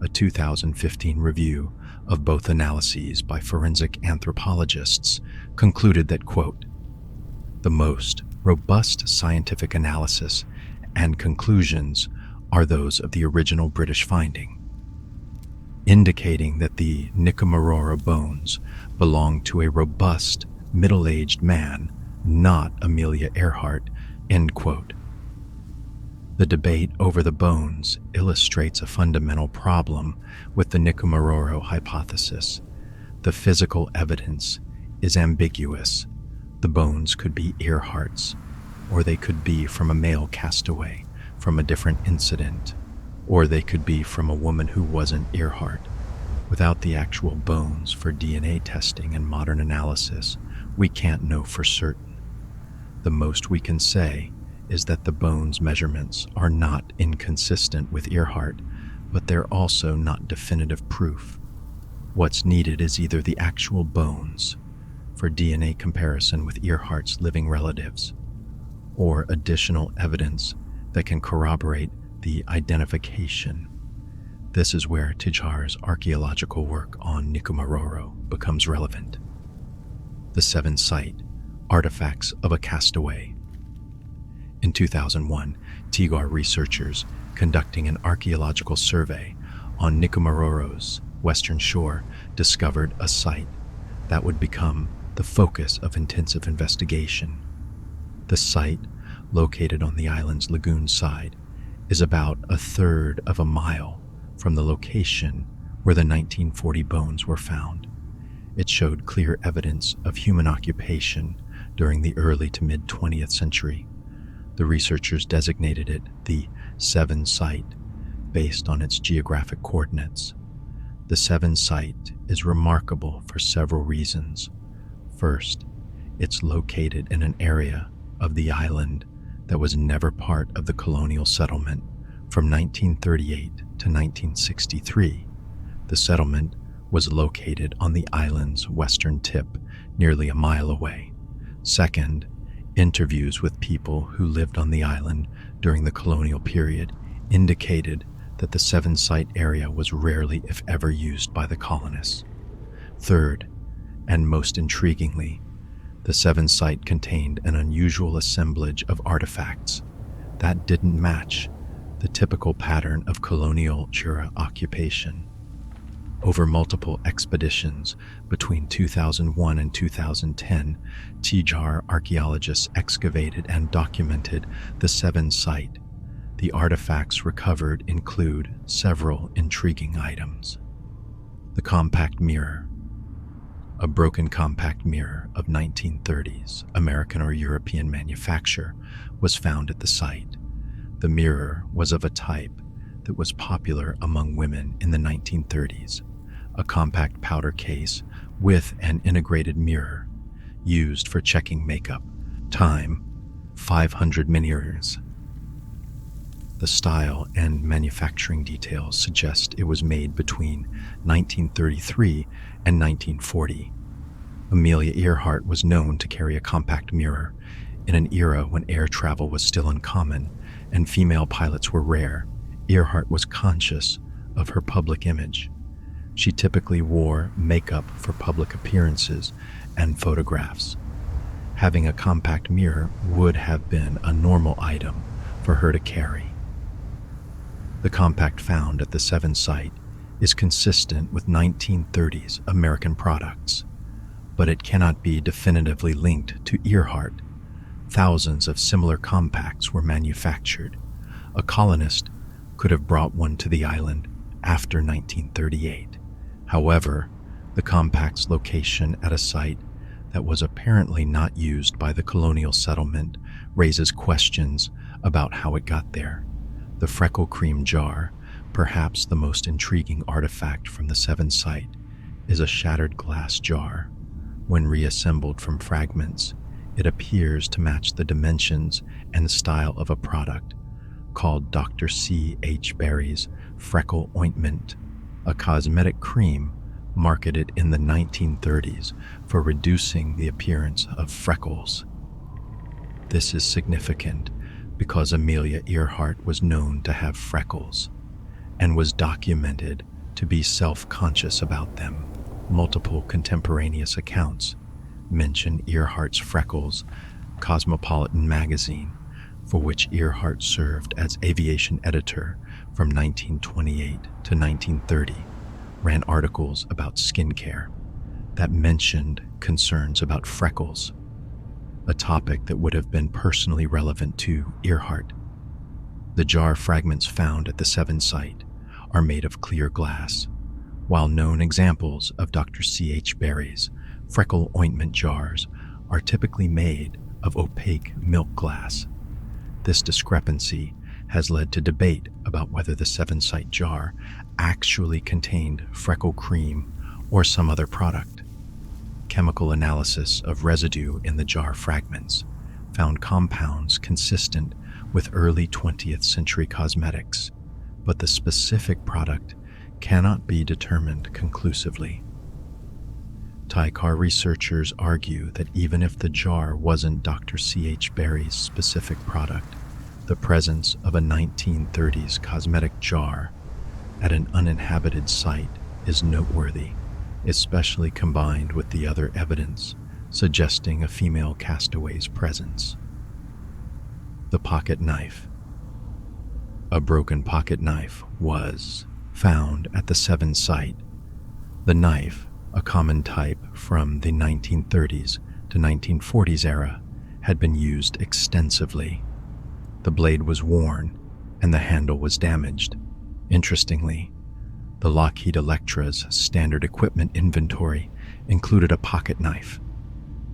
A 2015 review of both analyses by forensic anthropologists concluded that, quote, "The most robust scientific analysis and conclusions are those of the original British finding, indicating that the Nikumaroro bones belong to a robust, middle-aged man, not Amelia Earhart," end quote. The debate over the bones illustrates a fundamental problem with the Nikumaroro hypothesis. The physical evidence is ambiguous. The bones could be Earhart's, or they could be from a male castaway from a different incident, or they could be from a woman who wasn't Earhart. Without the actual bones for DNA testing and modern analysis, we can't know for certain. The most we can say is that the bones measurements are not inconsistent with Earhart, but they're also not definitive proof. What's needed is either the actual bones for DNA comparison with Earhart's living relatives, or additional evidence that can corroborate the identification. This is where Tijar's archaeological work on Nikumaroro becomes relevant. The 7 site artifacts of a castaway. In 2001, Tijar researchers conducting an archaeological survey on Nikumaroro's western shore discovered a site that would become the focus of intensive investigation. The site, located on the island's lagoon side, is about a third of a mile from the location where the 1940 bones were found. It showed clear evidence of human occupation during the early to mid-20th century. The researchers designated it the 7 site based on its geographic coordinates. The 7 site is remarkable for several reasons. First, it's located in an area of the island that was never part of the colonial settlement from 1938 to 1963. The settlement was located on the island's western tip, nearly a mile away. Second, interviews with people who lived on the island during the colonial period indicated that the 7 site area was rarely, if ever, used by the colonists. Third, and most intriguingly, the 7 site contained an unusual assemblage of artifacts that didn't match the typical pattern of colonial Jura occupation. Over multiple expeditions between 2001 and 2010, Tijar archaeologists excavated and documented the 7 site. The artifacts recovered include several intriguing items. The compact mirror. A broken compact mirror of 1930s American or European manufacture was found at the site. The mirror was of a type that was popular among women in the 1930s, a compact powder case with an integrated mirror used for checking makeup. Time, 500 mirrors. The style and manufacturing details suggest it was made between 1933 and 1940. Amelia Earhart was known to carry a compact mirror in an era when air travel was still uncommon and female pilots were rare. Earhart was conscious of her public image. She typically wore makeup for public appearances and photographs. Having a compact mirror would have been a normal item for her to carry. The compact found at the Seven site is consistent with 1930s American products, but it cannot be definitively linked to Earhart. Thousands of similar compacts were manufactured. A colonist could have brought one to the island after 1938. However, the compact's location at a site that was apparently not used by the colonial settlement raises questions about how it got there. The freckle cream jar, perhaps the most intriguing artifact from the Seven site, is a shattered glass jar. When reassembled from fragments, it appears to match the dimensions and style of a product called Dr. C. H. Barry's Freckle Ointment, a cosmetic cream marketed in the 1930s for reducing the appearance of freckles. This is significant because Amelia Earhart was known to have freckles and was documented to be self-conscious about them. Multiple contemporaneous accounts mention Earhart's freckles. Cosmopolitan magazine, for which Earhart served as aviation editor from 1928 to 1930, ran articles about skincare that mentioned concerns about freckles, a topic that would have been personally relevant to Earhart. The jar fragments found at the Seven site are made of clear glass, while known examples of Dr. C. H. Barry's freckle ointment jars are typically made of opaque milk glass. This discrepancy has led to debate about whether the Seven site jar actually contained freckle cream or some other product. Chemical analysis of residue in the jar fragments found compounds consistent with early 20th century cosmetics, but the specific product cannot be determined conclusively. Taikar researchers argue that even if the jar wasn't Dr. C. H. Barry's specific product, the presence of a 1930s cosmetic jar at an uninhabited site is noteworthy, especially combined with the other evidence suggesting a female castaway's presence. The pocket knife. A broken pocket knife was found at the Seven site. The knife, a common type from the 1930s to 1940s era, had been used extensively. The blade was worn and the handle was damaged. Interestingly, the Lockheed Electra's standard equipment inventory included a pocket knife.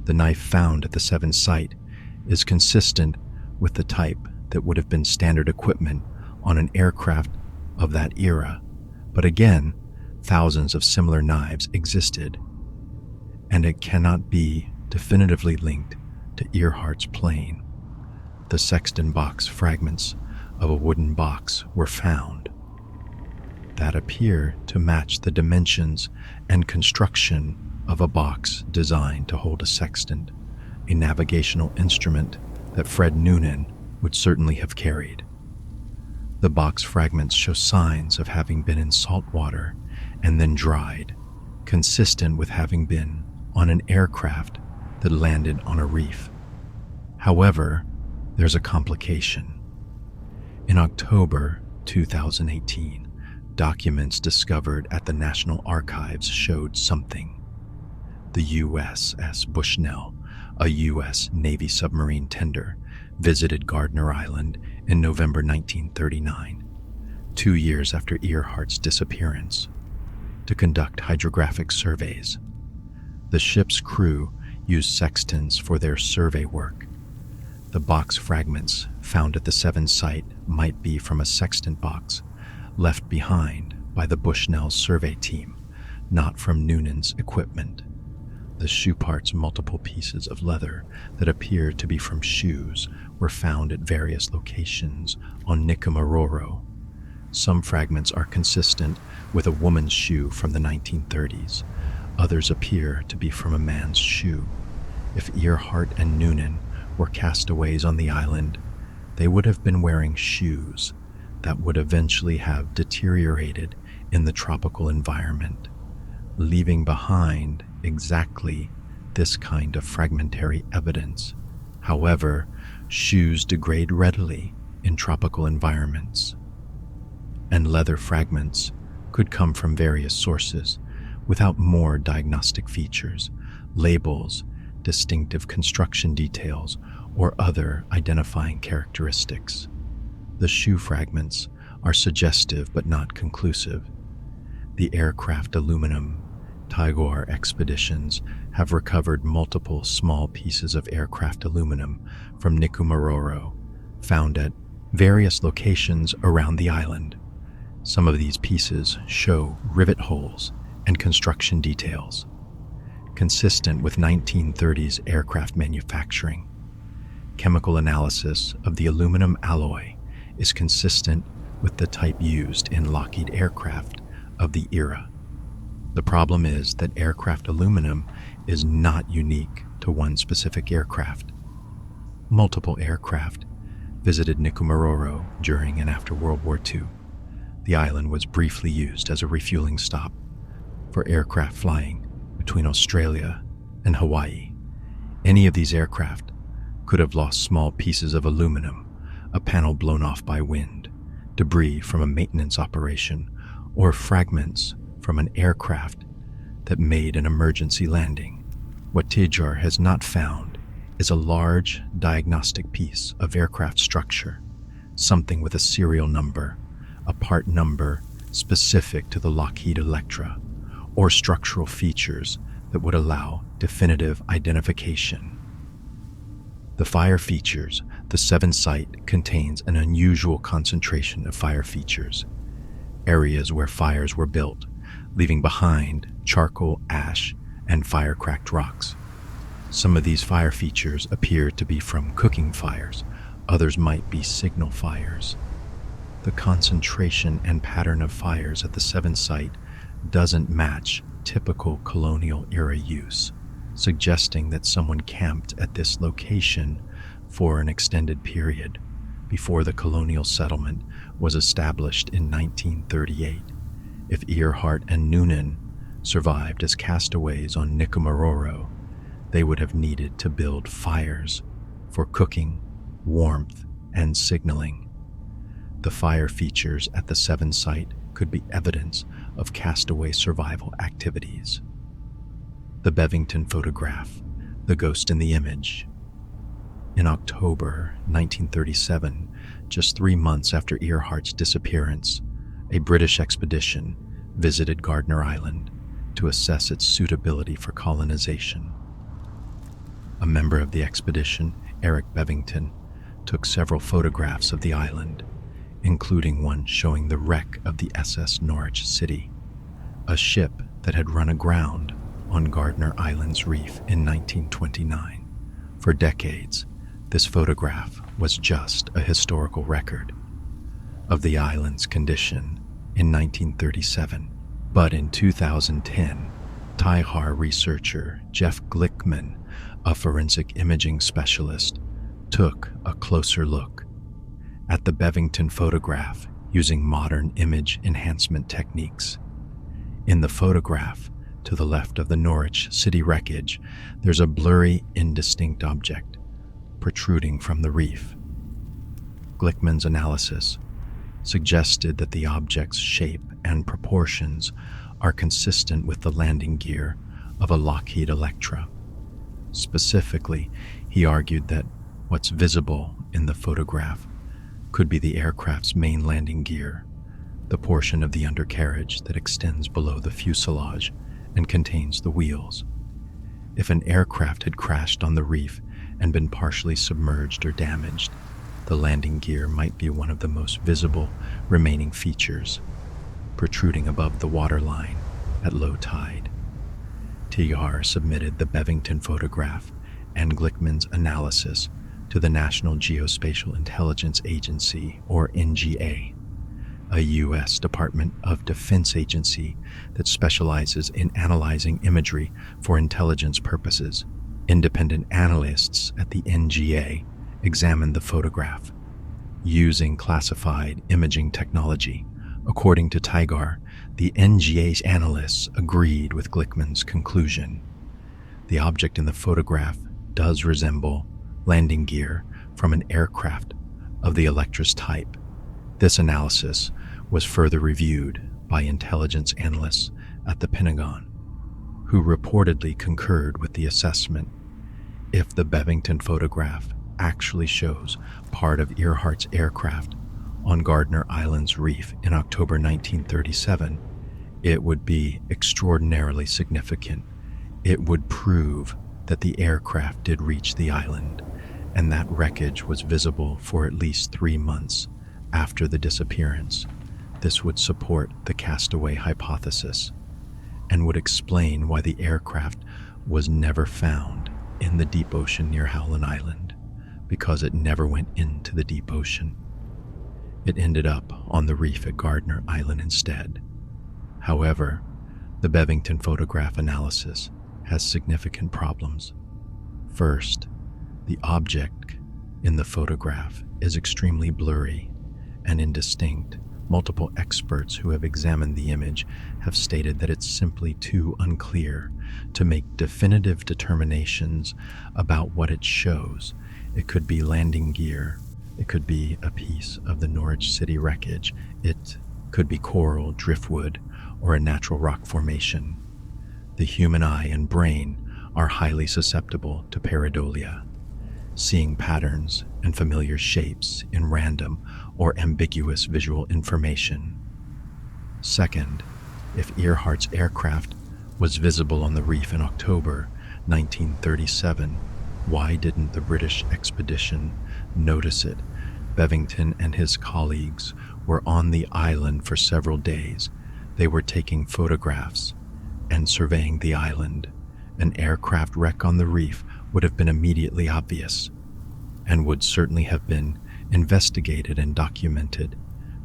The knife found at the Seven site is consistent with the type that would have been standard equipment on an aircraft of that era, but again, thousands of similar knives existed, and it cannot be definitively linked to Earhart's plane. The sexton box fragments of a wooden box were found that appear to match the dimensions and construction of a box designed to hold a sextant, a navigational instrument that Fred Noonan would certainly have carried. The box fragments show signs of having been in salt water and then dried, consistent with having been on an aircraft that landed on a reef. However, there's a complication. In October 2018, documents discovered at the National Archives showed something. The USS Bushnell, a U.S. Navy submarine tender, visited Gardner Island in November 1939, 2 years after Earhart's disappearance, to conduct hydrographic surveys. The ship's crew used sextants for their survey work. The box fragments found at the Seven site might be from a sextant box left behind by the Bushnell survey team, not from Noonan's equipment. The shoe parts, multiple pieces of leather that appear to be from shoes, were found at various locations on Nikumaroro. Some fragments are consistent with a woman's shoe from the 1930s. Others appear to be from a man's shoe. If Earhart and Noonan were castaways on the island, they would have been wearing shoes that would eventually have deteriorated in the tropical environment, leaving behind exactly this kind of fragmentary evidence. However, shoes degrade readily in tropical environments, and leather fragments could come from various sources without more diagnostic features, labels, distinctive construction details, or other identifying characteristics. The shoe fragments are suggestive but not conclusive. The aircraft aluminum Tagore expeditions have recovered multiple small pieces of aircraft aluminum from Nikumaroro, found at various locations around the island. Some of these pieces show rivet holes and construction details, consistent with 1930s aircraft manufacturing. Chemical analysis of the aluminum alloy is consistent with the type used in Lockheed aircraft of the era. The problem is that aircraft aluminum is not unique to one specific aircraft. Multiple aircraft visited Nikumaroro during and after World War II. The island was briefly used as a refueling stop for aircraft flying between Australia and Hawaii. Any of these aircraft could have lost small pieces of aluminum, a panel blown off by wind, debris from a maintenance operation, or fragments from an aircraft that made an emergency landing. What Tagore has not found is a large diagnostic piece of aircraft structure, something with a serial number, a part number specific to the Lockheed Electra, or structural features that would allow definitive identification. The fire features. The 7 site contains an unusual concentration of fire features, areas where fires were built, leaving behind charcoal, ash, and fire-cracked rocks. Some of these fire features appear to be from cooking fires, others might be signal fires. The concentration and pattern of fires at the 7 site doesn't match typical colonial era use, suggesting that someone camped at this location for an extended period before the colonial settlement was established in 1938. If Earhart and Noonan survived as castaways on Nikumaroro, they would have needed to build fires for cooking, warmth, and signaling. The fire features at the 7 site could be evidence of castaway survival activities. The Bevington photograph, the ghost in the image. In October 1937, just 3 months after Earhart's disappearance, a British expedition visited Gardner Island to assess its suitability for colonization. A member of the expedition, Eric Bevington, took several photographs of the island, including one showing the wreck of the SS Norwich City, a ship that had run aground on Gardner Island's reef in 1929. For decades, this photograph was just a historical record of the island's condition in 1937. But in 2010, Tagore researcher Jeff Glickman, a forensic imaging specialist, took a closer look at the Bevington photograph using modern image enhancement techniques. In the photograph, to the left of the Norwich City wreckage, there's a blurry, indistinct object protruding from the reef. Glickman's analysis suggested that the object's shape and proportions are consistent with the landing gear of a Lockheed Electra. Specifically, he argued that what's visible in the photograph could be the aircraft's main landing gear, the portion of the undercarriage that extends below the fuselage and contains the wheels. If an aircraft had crashed on the reef and been partially submerged or damaged, the landing gear might be one of the most visible remaining features, protruding above the waterline at low tide. Tagore submitted the Bevington photograph and Glickman's analysis to the National Geospatial Intelligence Agency, or NGA, a U.S. Department of Defense agency that specializes in analyzing imagery for intelligence purposes. Independent analysts at the NGA examined the photograph using classified imaging technology, According to Tigar, the NGA analysts agreed with Glickman's conclusion. The object in the photograph does resemble landing gear from an aircraft of the Electra's type. This analysis was further reviewed by intelligence analysts at the Pentagon, who reportedly concurred with the assessment. If the Bevington photograph actually shows part of Earhart's aircraft on Gardner Island's reef in October 1937, it would be extraordinarily significant. It would prove that the aircraft did reach the island, and that wreckage was visible for at least 3 months after the disappearance. This would support the castaway hypothesis and would explain why the aircraft was never found in the deep ocean near Howland Island, because it never went into the deep ocean. It ended up on the reef at Gardner Island instead. However, the Bevington photograph analysis has significant problems. First, the object in the photograph is extremely blurry and indistinct. Multiple experts who have examined the image have stated that it's simply too unclear to make definitive determinations about what it shows. It could be landing gear, it could be a piece of the Norwich City wreckage, it could be coral, driftwood, or a natural rock formation. The human eye and brain are highly susceptible to pareidolia, seeing patterns and familiar shapes in random or ambiguous visual information. Second, if Earhart's aircraft was visible on the reef in October 1937, why didn't the British expedition notice it? Bevington and his colleagues were on the island for several days. They were taking photographs and surveying the island. An aircraft wreck on the reef would have been immediately obvious and would certainly have been investigated and documented.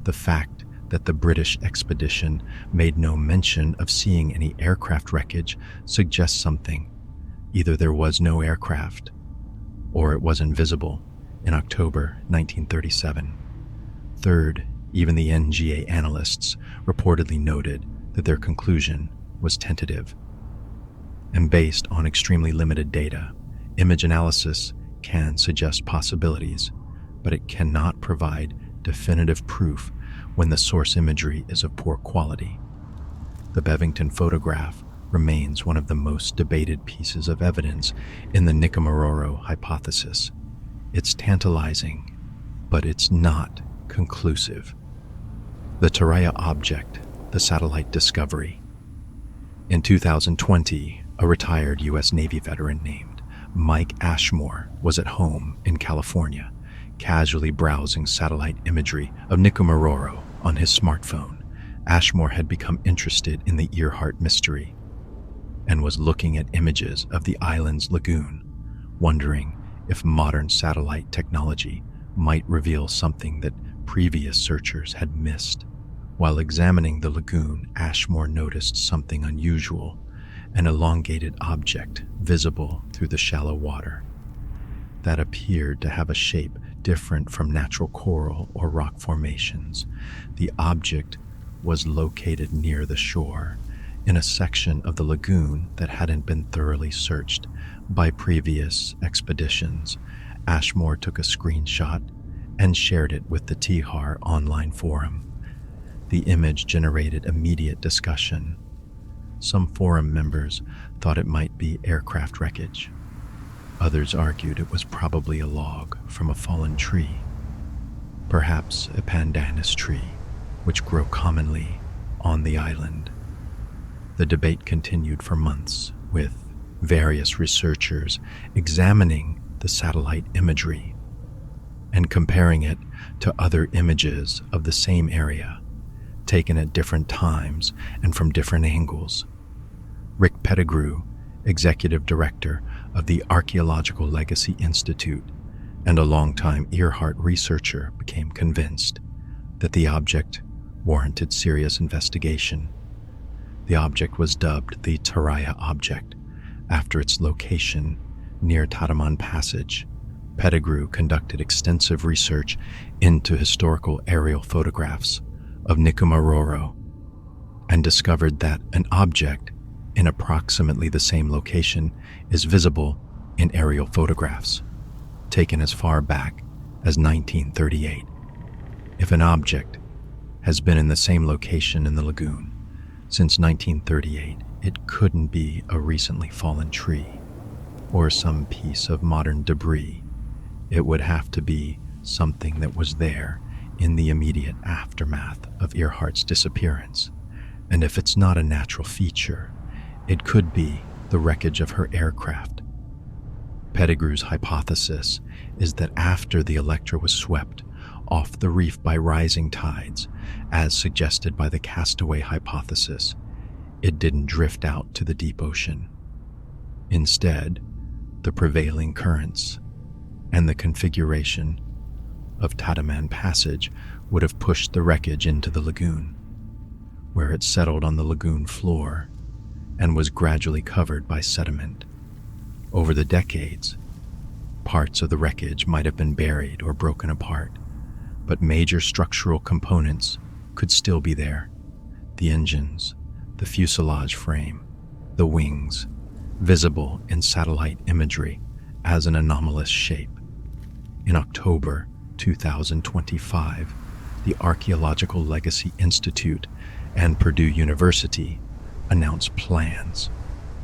The fact that the British expedition made no mention of seeing any aircraft wreckage suggests something. Either there was no aircraft, or it was invisible in October 1937. Third, even the NGA analysts reportedly noted that their conclusion was tentative. And based on extremely limited data, image analysis can suggest possibilities, but it cannot provide definitive proof when the source imagery is of poor quality. The Bevington photograph remains one of the most debated pieces of evidence in the Nikumaroro hypothesis. It's tantalizing, but it's not conclusive. The Taraya object, the satellite discovery. In 2020, a retired U.S. Navy veteran named Mike Ashmore was at home in California, casually browsing satellite imagery of Nikumaroro on his smartphone. Ashmore had become interested in the Earhart mystery and was looking at images of the island's lagoon, wondering if modern satellite technology might reveal something that previous searchers had missed. While examining the lagoon, Ashmore noticed something unusual, an elongated object visible through the shallow water that appeared to have a shape different from natural coral or rock formations. The object was located near the shore, in a section of the lagoon that hadn't been thoroughly searched by previous expeditions. Ashmore took a screenshot and shared it with the Tihar online forum. The image generated immediate discussion. Some forum members thought it might be aircraft wreckage. Others argued it was probably a log from a fallen tree, perhaps a pandanus tree, which grow commonly on the island. The debate continued for months, with various researchers examining the satellite imagery and comparing it to other images of the same area, taken at different times and from different angles. Rick Pettigrew, executive director of the Archaeological Legacy Institute and a longtime Earhart researcher, became convinced that the object warranted serious investigation. The object was dubbed the Taraya object after its location near Tataman Passage. Pettigrew conducted extensive research into historical aerial photographs of Nikumaroro and discovered that an object in approximately the same location is visible in aerial photographs taken as far back as 1938. If an object has been in the same location in the lagoon since 1938, it couldn't be a recently fallen tree or some piece of modern debris. It would have to be something that was there in the immediate aftermath of Earhart's disappearance. And if it's not a natural feature, it could be the wreckage of her aircraft. Pettigrew's hypothesis is that after the Electra was swept off the reef by rising tides, as suggested by the castaway hypothesis, it didn't drift out to the deep ocean. Instead, the prevailing currents and the configuration of Tataman Passage would have pushed the wreckage into the lagoon, where it settled on the lagoon floor and was gradually covered by sediment. Over the decades, parts of the wreckage might have been buried or broken apart, but major structural components could still be there. The engines, the fuselage frame, the wings, visible in satellite imagery as an anomalous shape. In October 2025, the Archaeological Legacy Institute and Purdue University announced plans.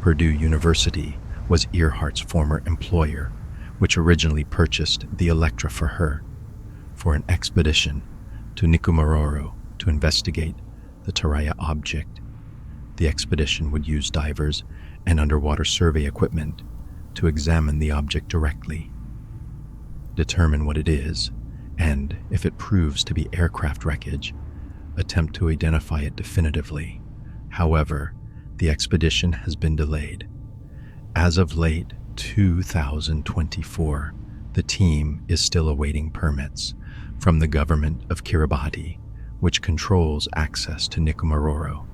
Purdue University was Earhart's former employer, which originally purchased the Electra for her, for an expedition to Nikumaroro to investigate the Taraya object. The expedition would use divers and underwater survey equipment to examine the object directly, determine what it is, and, if it proves to be aircraft wreckage, attempt to identify it definitively. However, the expedition has been delayed. As of late 2024, the team is still awaiting permits from the government of Kiribati, which controls access to Nikumaroro.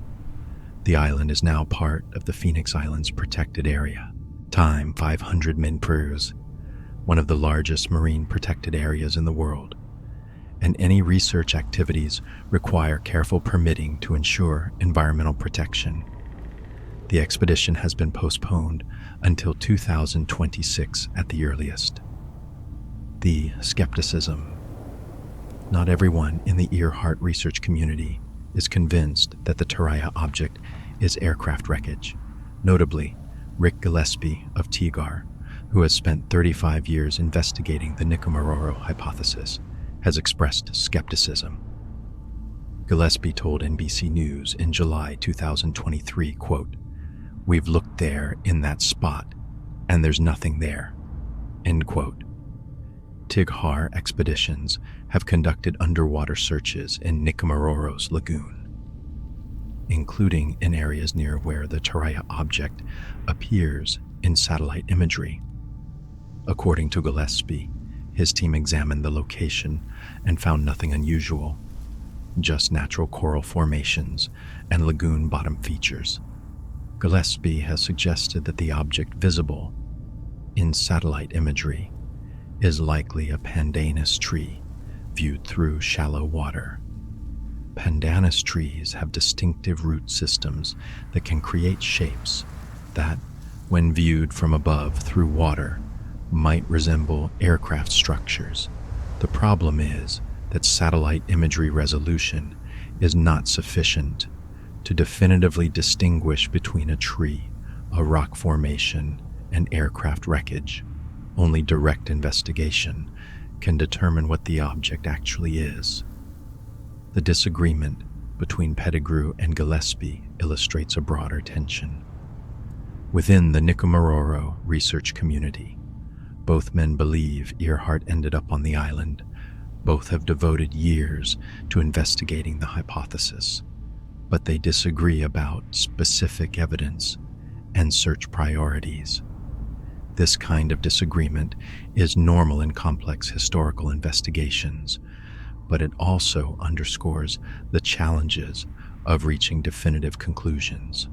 The island is now part of the Phoenix Islands protected area. Time 500 min-prus, one of the largest marine protected areas in the world, and any research activities require careful permitting to ensure environmental protection. The expedition has been postponed until 2026 at the earliest. The skepticism. Not everyone in the Earhart research community is convinced that the Taraya object is aircraft wreckage. Notably, Rick Gillespie of TIGAR, who has spent 35 years investigating the Nikumaroro hypothesis, has expressed skepticism. Gillespie told NBC News in July 2023, quote, "We've looked there in that spot, and there's nothing there," end quote. TIGAR expeditions have conducted underwater searches in Nikumaroro's lagoon, including in areas near where the Taraya object appears in satellite imagery. According to Gillespie, his team examined the location and found nothing unusual, just natural coral formations and lagoon bottom features. Gillespie has suggested that the object visible in satellite imagery is likely a pandanus tree viewed through shallow water. Pandanus trees have distinctive root systems that can create shapes that, when viewed from above through water, might resemble aircraft structures. The problem is that satellite imagery resolution is not sufficient to definitively distinguish between a tree, a rock formation, and aircraft wreckage. Only direct investigation can determine what the object actually is. The disagreement between Pettigrew and Gillespie illustrates a broader tension. Within the Nikumaroro research community, both men believe Earhart ended up on the island. Both have devoted years to investigating the hypothesis, but they disagree about specific evidence and search priorities. This kind of disagreement is normal in complex historical investigations, but it also underscores the challenges of reaching definitive conclusions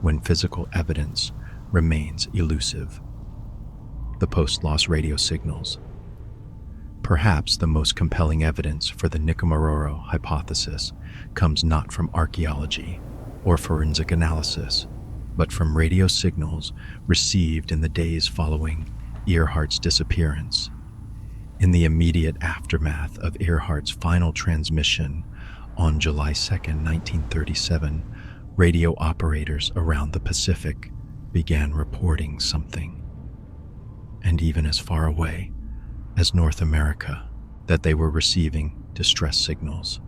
when physical evidence remains elusive. The post-loss radio signals. Perhaps the most compelling evidence for the Nikumaroro hypothesis comes not from archaeology or forensic analysis, but from radio signals received in the days following Earhart's disappearance. In the immediate aftermath of Earhart's final transmission on July 2, 1937, radio operators around the Pacific began reporting something, and even as far away as North America, that they were receiving distress signals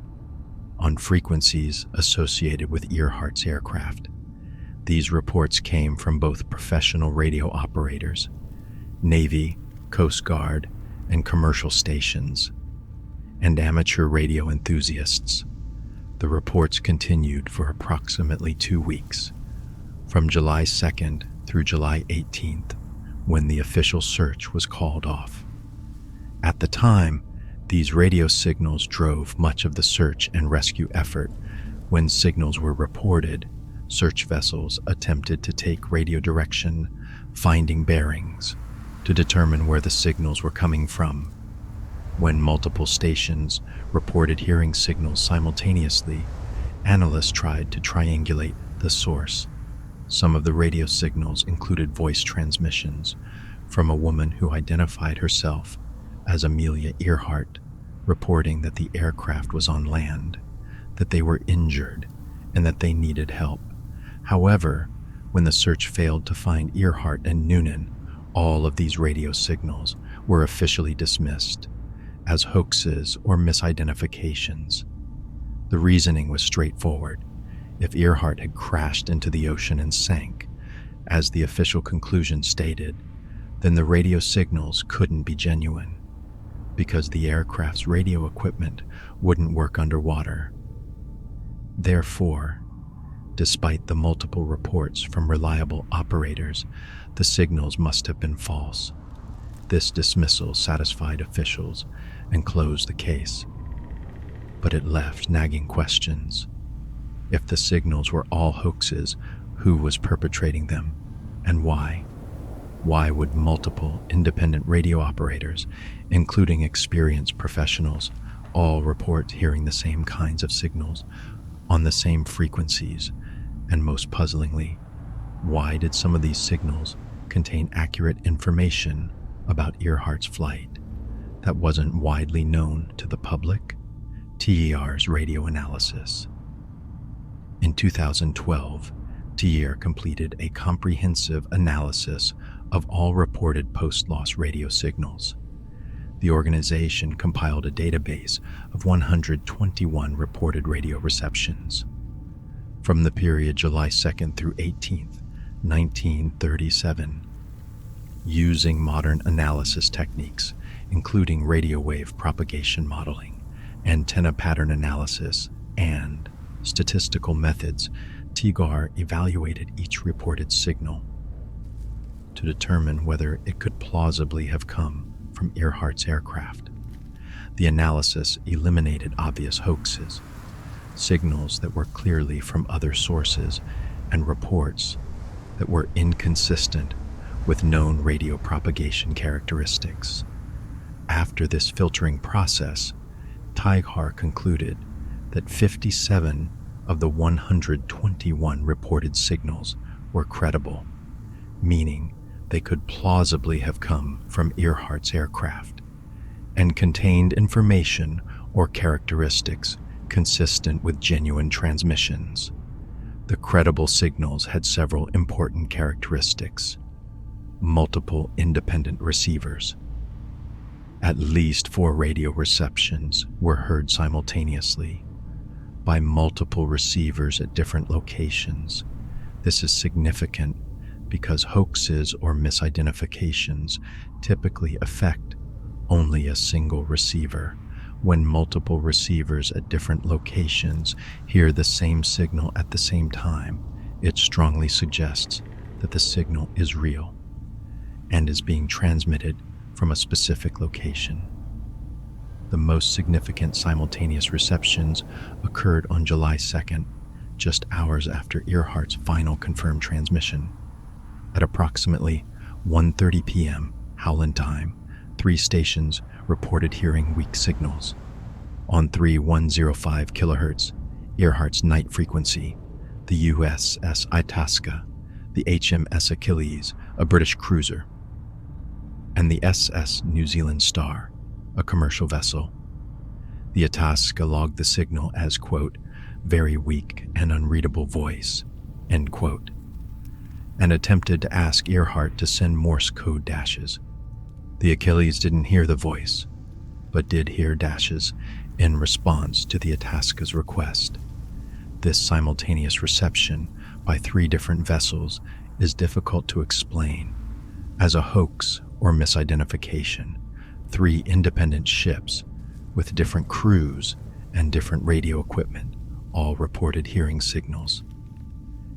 on frequencies associated with Earhart's aircraft. These reports came from both professional radio operators, Navy, Coast Guard, and commercial stations, and amateur radio enthusiasts. The reports continued for approximately 2 weeks, from July 2nd through July 18th, when the official search was called off. At the time, these radio signals drove much of the search and rescue effort. When signals were reported, search vessels attempted to take radio direction, finding bearings, to determine where the signals were coming from. When multiple stations reported hearing signals simultaneously, analysts tried to triangulate the source. Some of the radio signals included voice transmissions from a woman who identified herself as Amelia Earhart, reporting that the aircraft was on land, that they were injured, and that they needed help. However, when the search failed to find Earhart and Noonan, all of these radio signals were officially dismissed as hoaxes or misidentifications. The reasoning was straightforward. If Earhart had crashed into the ocean and sank, as the official conclusion stated, then the radio signals couldn't be genuine, because the aircraft's radio equipment wouldn't work underwater. Therefore, despite the multiple reports from reliable operators, the signals must have been false. This dismissal satisfied officials and closed the case, but it left nagging questions. If the signals were all hoaxes, who was perpetrating them, and why? Why would multiple independent radio operators, including experienced professionals, all report hearing the same kinds of signals on the same frequencies? And most puzzlingly, why did some of these signals contain accurate information about Earhart's flight that wasn't widely known to the public? TER's radio analysis. In 2012, TER completed a comprehensive analysis of all reported post-loss radio signals. The organization compiled a database of 121 reported radio receptions from the period July 2nd through 18th, 1937. Using modern analysis techniques, including radio wave propagation modeling, antenna pattern analysis, and statistical methods, TER evaluated each reported signal to determine whether it could plausibly have come from Earhart's aircraft. The analysis eliminated obvious hoaxes, signals that were clearly from other sources, and reports that were inconsistent with known radio propagation characteristics. After this filtering process, TER concluded that 57 of the 121 reported signals were credible, meaning they could plausibly have come from Earhart's aircraft and contained information or characteristics consistent with genuine transmissions. The credible signals had several important characteristics: multiple independent receivers. At least 4 radio receptions were heard simultaneously by multiple receivers at different locations. This is significant because hoaxes or misidentifications typically affect only a single receiver. When multiple receivers at different locations hear the same signal at the same time, it strongly suggests that the signal is real and is being transmitted from a specific location. The most significant simultaneous receptions occurred on July 2nd, just hours after Earhart's final confirmed transmission. At approximately 1:30 p.m. Howland time, 3 stations reported hearing weak signals. On 3105 kHz, Earhart's night frequency, the USS Itasca, the HMS Achilles, a British cruiser, and the SS New Zealand Star, a commercial vessel. The Itasca logged the signal as, quote, very weak and unreadable voice, end quote, and attempted to ask Earhart to send Morse code dashes. The Achilles didn't hear the voice, but did hear dashes in response to the Itasca's request. This simultaneous reception by 3 different vessels is difficult to explain. As a hoax or misidentification, 3 independent ships with different crews and different radio equipment all reported hearing signals,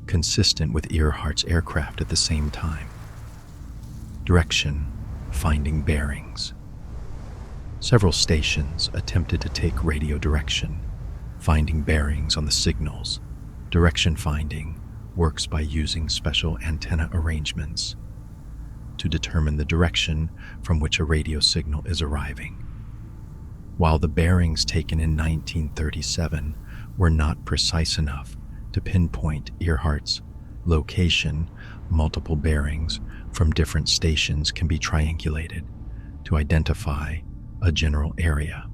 consistent with Earhart's aircraft at the same time. Direction, finding bearings. Several stations attempted to take radio direction, finding bearings on the signals. Direction finding works by using special antenna arrangements to determine the direction from which a radio signal is arriving. While the bearings taken in 1937 were not precise enough to pinpoint Earhart's location, multiple bearings from different stations can be triangulated to identify a general area.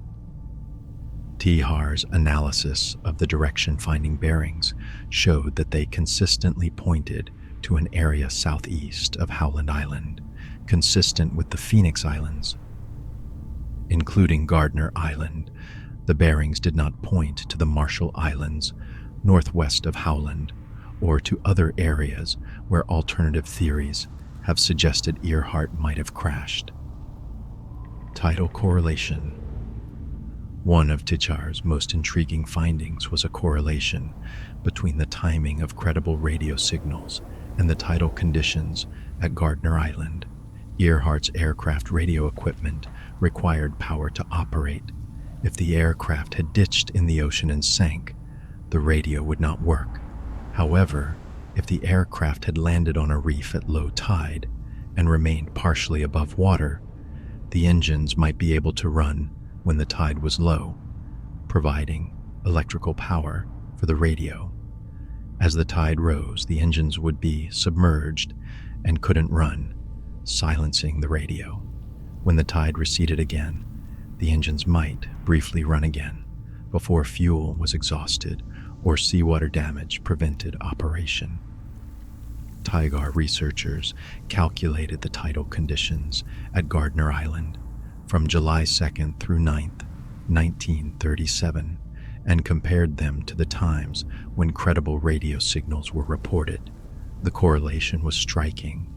Tihar's analysis of the direction-finding bearings showed that they consistently pointed to an area southeast of Howland Island, consistent with the Phoenix Islands. Including Gardner Island, the bearings did not point to the Marshall Islands, northwest of Howland, or to other areas where alternative theories have suggested Earhart might have crashed. Tidal correlation. One of Tichar's most intriguing findings was a correlation between the timing of credible radio signals and the tidal conditions at Gardner Island. Earhart's aircraft radio equipment required power to operate. If the aircraft had ditched in the ocean and sank, the radio would not work. However, if the aircraft had landed on a reef at low tide and remained partially above water, the engines might be able to run when the tide was low, providing electrical power for the radio. As the tide rose, the engines would be submerged and couldn't run, silencing the radio. When the tide receded again, the engines might briefly run again before fuel was exhausted or seawater damage prevented operation. Tigar researchers calculated the tidal conditions at Gardner Island from July 2nd through 9th, 1937, and compared them to the times when credible radio signals were reported. The correlation was striking.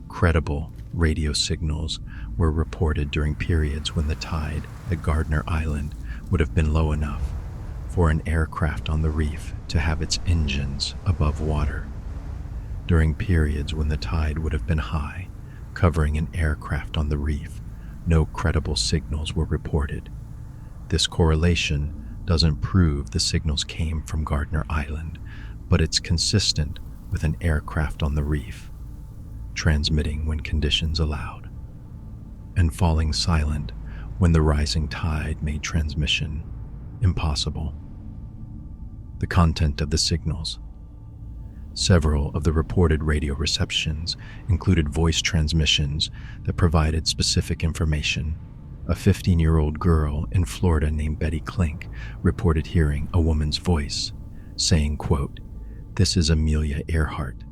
Credible radio signals were reported during periods when the tide at Gardner Island would have been low enough for an aircraft on the reef to have its engines above water. During periods when the tide would have been high, covering an aircraft on the reef, no credible signals were reported. This correlation doesn't prove the signals came from Gardner Island, but it's consistent with an aircraft on the reef, transmitting when conditions allowed, and falling silent when the rising tide made transmission impossible. The content of the signals. Several of the reported radio receptions included voice transmissions that provided specific information. A 15-year-old girl in Florida named Betty Klink reported hearing a woman's voice saying, quote, "This is Amelia Earhart,"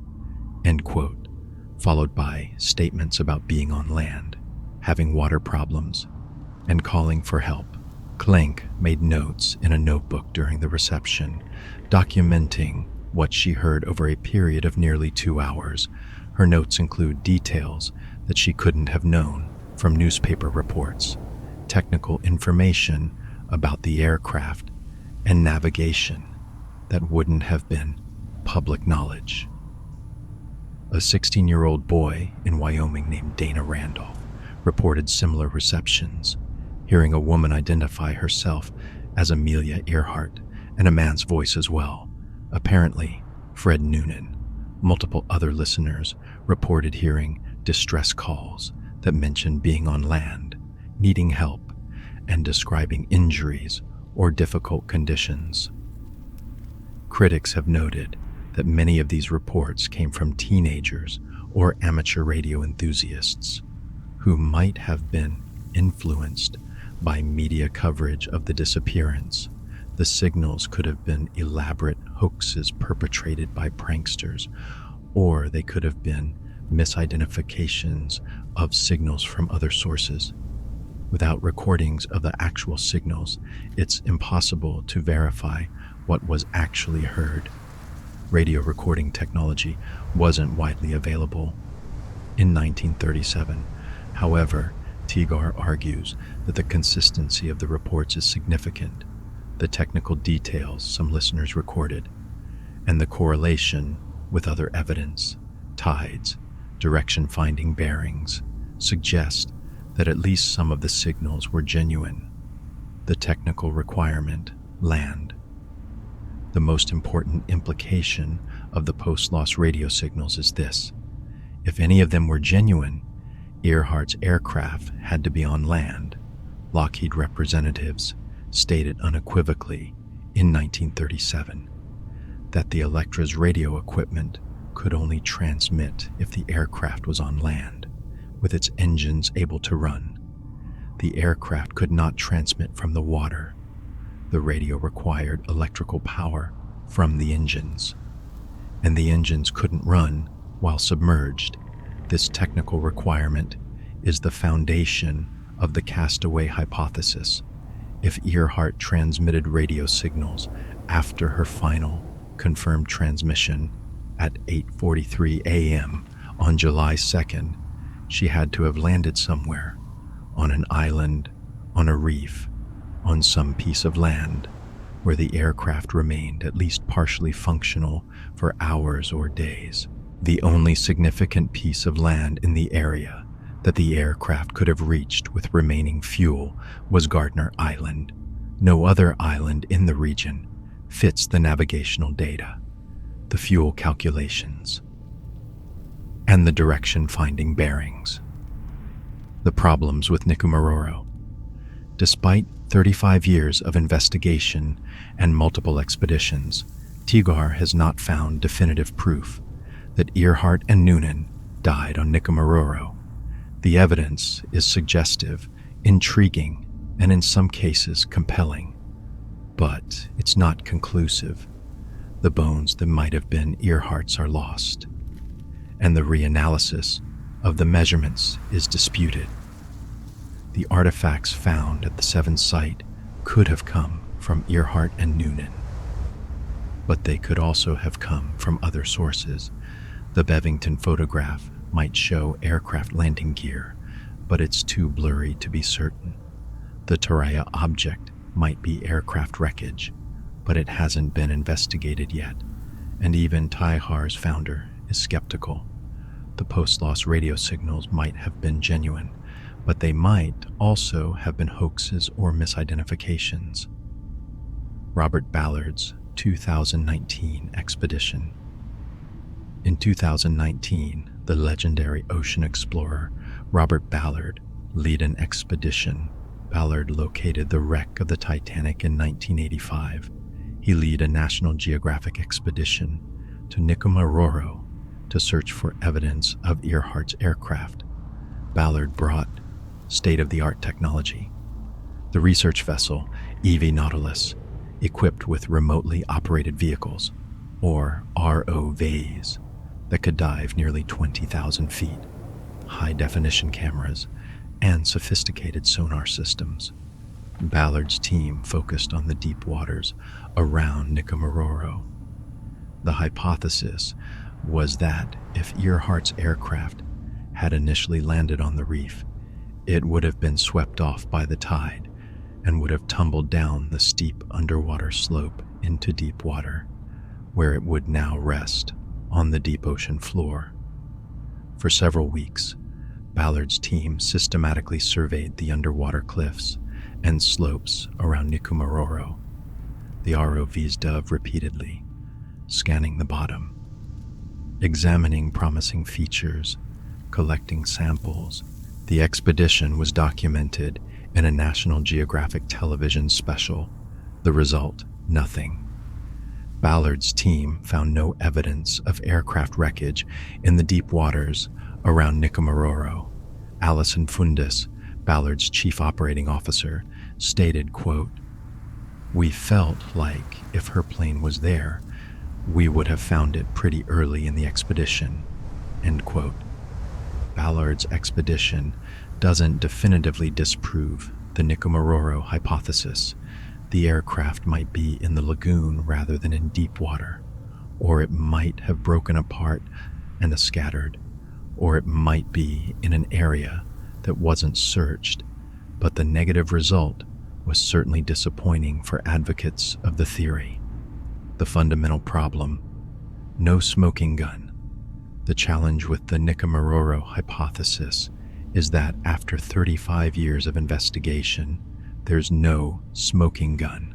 end quote, followed by statements about being on land, having water problems, and calling for help. Klink made notes in a notebook during the reception, documenting what she heard over a period of nearly 2 hours. Her notes include details that she couldn't have known from newspaper reports, technical information about the aircraft, and navigation that wouldn't have been public knowledge. A 16-year-old boy in Wyoming named Dana Randolph reported similar receptions, hearing a woman identify herself as Amelia Earhart and a man's voice as well, apparently Fred Noonan. Multiple other listeners reported hearing distress calls that mentioned being on land, needing help, and describing injuries or difficult conditions. Critics have noted that many of these reports came from teenagers or amateur radio enthusiasts who might have been influenced by media coverage of the disappearance. The signals could have been elaborate hoaxes perpetrated by pranksters, or they could have been misidentifications of signals from other sources. Without recordings of the actual signals, it's impossible to verify what was actually heard. Radio recording technology wasn't widely available in 1937. However, Teagar argues that the consistency of the reports is significant, the technical details some listeners recorded, and the correlation with other evidence, tides, direction-finding bearings, suggest that at least some of the signals were genuine. The technical requirement, land. The most important implication of the post-loss radio signals is this: if any of them were genuine, Earhart's aircraft had to be on land. Lockheed representatives stated unequivocally in 1937 that the Electra's radio equipment could only transmit if the aircraft was on land, with its engines able to run. The aircraft could not transmit from the water. The radio required electrical power from the engines, and the engines couldn't run while submerged. This technical requirement is the foundation of the castaway hypothesis. If Earhart transmitted radio signals after her final confirmed transmission at 8:43 a.m. on July 2nd, she had to have landed somewhere, on an island, on a reef, on some piece of land, where the aircraft remained at least partially functional for hours or days. The only significant piece of land in the area that the aircraft could have reached with remaining fuel was Gardner Island. No other island in the region fits the navigational data, the fuel calculations, and the direction-finding bearings. The problems with Nikumaroro. Despite 35 years of investigation and multiple expeditions, Teagar has not found definitive proof that Earhart and Noonan died on Nikumaroro. The evidence is suggestive, intriguing, and in some cases compelling, but it's not conclusive. The bones that might have been Earhart's are lost, and the reanalysis of the measurements is disputed. The artifacts found at the Seven site could have come from Earhart and Noonan, but they could also have come from other sources. The Bevington photograph might show aircraft landing gear, but it's too blurry to be certain. The Taraya object might be aircraft wreckage, but it hasn't been investigated yet, and even Teagar's founder is skeptical. The post-loss radio signals might have been genuine, but they might also have been hoaxes or misidentifications. Robert Ballard's 2019 expedition. In 2019, the legendary ocean explorer Robert Ballard led an expedition. Ballard located the wreck of the Titanic in 1985. He led a National Geographic expedition to Nikumaroro to search for evidence of Earhart's aircraft. Ballard brought state-of-the-art technology. The research vessel, EV Nautilus, equipped with remotely operated vehicles, or ROVs, that could dive nearly 20,000 feet, high-definition cameras, and sophisticated sonar systems. Ballard's team focused on the deep waters around Nikumaroro. The hypothesis was that if Earhart's aircraft had initially landed on the reef, it would have been swept off by the tide and would have tumbled down the steep underwater slope into deep water, where it would now rest on the deep ocean floor. For several weeks, Ballard's team systematically surveyed the underwater cliffs and slopes around Nikumaroro. The ROVs dove repeatedly, scanning the bottom, examining promising features, collecting samples, The expedition was documented in a National Geographic television special. The result, nothing. Ballard's team found no evidence of aircraft wreckage in the deep waters around Nikumaroro. Alison Fundis, Ballard's chief operating officer, stated, quote, "We felt like if her plane was there, we would have found it pretty early in the expedition," end quote. Ballard's expedition doesn't definitively disprove the Nikumaroro hypothesis. The aircraft might be in the lagoon rather than in deep water, or it might have broken apart and scattered, or it might be in an area that wasn't searched, but the negative result was certainly disappointing for advocates of the theory. The fundamental problem: no smoking gun. The challenge with the Nikumaroro hypothesis is that after 35 years of investigation, there's no smoking gun,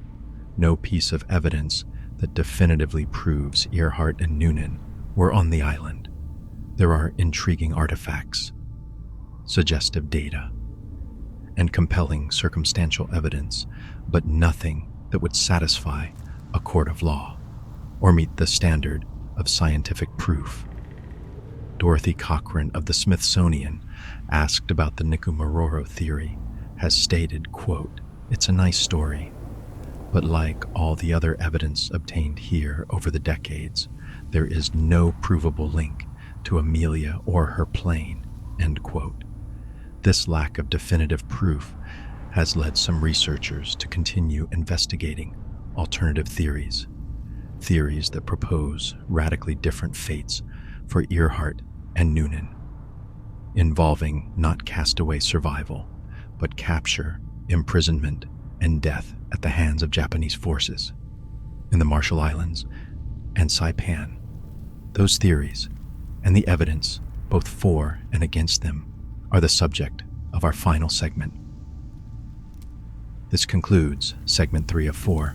no piece of evidence that definitively proves Earhart and Noonan were on the island. There are intriguing artifacts, suggestive data, and compelling circumstantial evidence, but nothing that would satisfy a court of law or meet the standard of scientific proof. Dorothy Cochran of the Smithsonian, asked about the Nikumaroro theory, has stated, quote, "It's a nice story, but like all the other evidence obtained here over the decades, there is no provable link to Amelia or her plane," end quote. This lack of definitive proof has led some researchers to continue investigating alternative theories that propose radically different fates for Earhart and Noonan, involving not castaway survival, but capture, imprisonment, and death at the hands of Japanese forces in the Marshall Islands and Saipan. Those theories and the evidence, both for and against them, are the subject of our final segment. This concludes segment 3 of 4.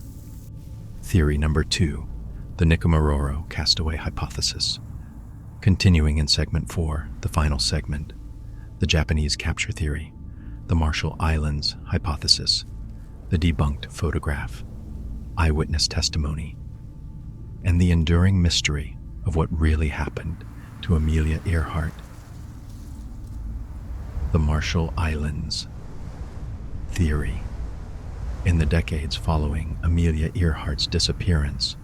Theory number 2, the Nikumaroro castaway hypothesis. Continuing in segment 4, the final segment, the Japanese capture theory, the Marshall Islands hypothesis, the debunked photograph, eyewitness testimony, and the enduring mystery of what really happened to Amelia Earhart. The Marshall Islands theory. In the decades following Amelia Earhart's disappearance,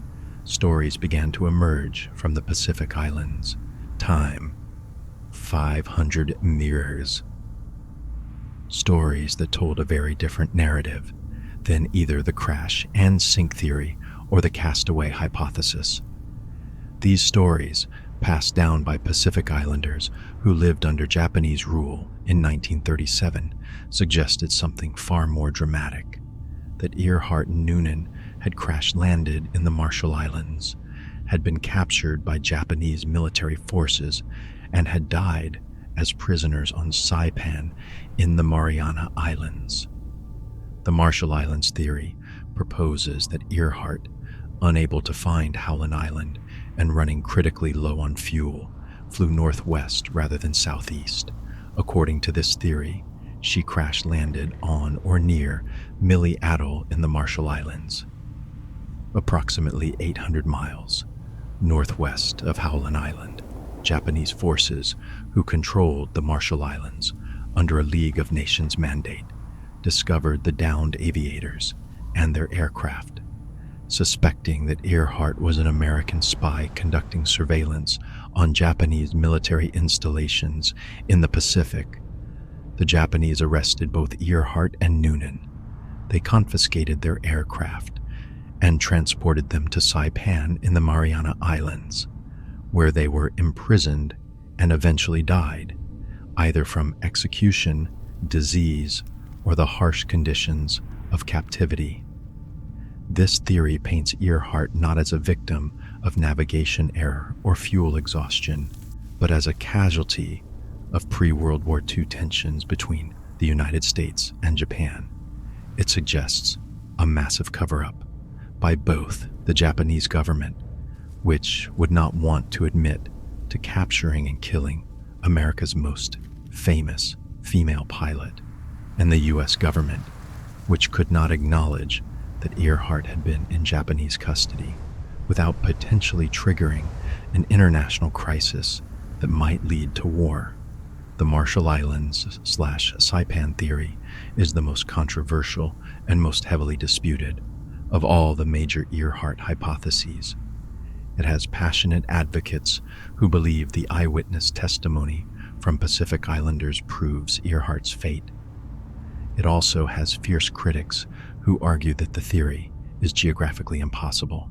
stories began to emerge from the Pacific Islands. Time, 500 years. Stories that told a very different narrative than either the crash and sink theory or the castaway hypothesis. These stories, passed down by Pacific Islanders who lived under Japanese rule in 1937, suggested something far more dramatic: that Earhart and Noonan had crash-landed in the Marshall Islands, had been captured by Japanese military forces, and had died as prisoners on Saipan in the Mariana Islands. The Marshall Islands theory proposes that Earhart, unable to find Howland Island and running critically low on fuel, flew northwest rather than southeast. According to this theory, she crash-landed on or near Mille Atoll in the Marshall Islands, approximately 800 miles northwest of Howland Island. Japanese forces, who controlled the Marshall Islands under a League of Nations mandate, discovered the downed aviators and their aircraft. Suspecting that Earhart was an American spy conducting surveillance on Japanese military installations in the Pacific, the Japanese arrested both Earhart and Noonan. They confiscated their aircraft and transported them to Saipan in the Mariana Islands, where they were imprisoned and eventually died, either from execution, disease, or the harsh conditions of captivity. This theory paints Earhart not as a victim of navigation error or fuel exhaustion, but as a casualty of pre-World War II tensions between the United States and Japan. It suggests a massive cover-up by both the Japanese government, which would not want to admit to capturing and killing America's most famous female pilot, and the U.S. government, which could not acknowledge that Earhart had been in Japanese custody without potentially triggering an international crisis that might lead to war. The Marshall Islands/Saipan theory is the most controversial and most heavily disputed of all the major Earhart hypotheses. It has passionate advocates who believe the eyewitness testimony from Pacific Islanders proves Earhart's fate. It also has fierce critics who argue that the theory is geographically impossible,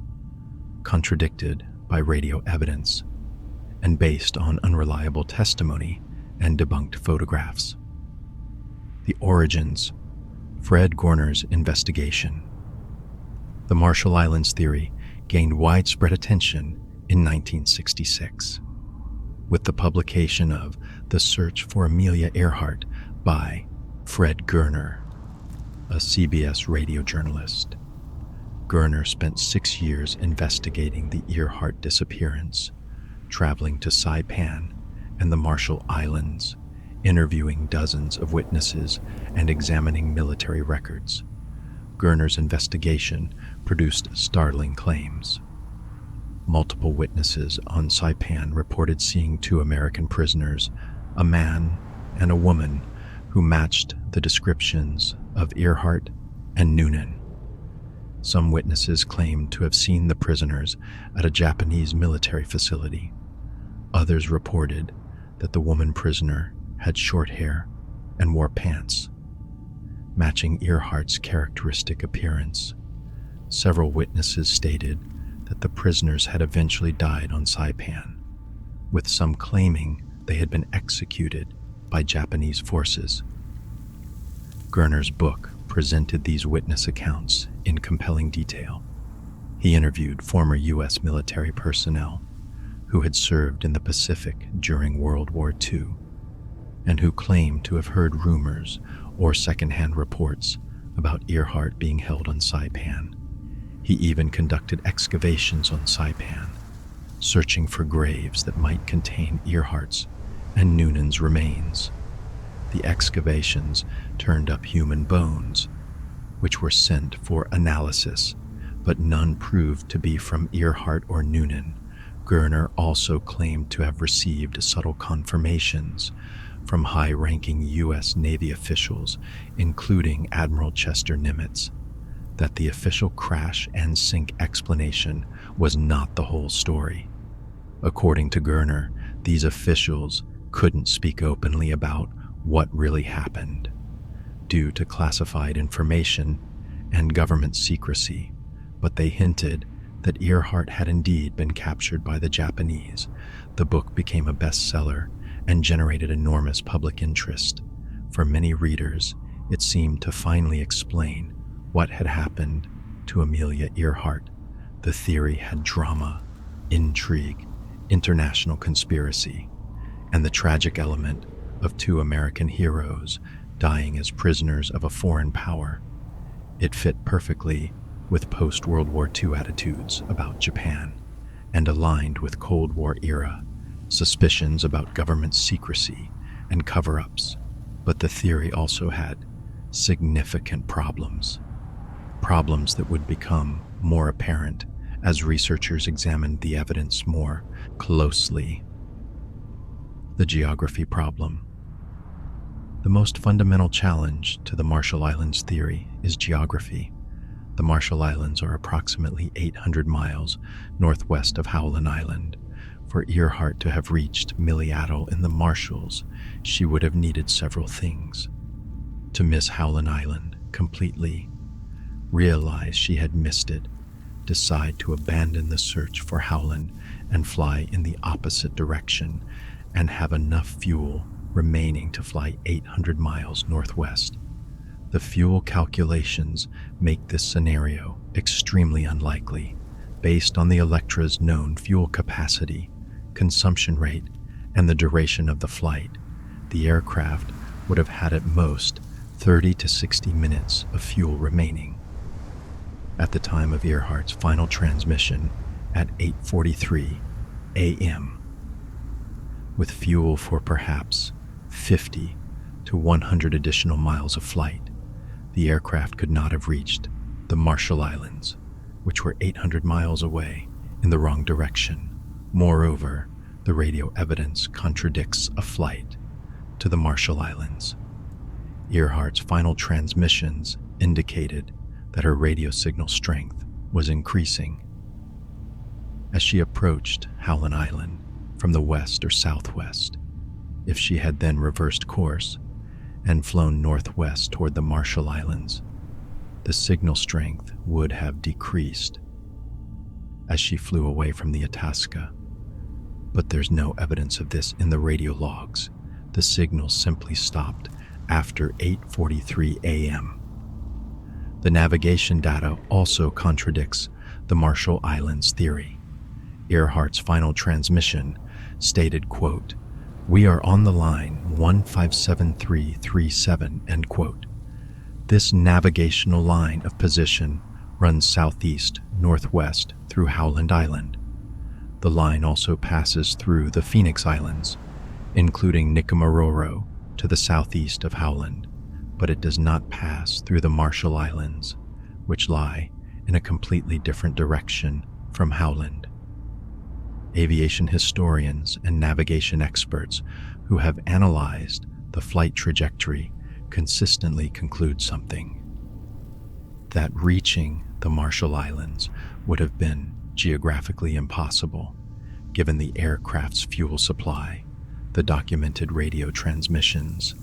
contradicted by radio evidence, and based on unreliable testimony and debunked photographs. The origins: Fred Gardner's investigation. The Marshall Islands theory gained widespread attention in 1966 with the publication of The Search for Amelia Earhart by Fred Gardner, a CBS radio journalist. Gardner spent 6 years investigating the Earhart disappearance, traveling to Saipan and the Marshall Islands, interviewing dozens of witnesses and examining military records. Gardner's investigation produced startling claims. Multiple witnesses on Saipan reported seeing 2 American prisoners, a man and a woman, who matched the descriptions of Earhart and Noonan. Some witnesses claimed to have seen the prisoners at a Japanese military facility. Others reported that the woman prisoner had short hair and wore pants, matching Earhart's characteristic appearance. Several witnesses stated that the prisoners had eventually died on Saipan, with some claiming they had been executed by Japanese forces. Gardner's book presented these witness accounts in compelling detail. He interviewed former U.S. military personnel who had served in the Pacific during World War II and who claimed to have heard rumors or secondhand reports about Earhart being held on Saipan. He even conducted excavations on Saipan, searching for graves that might contain Earhart's and Noonan's remains. The excavations turned up human bones, which were sent for analysis, but none proved to be from Earhart or Noonan. Gardner also claimed to have received subtle confirmations from high-ranking U.S. Navy officials, including Admiral Chester Nimitz, that the official crash and sink explanation was not the whole story. According to Gardner, these officials couldn't speak openly about what really happened due to classified information and government secrecy, but they hinted that Earhart had indeed been captured by the Japanese. The book became a bestseller and generated enormous public interest. For many readers, it seemed to finally explain what had happened to Amelia Earhart. The theory had drama, intrigue, international conspiracy, and the tragic element of 2 American heroes dying as prisoners of a foreign power. It fit perfectly with post-World War II attitudes about Japan and aligned with Cold War era suspicions about government secrecy and cover-ups. But the theory also had significant problems that would become more apparent as researchers examined the evidence more closely. The geography problem. The most fundamental challenge to the Marshall Islands theory is geography. The Marshall Islands are approximately 800 miles northwest of Howland Island. For Earhart to have reached Miliatal in the Marshalls, she would have needed several things: to miss Howland Island completely, realize she had missed it, decide to abandon the search for Howland and fly in the opposite direction, and have enough fuel remaining to fly 800 miles northwest. The fuel calculations make this scenario extremely unlikely, based on the Electra's known fuel capacity, consumption rate, and the duration of the flight. The aircraft would have had at most 30 to 60 minutes of fuel remaining. At the time of Earhart's final transmission at 8:43 a.m., with fuel for perhaps 50 to 100 additional miles of flight, the aircraft could not have reached the Marshall Islands, which were 800 miles away in the wrong direction. Moreover, the radio evidence contradicts a flight to the Marshall Islands. Earhart's final transmissions indicated that her radio signal strength was increasing. As she approached Howland Island from the west or southwest, if she had then reversed course and flown northwest toward the Marshall Islands, the signal strength would have decreased as she flew away from the Itasca. But there's no evidence of this in the radio logs. The signal simply stopped after 8:43 a.m. The navigation data also contradicts the Marshall Islands theory. Earhart's final transmission stated, quote, "We are on the line 157337, end quote. This navigational line of position runs southeast, northwest through Howland Island. The line also passes through the Phoenix Islands, including Nikumaroro to the southeast of Howland, but it does not pass through the Marshall Islands, which lie in a completely different direction from Howland." Aviation historians and navigation experts who have analyzed the flight trajectory consistently conclude something: that reaching the Marshall Islands would have been geographically impossible, given the aircraft's fuel supply, the documented radio transmissions,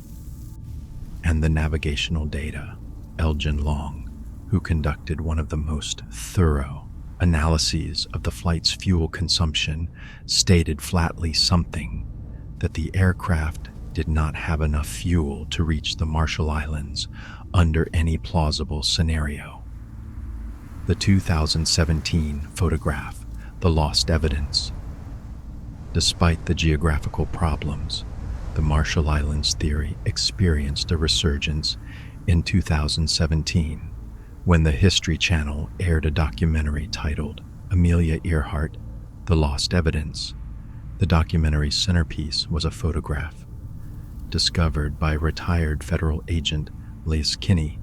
and the navigational data. Elgin Long, who conducted one of the most thorough analyses of the flight's fuel consumption, stated flatly something: that the aircraft did not have enough fuel to reach the Marshall Islands under any plausible scenario. The 2017 photograph, The Lost Evidence. Despite the geographical problems, the Marshall Islands theory experienced a resurgence in 2017 when the History Channel aired a documentary titled Amelia Earhart, The Lost Evidence. The documentary's centerpiece was a photograph discovered by retired federal agent Liz Kinney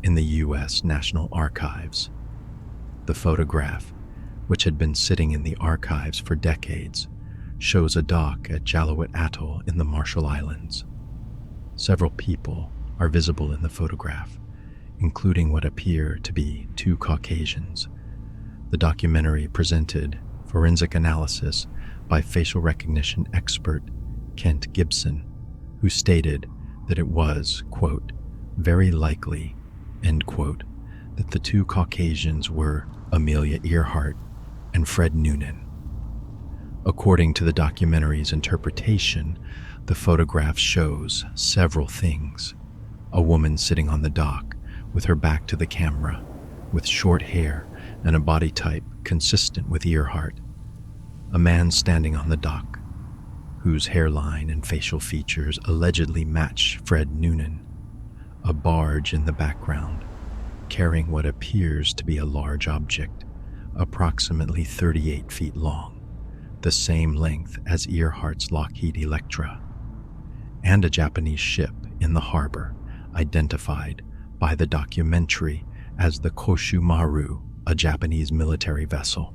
in the U.S. National Archives. The photograph, which had been sitting in the archives for decades, shows a dock at Jalowit Atoll in the Marshall Islands. Several people are visible in the photograph, including what appear to be two Caucasians. The documentary presented forensic analysis by facial recognition expert Kent Gibson, who stated that it was, quote, "very likely," end quote, that the two Caucasians were Amelia Earhart and Fred Noonan. According to the documentary's interpretation, the photograph shows several things: a woman sitting on the dock with her back to the camera, with short hair and a body type consistent with Earhart; a man standing on the dock, whose hairline and facial features allegedly match Fred Noonan; a barge in the background, carrying what appears to be a large object, approximately 38 feet long, the same length as Earhart's Lockheed Electra; and a Japanese ship in the harbor, identified by the documentary as the Koshu Maru, a Japanese military vessel.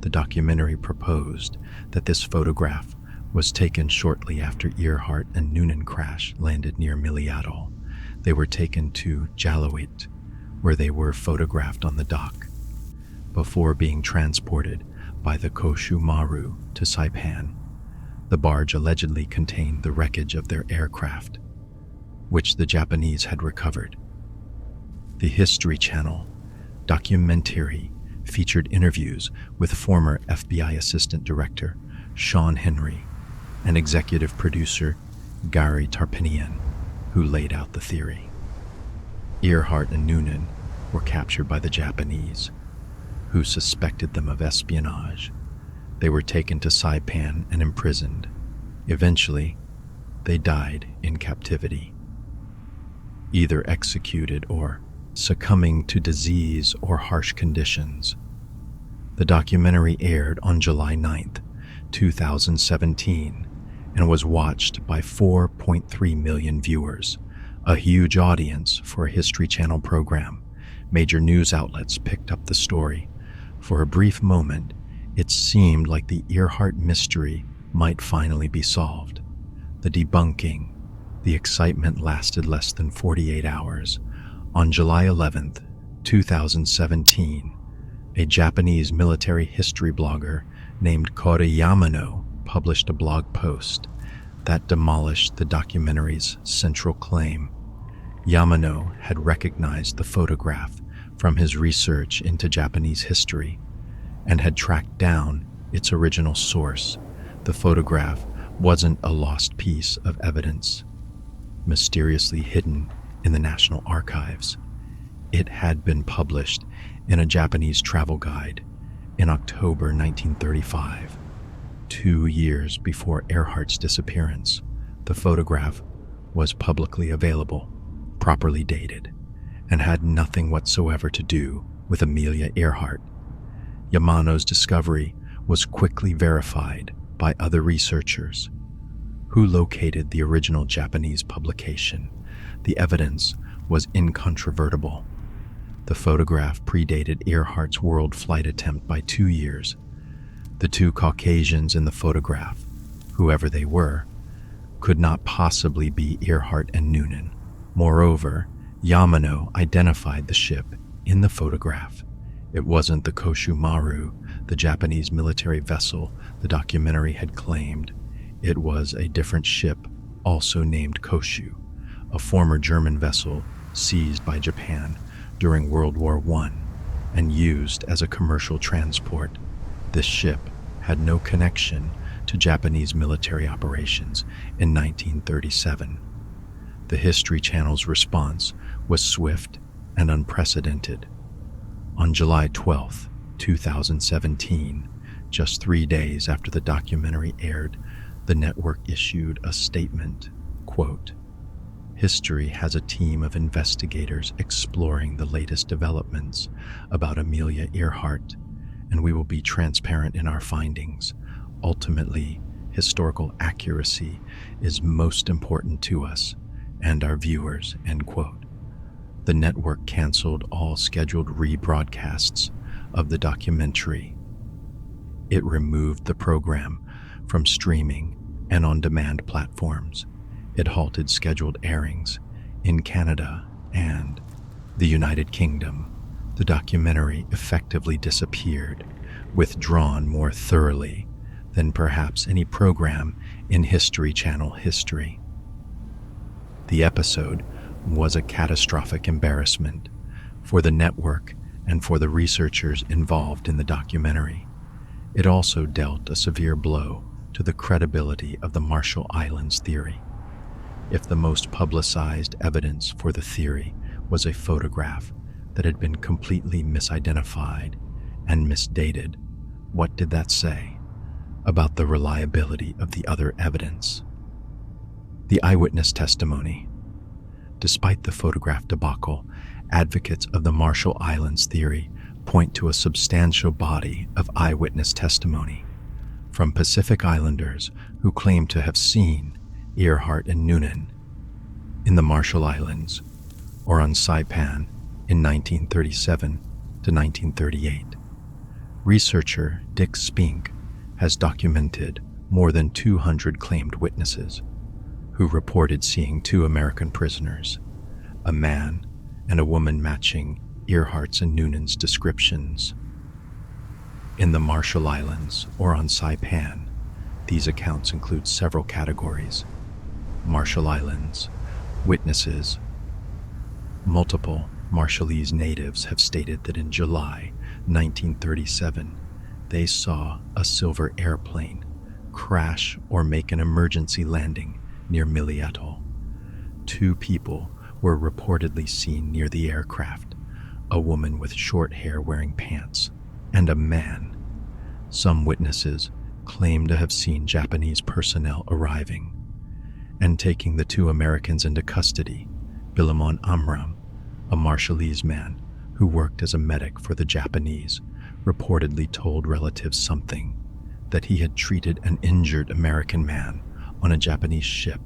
The documentary proposed that this photograph was taken shortly after Earhart and Noonan crash landed near Amelia Atoll. They were taken to Jalowit, where they were photographed on the dock, before being transported by the Koshu Maru to Saipan. The barge allegedly contained the wreckage of their aircraft, which the Japanese had recovered. The History Channel documentary featured interviews with former FBI Assistant Director Sean Henry and executive producer Gary Tarpinian, who laid out the theory. Earhart and Noonan were captured by the Japanese, who suspected them of espionage. They were taken to Saipan and imprisoned. Eventually, they died in captivity, either executed or succumbing to disease or harsh conditions. The documentary aired on July 9th, 2017, and was watched by 4.3 million viewers, a huge audience for a History Channel program. Major news outlets picked up the story. For a brief moment, it seemed like the Earhart mystery might finally be solved. The debunking, the excitement lasted less than 48 hours. On July 11th, 2017, a Japanese military history blogger named Kore Yamano published a blog post that demolished the documentary's central claim. Yamano had recognized the photograph from his research into Japanese history and had tracked down its original source. The photograph wasn't a lost piece of evidence, mysteriously hidden in the National Archives. It had been published in a Japanese travel guide in October 1935, 2 years before Earhart's disappearance. The photograph was publicly available, properly dated, and had nothing whatsoever to do with Amelia Earhart. Yamano's discovery was quickly verified by other researchers who located the original Japanese publication. The evidence was incontrovertible. The photograph predated Earhart's world flight attempt by 2 years. The two Caucasians in the photograph, whoever they were, could not possibly be Earhart and Noonan. Moreover, Yamano identified the ship in the photograph. It wasn't the Koshu Maru, the Japanese military vessel the documentary had claimed. It was a different ship, also named Koshu, a former German vessel seized by Japan during World War I and used as a commercial transport. This ship had no connection to Japanese military operations in 1937. The History Channel's response was swift and unprecedented. On July 12, 2017, just 3 days after the documentary aired, the network issued a statement, quote, "History has a team of investigators exploring the latest developments about Amelia Earhart, and we will be transparent in our findings. Ultimately, historical accuracy is most important to us and our viewers," end quote. The network canceled all scheduled rebroadcasts of the documentary. It removed the program from streaming and on-demand platforms. It halted scheduled airings in Canada and the United Kingdom. The documentary effectively disappeared, withdrawn more thoroughly than perhaps any program in History Channel history. The episode was a catastrophic embarrassment for the network and for the researchers involved in the documentary. It also dealt a severe blow to the credibility of the Marshall Islands theory. If the most publicized evidence for the theory was a photograph that had been completely misidentified and misdated, what did that say about the reliability of the other evidence? The eyewitness testimony. Despite the photograph debacle, advocates of the Marshall Islands theory point to a substantial body of eyewitness testimony from Pacific Islanders who claim to have seen Earhart and Noonan in the Marshall Islands or on Saipan in 1937 to 1938. Researcher Dick Spink has documented more than 200 claimed witnesses who reported seeing 2 American prisoners, a man and a woman matching Earhart's and Noonan's descriptions. In the Marshall Islands or on Saipan, these accounts include several categories. Marshall Islands, witnesses. Multiple Marshallese natives have stated that in July 1937, they saw a silver airplane crash or make an emergency landing near Mili Atoll. 2 people were reportedly seen near the aircraft, a woman with short hair wearing pants, and a man. Some witnesses claim to have seen Japanese personnel arriving and taking the 2 Americans into custody. Bilamon Amram, a Marshallese man who worked as a medic for the Japanese, reportedly told relatives something, that he had treated an injured American man on a Japanese ship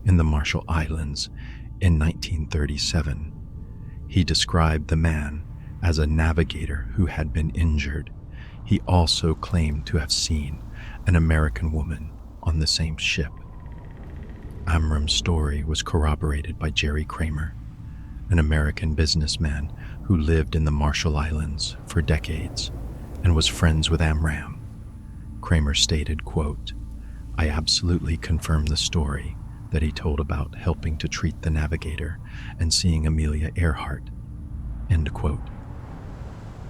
in the Marshall Islands in 1937. He described the man as a navigator who had been injured. He also claimed to have seen an American woman on the same ship. Amram's story was corroborated by Jerry Kramer, an American businessman who lived in the Marshall Islands for decades and was friends with Amram. Kramer stated, quote, "I absolutely confirm the story that he told about helping to treat the navigator and seeing Amelia Earhart," end quote.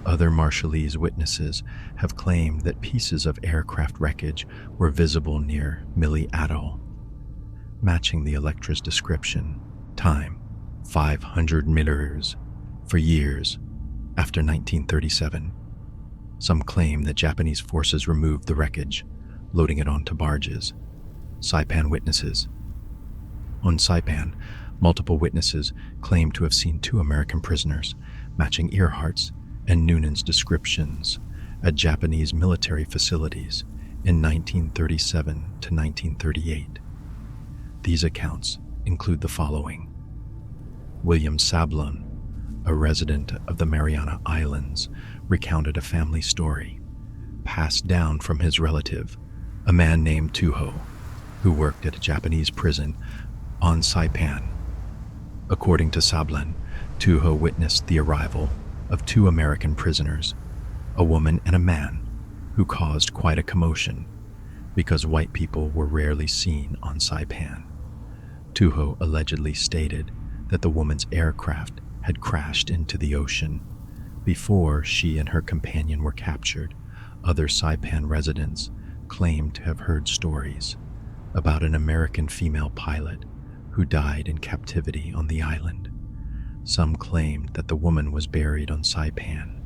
Other Marshallese witnesses have claimed that pieces of aircraft wreckage were visible near Millie Atoll, matching the Electra's description. Time, 500 millers, for years after 1937. Some claim that Japanese forces removed the wreckage, loading it onto barges. Saipan witnesses. On Saipan, multiple witnesses claim to have seen 2 American prisoners, matching Earhart's and Noonan's descriptions at Japanese military facilities in 1937 to 1938. These accounts include the following. William Sablon, a resident of the Mariana Islands, recounted a family story passed down from his relative, a man named Tuho, who worked at a Japanese prison on Saipan. According to Sablon, Tuho witnessed the arrival of 2 American prisoners, a woman and a man, who caused quite a commotion because white people were rarely seen on Saipan. Tuho allegedly stated that the woman's aircraft had crashed into the ocean. Before she and her companion were captured, other Saipan residents claimed to have heard stories about an American female pilot who died in captivity on the island. Some claimed that the woman was buried on Saipan,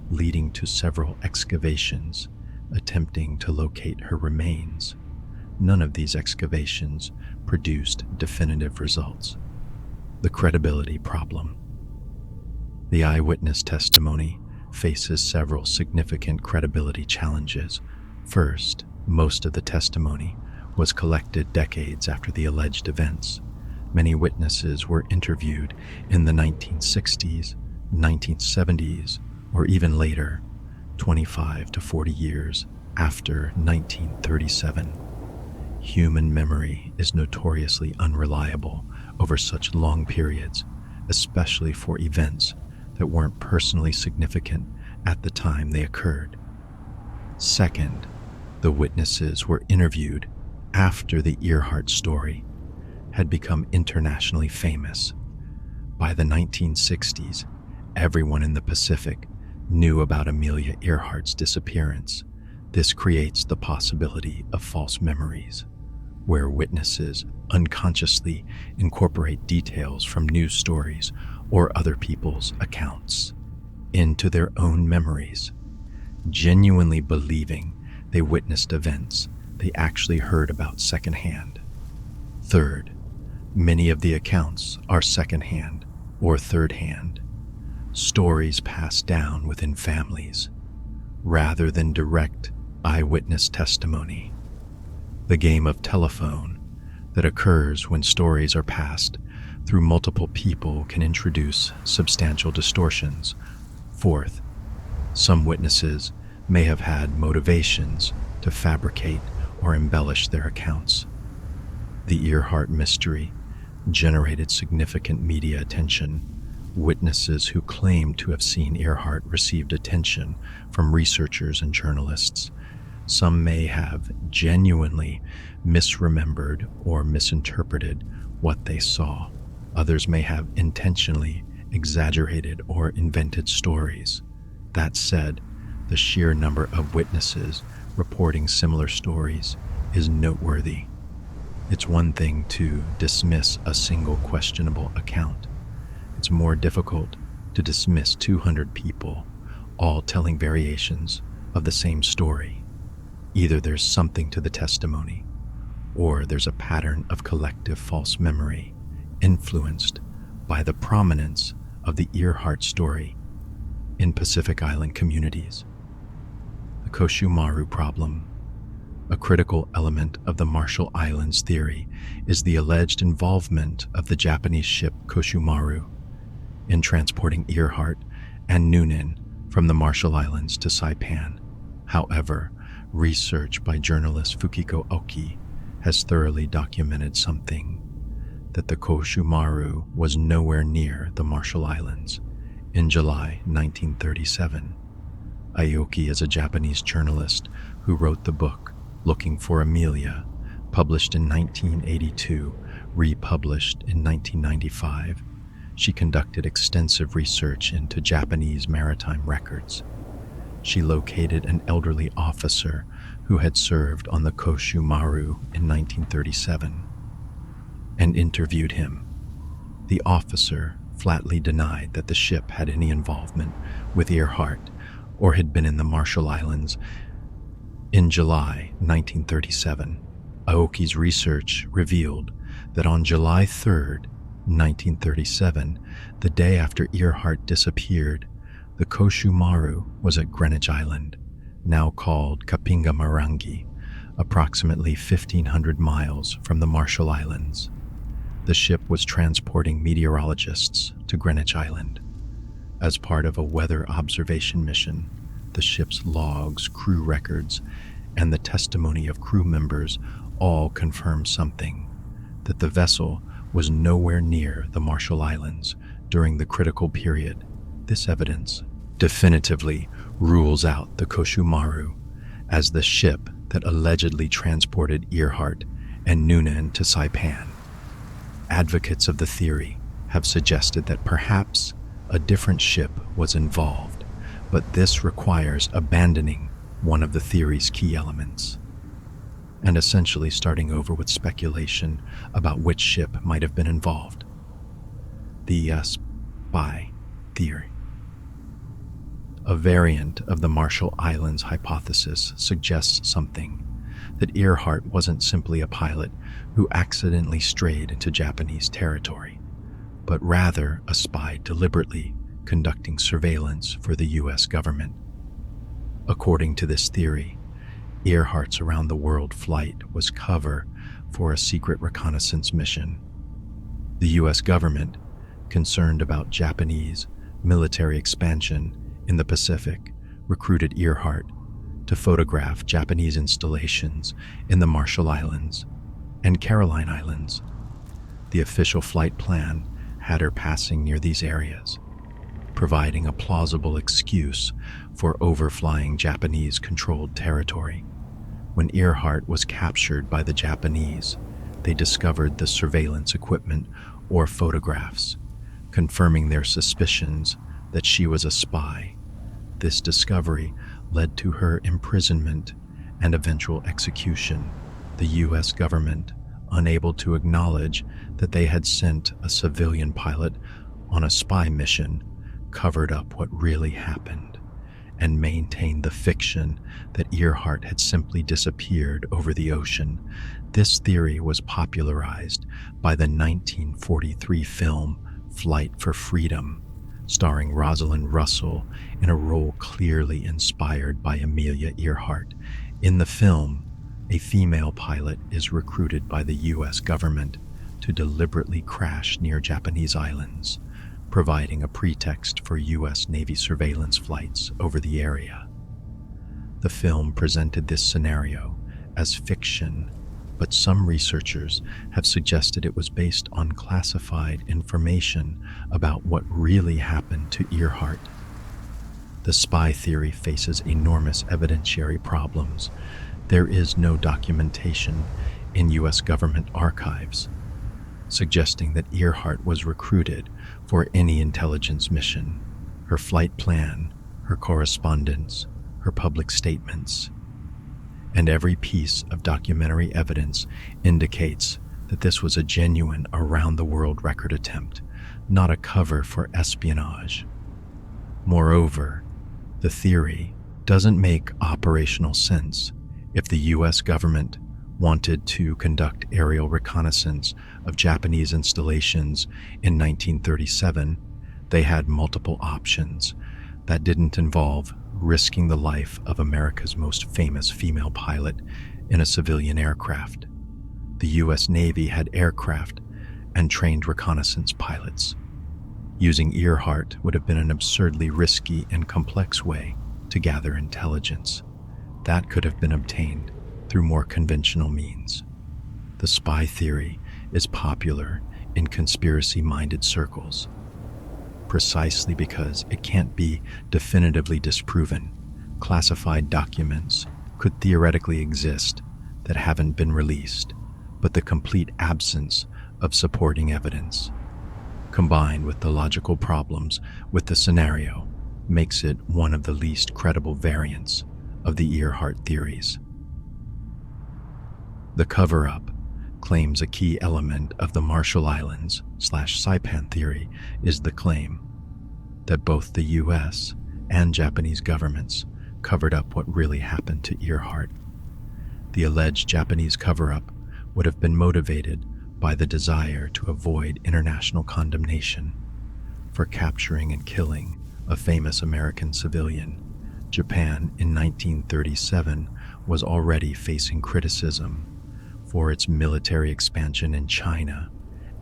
leading to several excavations attempting to locate her remains. None of these excavations produced definitive results. The credibility problem. The eyewitness testimony faces several significant credibility challenges. First, most of the testimony was collected decades after the alleged events. Many witnesses were interviewed in the 1960s, 1970s, or even later, 25 to 40 years after 1937. Human memory is notoriously unreliable over such long periods, especially for events that weren't personally significant at the time they occurred. Second, the witnesses were interviewed after the Earhart story had become internationally famous. By the 1960s, everyone in the Pacific knew about Amelia Earhart's disappearance. This creates the possibility of false memories, where witnesses unconsciously incorporate details from news stories or other people's accounts into their own memories, genuinely believing they witnessed events they actually heard about secondhand. Third, many of the accounts are secondhand or third-hand, stories passed down within families, rather than direct eyewitness testimony. The game of telephone that occurs when stories are passed through multiple people can introduce substantial distortions. Fourth, some witnesses may have had motivations to fabricate or embellish their accounts. The Earhart mystery generated significant media attention. Witnesses who claimed to have seen Earhart received attention from researchers and journalists. Some may have genuinely misremembered or misinterpreted what they saw. Others may have intentionally exaggerated or invented stories. That said, the sheer number of witnesses reporting similar stories is noteworthy. It's one thing to dismiss a single questionable account. It's more difficult to dismiss 200 people all telling variations of the same story. Either there's something to the testimony, or there's a pattern of collective false memory influenced by the prominence of the Earhart story in Pacific Island communities. The Koshumaru problem. A critical element of the Marshall Islands theory is the alleged involvement of the Japanese ship Koshumaru in transporting Earhart and Noonan from the Marshall Islands to Saipan. However, research by journalist Fukiko Oki has thoroughly documented something: that the Koshumaru was nowhere near the Marshall Islands. In July 1937, Aoki is a Japanese journalist who wrote the book Looking for Amelia, published in 1982, republished in 1995. She conducted extensive research into Japanese maritime records. She located an elderly officer who had served on the Koshumaru in 1937 and interviewed him. The officer flatly denied that the ship had any involvement with Earhart or had been in the Marshall Islands. In July 1937, Aoki's research revealed that on July 3, 1937, the day after Earhart disappeared, the Koshumaru was at Greenwich Island, now called Kapingamarangi, approximately 1,500 miles from the Marshall Islands. The ship was transporting meteorologists to Greenwich Island. As part of a weather observation mission, the ship's logs, crew records, and the testimony of crew members all confirm something: that the vessel was nowhere near the Marshall Islands during the critical period. This evidence definitively rules out the Koshumaru as the ship that allegedly transported Earhart and Noonan to Saipan. Advocates of the theory have suggested that perhaps a different ship was involved, but this requires abandoning one of the theory's key elements and essentially starting over with speculation about which ship might have been involved. The spy theory. A variant of the Marshall Islands hypothesis suggests something: that Earhart wasn't simply a pilot who accidentally strayed into Japanese territory, but rather a spy deliberately conducting surveillance for the U.S. government. According to this theory, Earhart's around-the-world flight was cover for a secret reconnaissance mission. The U.S. government, concerned about Japanese military expansion in the Pacific, recruited Earhart to photograph Japanese installations in the Marshall Islands and Caroline Islands. The official flight plan had her passing near these areas, providing a plausible excuse for overflying Japanese-controlled territory. When Earhart was captured by the Japanese, they discovered the surveillance equipment or photographs, confirming their suspicions that she was a spy. This discovery led to her imprisonment and eventual execution. The U.S. government, unable to acknowledge that they had sent a civilian pilot on a spy mission, covered up what really happened and maintained the fiction that Earhart had simply disappeared over the ocean. This theory was popularized by the 1943 film Flight for Freedom, starring Rosalind Russell in a role clearly inspired by Amelia Earhart. In the film, a female pilot is recruited by the U.S. government to deliberately crash near Japanese islands, providing a pretext for U.S. Navy surveillance flights over the area. The film presented this scenario as fiction, but some researchers have suggested it was based on classified information about what really happened to Earhart. The spy theory faces enormous evidentiary problems. There is no documentation in U.S. government archives suggesting that Earhart was recruited for any intelligence mission. Her flight plan, her correspondence, her public statements, and every piece of documentary evidence indicates that this was a genuine around-the-world record attempt, not a cover for espionage. Moreover, the theory doesn't make operational sense. If the U.S. government wanted to conduct aerial reconnaissance of Japanese installations in 1937, they had multiple options that didn't involve risking the life of America's most famous female pilot in a civilian aircraft. The U.S. Navy had aircraft and trained reconnaissance pilots. Using Earhart would have been an absurdly risky and complex way to gather intelligence that could have been obtained through more conventional means. The spy theory is popular in conspiracy-minded circles, precisely because it can't be definitively disproven. Classified documents could theoretically exist that haven't been released, but the complete absence of supporting evidence, combined with the logical problems with the scenario, makes it one of the least credible variants of the Earhart theories. The cover-up claims a key element of the Marshall Islands/Saipan theory is the claim that both the US and Japanese governments covered up what really happened to Earhart. The alleged Japanese cover-up would have been motivated by the desire to avoid international condemnation for capturing and killing a famous American civilian. Japan in 1937 was already facing criticism for its military expansion in China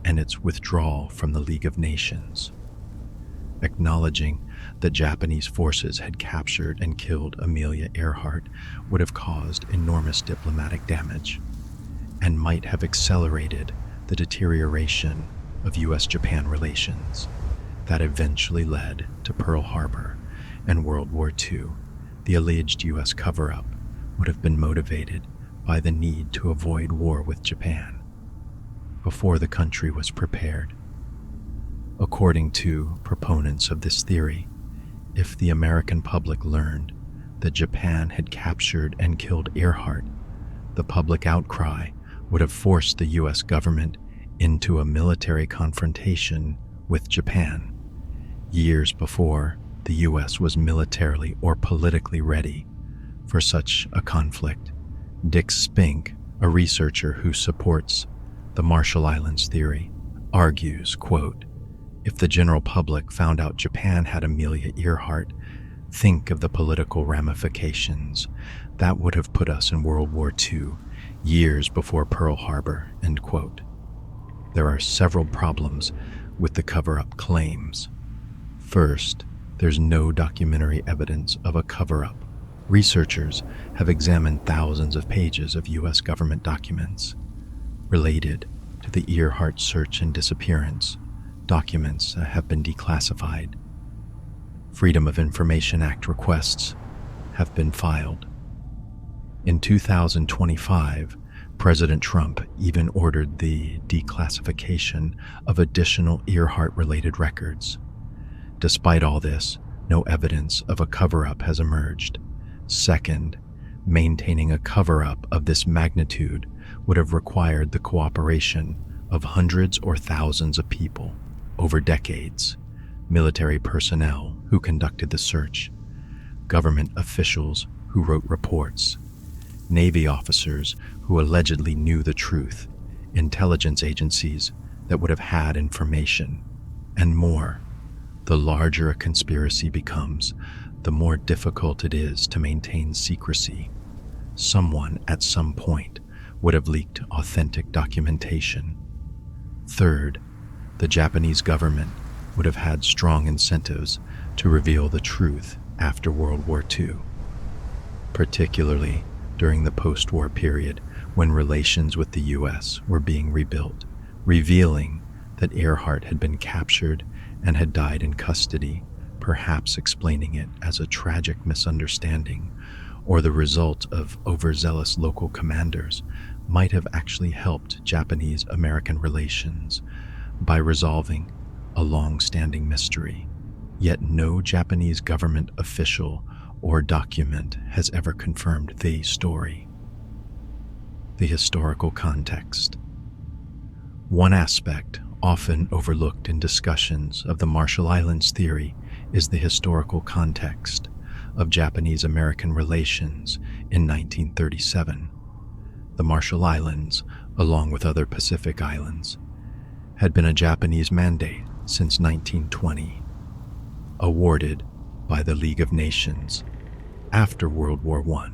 and its withdrawal from the League of Nations. Acknowledging that Japanese forces had captured and killed Amelia Earhart would have caused enormous diplomatic damage and might have accelerated the deterioration of US-Japan relations that eventually led to Pearl Harbor and World War II. The alleged US cover-up would have been motivated by the need to avoid war with Japan before the country was prepared. According to proponents of this theory, if the American public learned that Japan had captured and killed Earhart, the public outcry would have forced the US government into a military confrontation with Japan, years before the US was militarily or politically ready for such a conflict. Dick Spink, a researcher who supports the Marshall Islands theory, argues, quote, "If the general public found out Japan had Amelia Earhart, think of the political ramifications. That would have put us in World War II, years before Pearl Harbor," end quote. There are several problems with the cover-up claims. First, there's no documentary evidence of a cover-up. Researchers have examined thousands of pages of US government documents related to the Earhart search and disappearance. Documents have been declassified. Freedom of Information Act requests have been filed. In 2025, President Trump even ordered the declassification of additional Earhart-related records. Despite all this, no evidence of a cover-up has emerged. Second, maintaining a cover-up of this magnitude would have required the cooperation of hundreds or thousands of people over decades: military personnel who conducted the search, government officials who wrote reports, Navy officers who allegedly knew the truth, intelligence agencies that would have had information, and more. The larger a conspiracy becomes, the more difficult it is to maintain secrecy. Someone at some point would have leaked authentic documentation. Third, the Japanese government would have had strong incentives to reveal the truth after World War II, particularly during the post-war period when relations with the US were being rebuilt. Revealing that Earhart had been captured and had died in custody, perhaps explaining it as a tragic misunderstanding or the result of overzealous local commanders, might have actually helped Japanese-American relations by resolving a long-standing mystery. Yet no Japanese government official or document has ever confirmed the story. The historical context. One aspect often overlooked in discussions of the Marshall Islands theory is the historical context of Japanese-American relations in 1937. The Marshall Islands, along with other Pacific islands, had been a Japanese mandate since 1920, awarded by the League of Nations after World War I.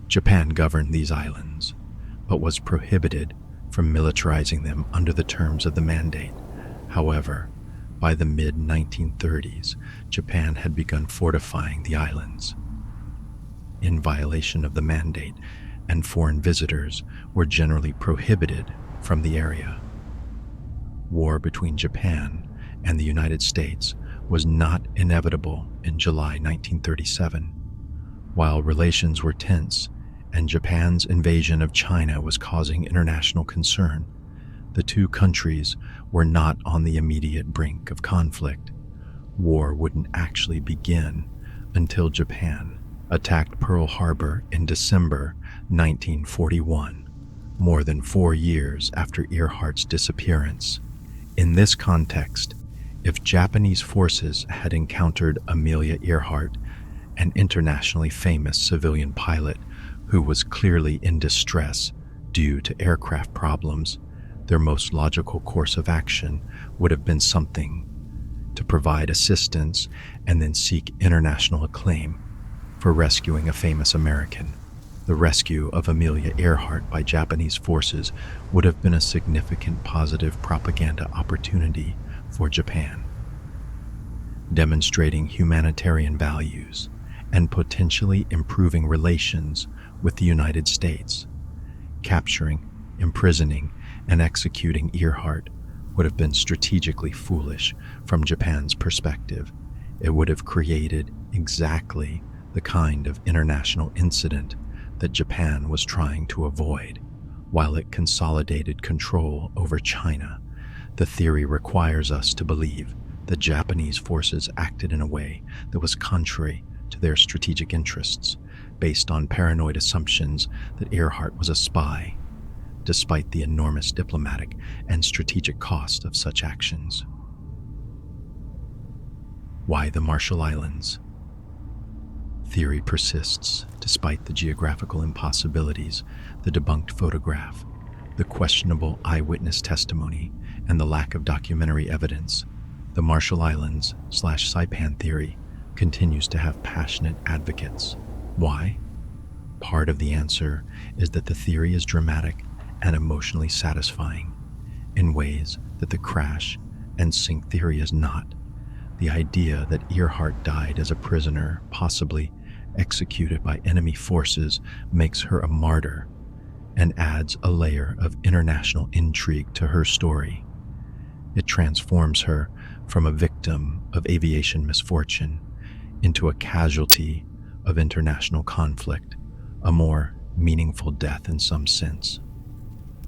Japan governed these islands, but was prohibited from militarizing them under the terms of the mandate. However, by the mid-1930s, Japan had begun fortifying the islands in violation of the mandate, and foreign visitors were generally prohibited from the area. War between Japan and the United States was not inevitable in July 1937. While relations were tense and Japan's invasion of China was causing international concern, the two countries were not on the immediate brink of conflict. War wouldn't actually begin until Japan attacked Pearl Harbor in December 1941, more than 4 years after Earhart's disappearance. In this context, if Japanese forces had encountered Amelia Earhart, an internationally famous civilian pilot who was clearly in distress due to aircraft problems, their most logical course of action would have been something to provide assistance and then seek international acclaim for rescuing a famous American. The rescue of Amelia Earhart by Japanese forces would have been a significant positive propaganda opportunity for Japan, demonstrating humanitarian values and potentially improving relations with the United States. Capturing, imprisoning, and executing Earhart would have been strategically foolish from Japan's perspective. It would have created exactly the kind of international incident that Japan was trying to avoid. While it consolidated control over China, the theory requires us to believe that Japanese forces acted in a way that was contrary to their strategic interests, based on paranoid assumptions that Earhart was a spy, despite the enormous diplomatic and strategic cost of such actions. Why the Marshall Islands? Theory persists despite the geographical impossibilities, the debunked photograph, the questionable eyewitness testimony, and the lack of documentary evidence. The Marshall Islands/Saipan theory continues to have passionate advocates. Why? Part of the answer is that the theory is dramatic and emotionally satisfying in ways that the crash and sink theory is not. The idea that Earhart died as a prisoner, possibly executed by enemy forces, makes her a martyr and adds a layer of international intrigue to her story. It transforms her from a victim of aviation misfortune into a casualty of international conflict, a more meaningful death in some sense.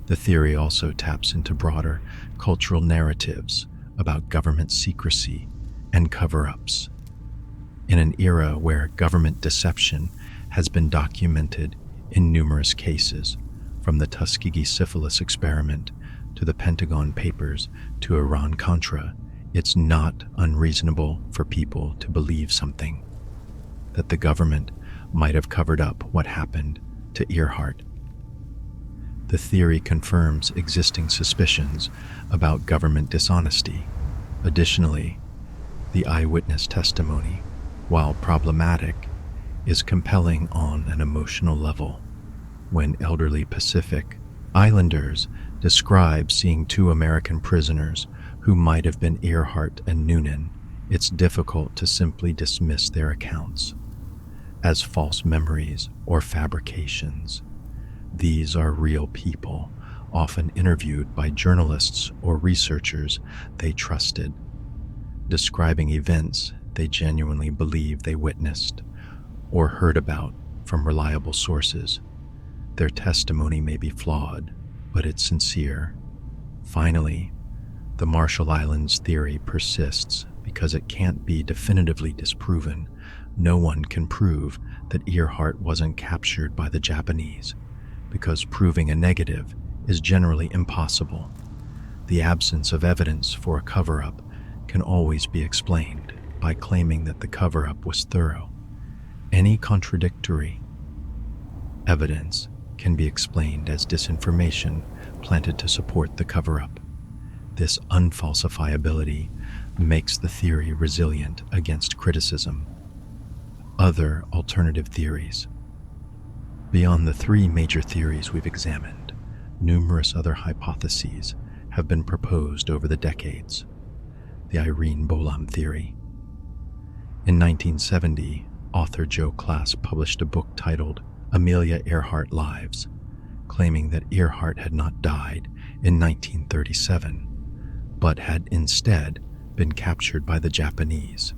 The theory also taps into broader cultural narratives about government secrecy and cover-ups. In an era where government deception has been documented in numerous cases, from the Tuskegee syphilis experiment to the Pentagon Papers to Iran-Contra, it's not unreasonable for people to believe something, that the government might have covered up what happened to Earhart. The theory confirms existing suspicions about government dishonesty. Additionally, the eyewitness testimony, while problematic, is compelling on an emotional level. When elderly Pacific Islanders describe seeing two American prisoners who might have been Earhart and Noonan, it's difficult to simply dismiss their accounts as false memories or fabrications. These are real people, often interviewed by journalists or researchers they trusted, describing events they genuinely believe they witnessed or heard about from reliable sources. Their testimony may be flawed, but it's sincere. Finally, the Marshall Islands theory persists because it can't be definitively disproven. No one can prove that Earhart wasn't captured by the Japanese, because proving a negative is generally impossible. The absence of evidence for a cover-up can always be explained by claiming that the cover-up was thorough. Any contradictory evidence can be explained as disinformation planted to support the cover-up. This unfalsifiability makes the theory resilient against criticism. Other alternative theories. Beyond the three major theories we've examined, numerous other hypotheses have been proposed over the decades. The Irene Bolam theory. In 1970, author Joe Class published a book titled Amelia Earhart Lives, claiming that Earhart had not died in 1937, but had instead been captured by the Japanese,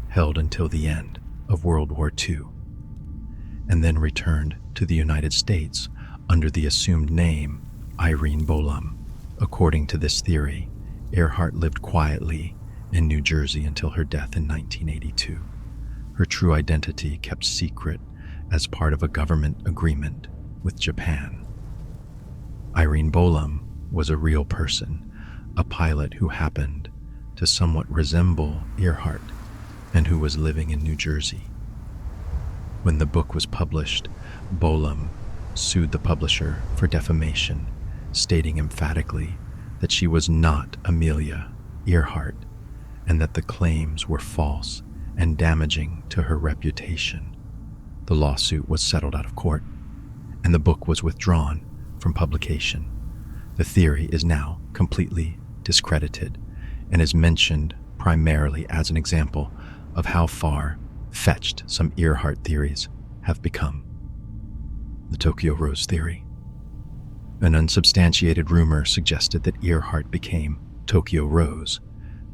held until the end of World War II, and then returned to the United States under the assumed name Irene Bolam. According to this theory, Earhart lived quietly in New Jersey until her death in 1982. Her true identity kept secret as part of a government agreement with Japan. Irene Bolam was a real person, a pilot who happened to somewhat resemble Earhart and who was living in New Jersey. When the book was published, Bolam sued the publisher for defamation, stating emphatically that she was not Amelia Earhart and that the claims were false and damaging to her reputation. The lawsuit was settled out of court, and the book was withdrawn from publication. The theory is now completely discredited and is mentioned primarily as an example of how far-fetched some Earhart theories have become. The Tokyo Rose theory. An unsubstantiated rumor suggested that Earhart became Tokyo Rose,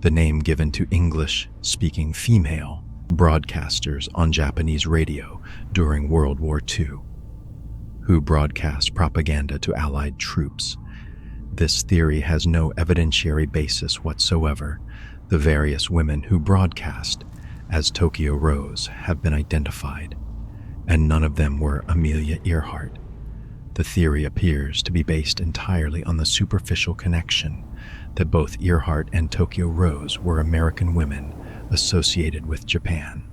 the name given to English-speaking female broadcasters on Japanese radio during World War II, who broadcast propaganda to Allied troops. This theory has no evidentiary basis whatsoever. The various women who broadcast as Tokyo Rose have been identified, and none of them were Amelia Earhart. The theory appears to be based entirely on the superficial connection that both Earhart and Tokyo Rose were American women associated with Japan.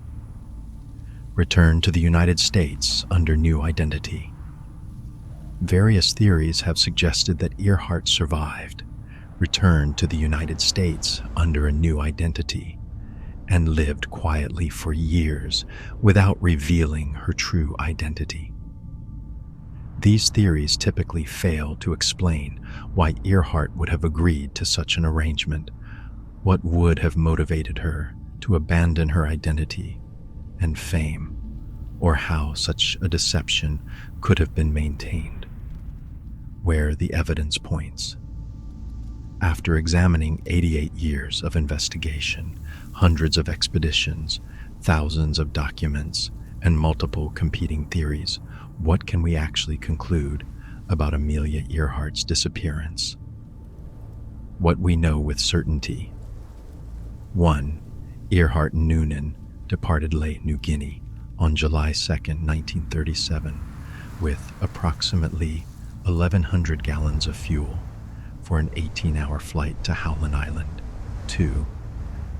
Returned to the United States under new identity. Various theories have suggested that Earhart survived, returned to the United States under a new identity, and lived quietly for years without revealing her true identity. These theories typically fail to explain why Earhart would have agreed to such an arrangement, what would have motivated her to abandon her identity and fame, or how such a deception could have been maintained. Where the evidence points. After examining 88 years of investigation, hundreds of expeditions, thousands of documents, and multiple competing theories, what can we actually conclude about Amelia Earhart's disappearance? What we know with certainty. 1. Earhart Noonan departed late New Guinea on July 2, 1937, with approximately 1,100 gallons of fuel for an 18-hour flight to Howland Island. 2.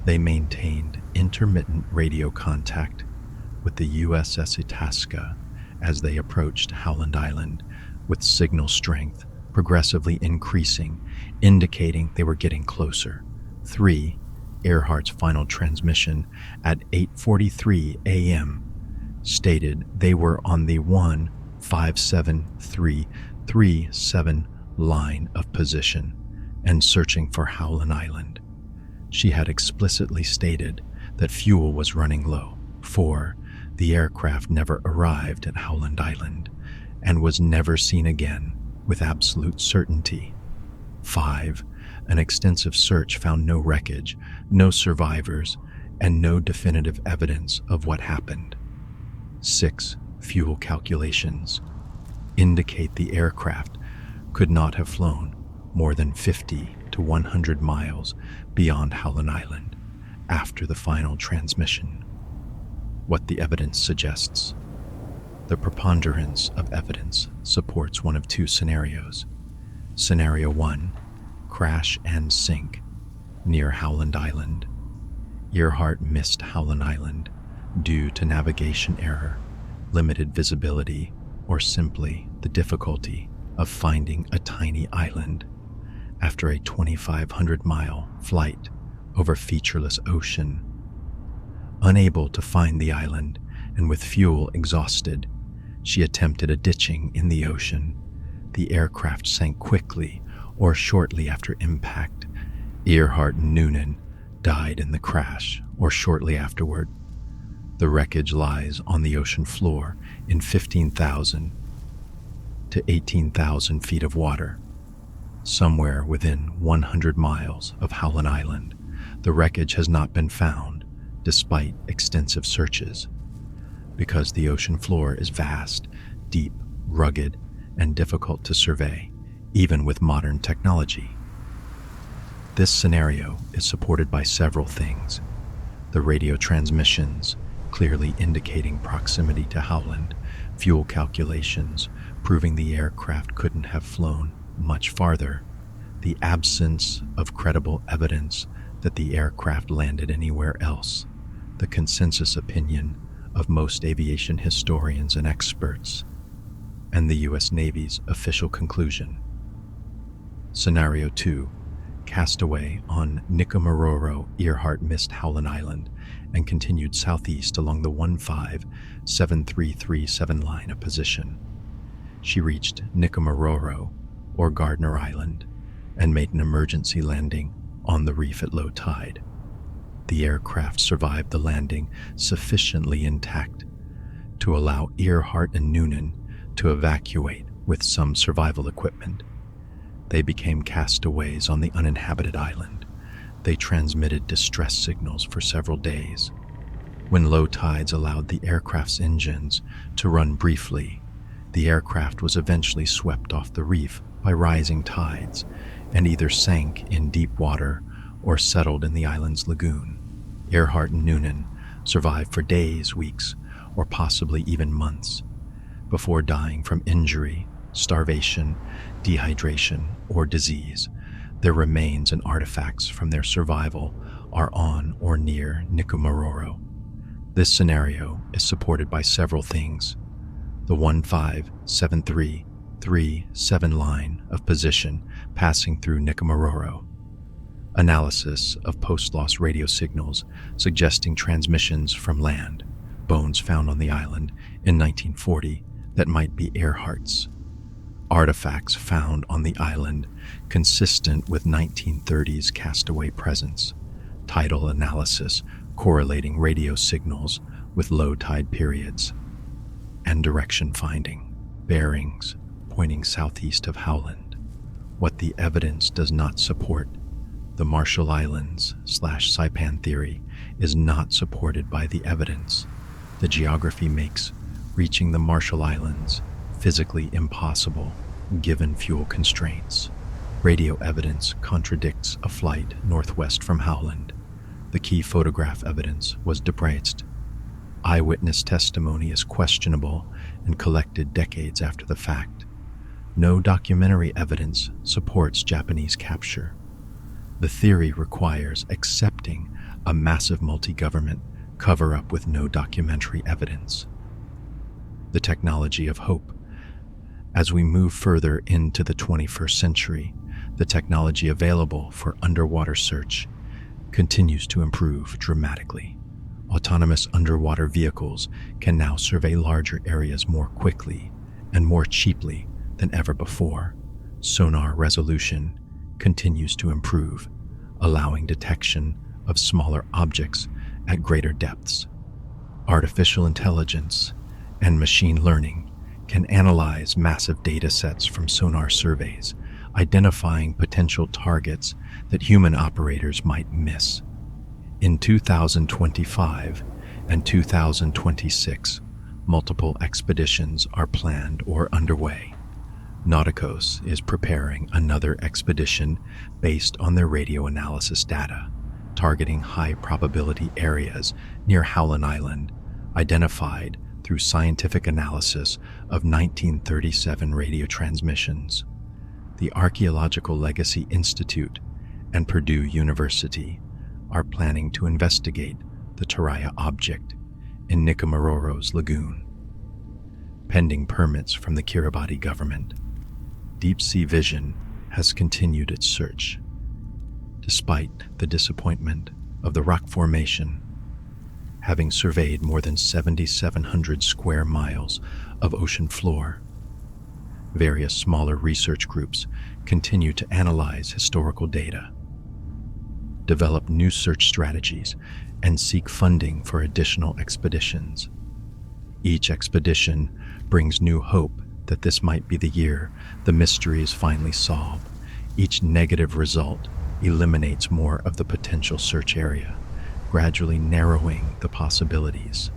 They maintained intermittent radio contact with the USS Itasca as they approached Howland Island, with signal strength progressively increasing, indicating they were getting closer. 3. Earhart's final transmission at 8:43 a.m. stated they were on the 157-337 line of position and searching for Howland Island. She had explicitly stated that fuel was running low. 4. The aircraft never arrived at Howland Island and was never seen again with absolute certainty. 5. An extensive search found no wreckage, no survivors, and no definitive evidence of what happened. 6. Fuel calculations indicate the aircraft could not have flown more than 50 to 100 miles beyond Howland Island after the final transmission. What the evidence suggests. The preponderance of evidence supports one of two scenarios. Scenario 1, crash and sink near Howland Island. Earhart missed Howland Island due to navigation error, limited visibility, or simply the difficulty of finding a tiny island after a 2,500-mile flight over featureless ocean. Unable to find the island and with fuel exhausted, She attempted a ditching in the ocean. The aircraft sank quickly or shortly after impact. Earhart and Noonan died in the crash or shortly afterward. The wreckage lies on the ocean floor in 15,000 to 18,000 feet of water, somewhere within 100 miles of Howland Island. The wreckage has not been found, despite extensive searches, because the ocean floor is vast, deep, rugged, and difficult to survey, even with modern technology. This scenario is supported by several things. The radio transmissions, clearly indicating proximity to Howland, fuel calculations, proving the aircraft couldn't have flown much farther, the absence of credible evidence that the aircraft landed anywhere else, the consensus opinion of most aviation historians and experts, and the U.S. Navy's official conclusion. Scenario 2. Castaway on Nikumaroro. Earhart missed Howland Island and continued southeast along the 157337 line of position. She reached Nikumaroro, or Gardner Island, and made an emergency landing on the reef at low tide. The aircraft survived the landing sufficiently intact to allow Earhart and Noonan to evacuate with some survival equipment. They became castaways on the uninhabited island. They transmitted distress signals for several days. When low tides allowed the aircraft's engines to run briefly, the aircraft was eventually swept off the reef by rising tides and either sank in deep water or settled in the island's lagoon. Earhart and Noonan survived for days, weeks, or possibly even months before dying from injury, starvation, dehydration, or disease. Their remains and artifacts from their survival are on or near Nikumaroro. This scenario is supported by several things. The 157337 line of position passing through Nikumaroro. Analysis of post-loss radio signals suggesting transmissions from land, bones found on the island in 1940 that might be Earhart's. Artifacts found on the island consistent with 1930s castaway presence. Tidal analysis correlating radio signals with low tide periods. And direction finding, bearings pointing southeast of Howland. What the evidence does not support, the Marshall Islands/Saipan theory, is not supported by the evidence. The geography makes reaching the Marshall Islands physically impossible given fuel constraints. Radio evidence contradicts a flight northwest from Howland. The key photograph evidence was depressed. Eyewitness testimony is questionable and collected decades after the fact. No documentary evidence supports Japanese capture. The theory requires accepting a massive multi-government cover-up with no documentary evidence. The technology of hope. As we move further into the 21st century, the technology available for underwater search continues to improve dramatically. Autonomous underwater vehicles can now survey larger areas more quickly and more cheaply than ever before. Sonar resolution continues to improve, allowing detection of smaller objects at greater depths. Artificial intelligence and machine learning can analyze massive data sets from sonar surveys, identifying potential targets that human operators might miss. In 2025 and 2026, multiple expeditions are planned or underway. Nauticos is preparing another expedition based on their radio analysis data, targeting high-probability areas near Howland Island, identified through scientific analysis of 1937 radio transmissions. The Archaeological Legacy Institute and Purdue University are planning to investigate the Taraya object in Nikumaroro's lagoon. Pending permits from the Kiribati government, Deep Sea Vision has continued its search. Despite the disappointment of the rock formation, having surveyed more than 7,700 square miles of ocean floor. Various smaller research groups continue to analyze historical data, develop new search strategies, and seek funding for additional expeditions. Each expedition brings new hope that this might be the year the mystery is finally solved. Each negative result eliminates more of the potential search area, gradually narrowing the possibilities.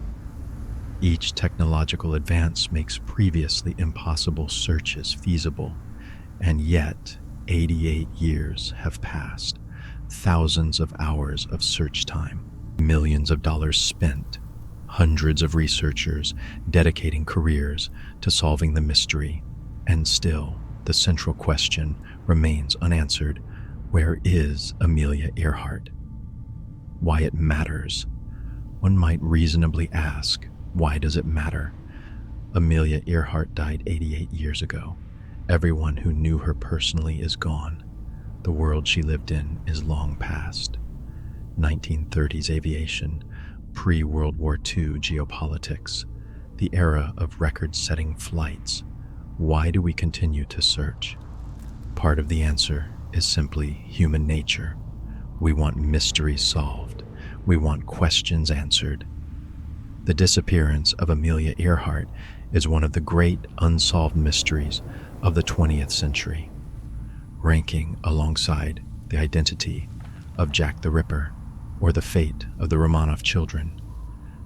Each technological advance makes previously impossible searches feasible, and yet 88 years have passed, thousands of hours of search time, millions of dollars spent, hundreds of researchers dedicating careers to solving the mystery, and still the central question remains unanswered: where is Amelia Earhart? Why it matters? One might reasonably ask, why does it matter? Amelia Earhart died 88 years ago. Everyone who knew her personally is gone. The world she lived in is long past. 1930s aviation, pre-World War II geopolitics, the era of record-setting flights. Why do we continue to search? Part of the answer is simply human nature. We want mysteries solved. We want questions answered. The disappearance of Amelia Earhart is one of the great unsolved mysteries of the 20th century, ranking alongside the identity of Jack the Ripper or the fate of the Romanov children.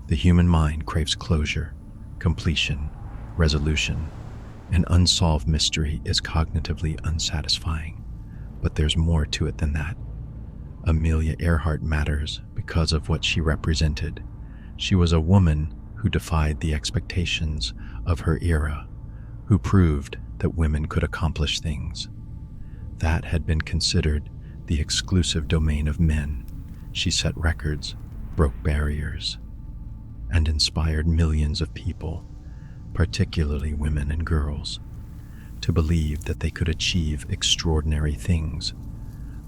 The human mind craves closure, completion, resolution. An unsolved mystery is cognitively unsatisfying, but there's more to it than that. Amelia Earhart matters because of what she represented. She was a woman who defied the expectations of her era, who proved that women could accomplish things that had been considered the exclusive domain of men. She set records, broke barriers, and inspired millions of people, particularly women and girls, to believe that they could achieve extraordinary things.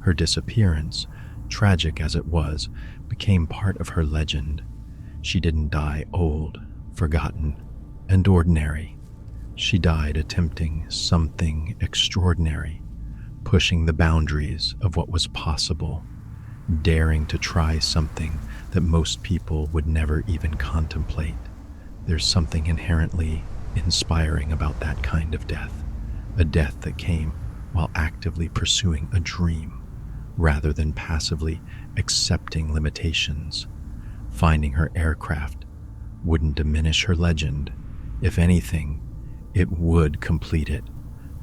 Her disappearance, tragic as it was, became part of her legend. She didn't die old, forgotten, and ordinary. She died attempting something extraordinary, pushing the boundaries of what was possible, daring to try something that most people would never even contemplate. There's something inherently inspiring about that kind of death, a death that came while actively pursuing a dream, rather than passively accepting limitations. Finding her aircraft wouldn't diminish her legend. If anything, it would complete it,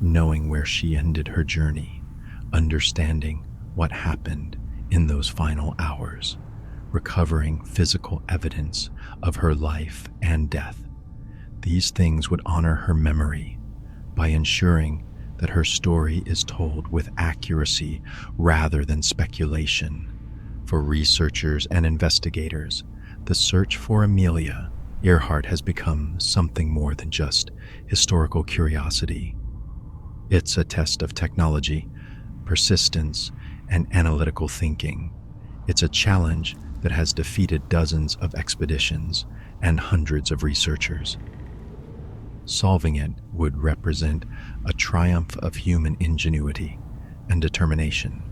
knowing where she ended her journey, understanding what happened in those final hours, recovering physical evidence of her life and death. These things would honor her memory by ensuring that her story is told with accuracy rather than speculation. For researchers and investigators, the search for Amelia Earhart has become something more than just historical curiosity. It's a test of technology, persistence, and analytical thinking. It's a challenge that has defeated dozens of expeditions and hundreds of researchers. Solving it would represent a triumph of human ingenuity and determination,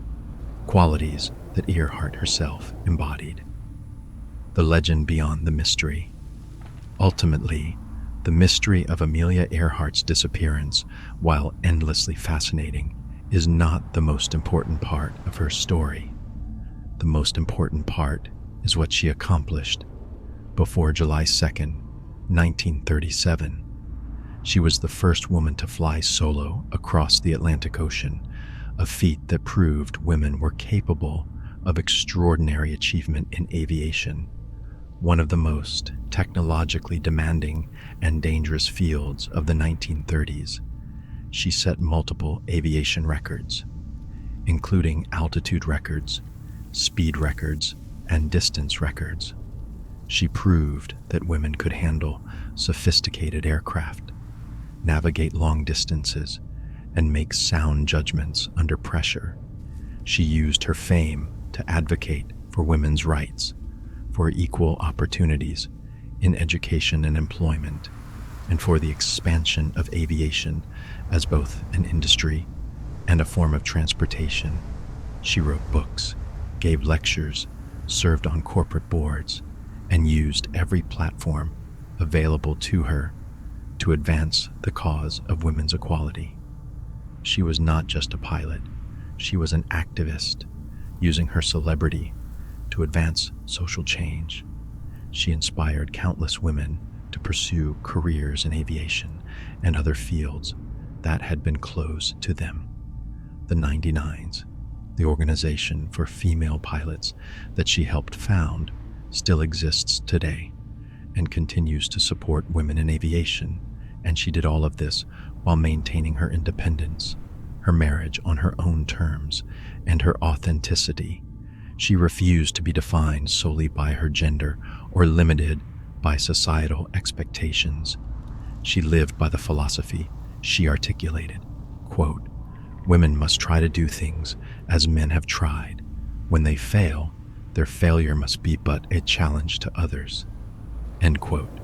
qualities that Earhart herself embodied. The legend beyond the mystery. Ultimately, the mystery of Amelia Earhart's disappearance, while endlessly fascinating, is not the most important part of her story. The most important part is what she accomplished. Before July 2nd, 1937, she was the first woman to fly solo across the Atlantic Ocean, a feat that proved women were capable of extraordinary achievement in aviation, one of the most technologically demanding and dangerous fields of the 1930s. She set multiple aviation records, including altitude records, speed records, and distance records. She proved that women could handle sophisticated aircraft, navigate long distances, and make sound judgments under pressure. She used her fame to advocate for women's rights, for equal opportunities in education and employment, and for the expansion of aviation as both an industry and a form of transportation. She wrote books, gave lectures, served on corporate boards, and used every platform available to her to advance the cause of women's equality. She was not just a pilot, she was an activist, using her celebrity to advance social change. She inspired countless women to pursue careers in aviation and other fields that had been closed to them. The 99s, the organization for female pilots that she helped found, still exists today and continues to support women in aviation, and she did all of this while maintaining her independence, her marriage on her own terms, and her authenticity. She refused to be defined solely by her gender or limited by societal expectations. She lived by the philosophy she articulated, quote, "Women must try to do things as men have tried. When they fail, their failure must be but a challenge to others," end quote.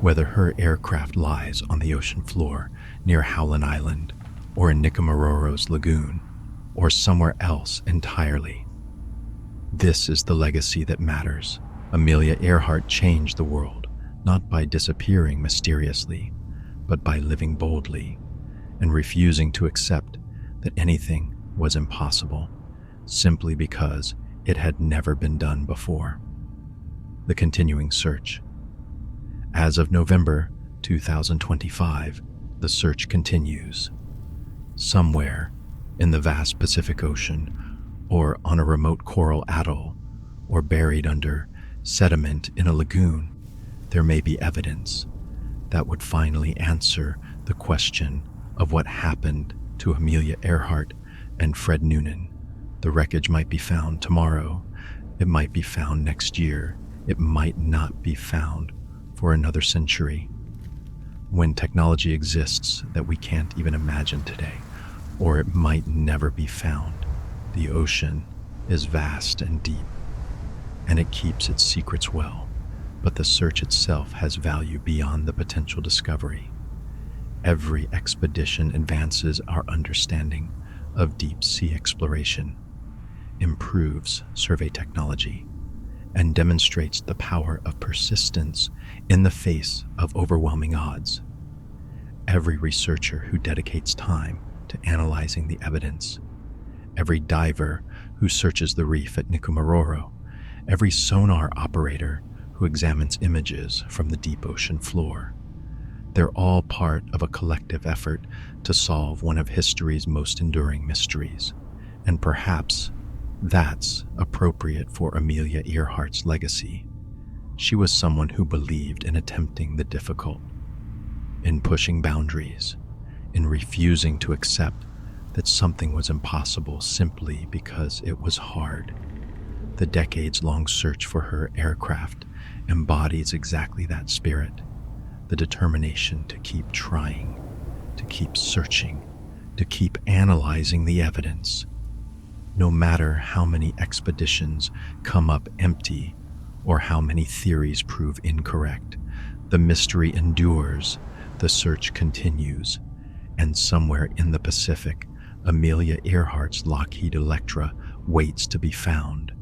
Whether her aircraft lies on the ocean floor near Howland Island or in Nikumaroro's lagoon or somewhere else entirely, this is the legacy that matters. Amelia Earhart changed the world, not by disappearing mysteriously, but by living boldly and refusing to accept that anything was impossible simply because it had never been done before. The continuing search. As of November 2025, the search continues. Somewhere in the vast Pacific Ocean, or on a remote coral atoll, or buried under sediment in a lagoon, there may be evidence that would finally answer the question of what happened to Amelia Earhart and Fred Noonan. The wreckage might be found tomorrow. It might be found next year. It might not be found for another century. When technology exists that we can't even imagine today, or it might never be found, the ocean is vast and deep, and it keeps its secrets well, but the search itself has value beyond the potential discovery. Every expedition advances our understanding of deep sea exploration, improves survey technology, and demonstrates the power of persistence in the face of overwhelming odds. Every researcher who dedicates time to analyzing the evidence, every diver who searches the reef at Nikumaroro, every sonar operator who examines images from the deep ocean floor, they're all part of a collective effort to solve one of history's most enduring mysteries, and perhaps that's appropriate for Amelia Earhart's legacy. She was someone who believed in attempting the difficult, in pushing boundaries, in refusing to accept that something was impossible simply because it was hard. The decades-long search for her aircraft embodies exactly that spirit, the determination to keep trying, to keep searching, to keep analyzing the evidence. No matter how many expeditions come up empty or how many theories prove incorrect, the mystery endures, the search continues, and somewhere in the Pacific, Amelia Earhart's Lockheed Electra waits to be found.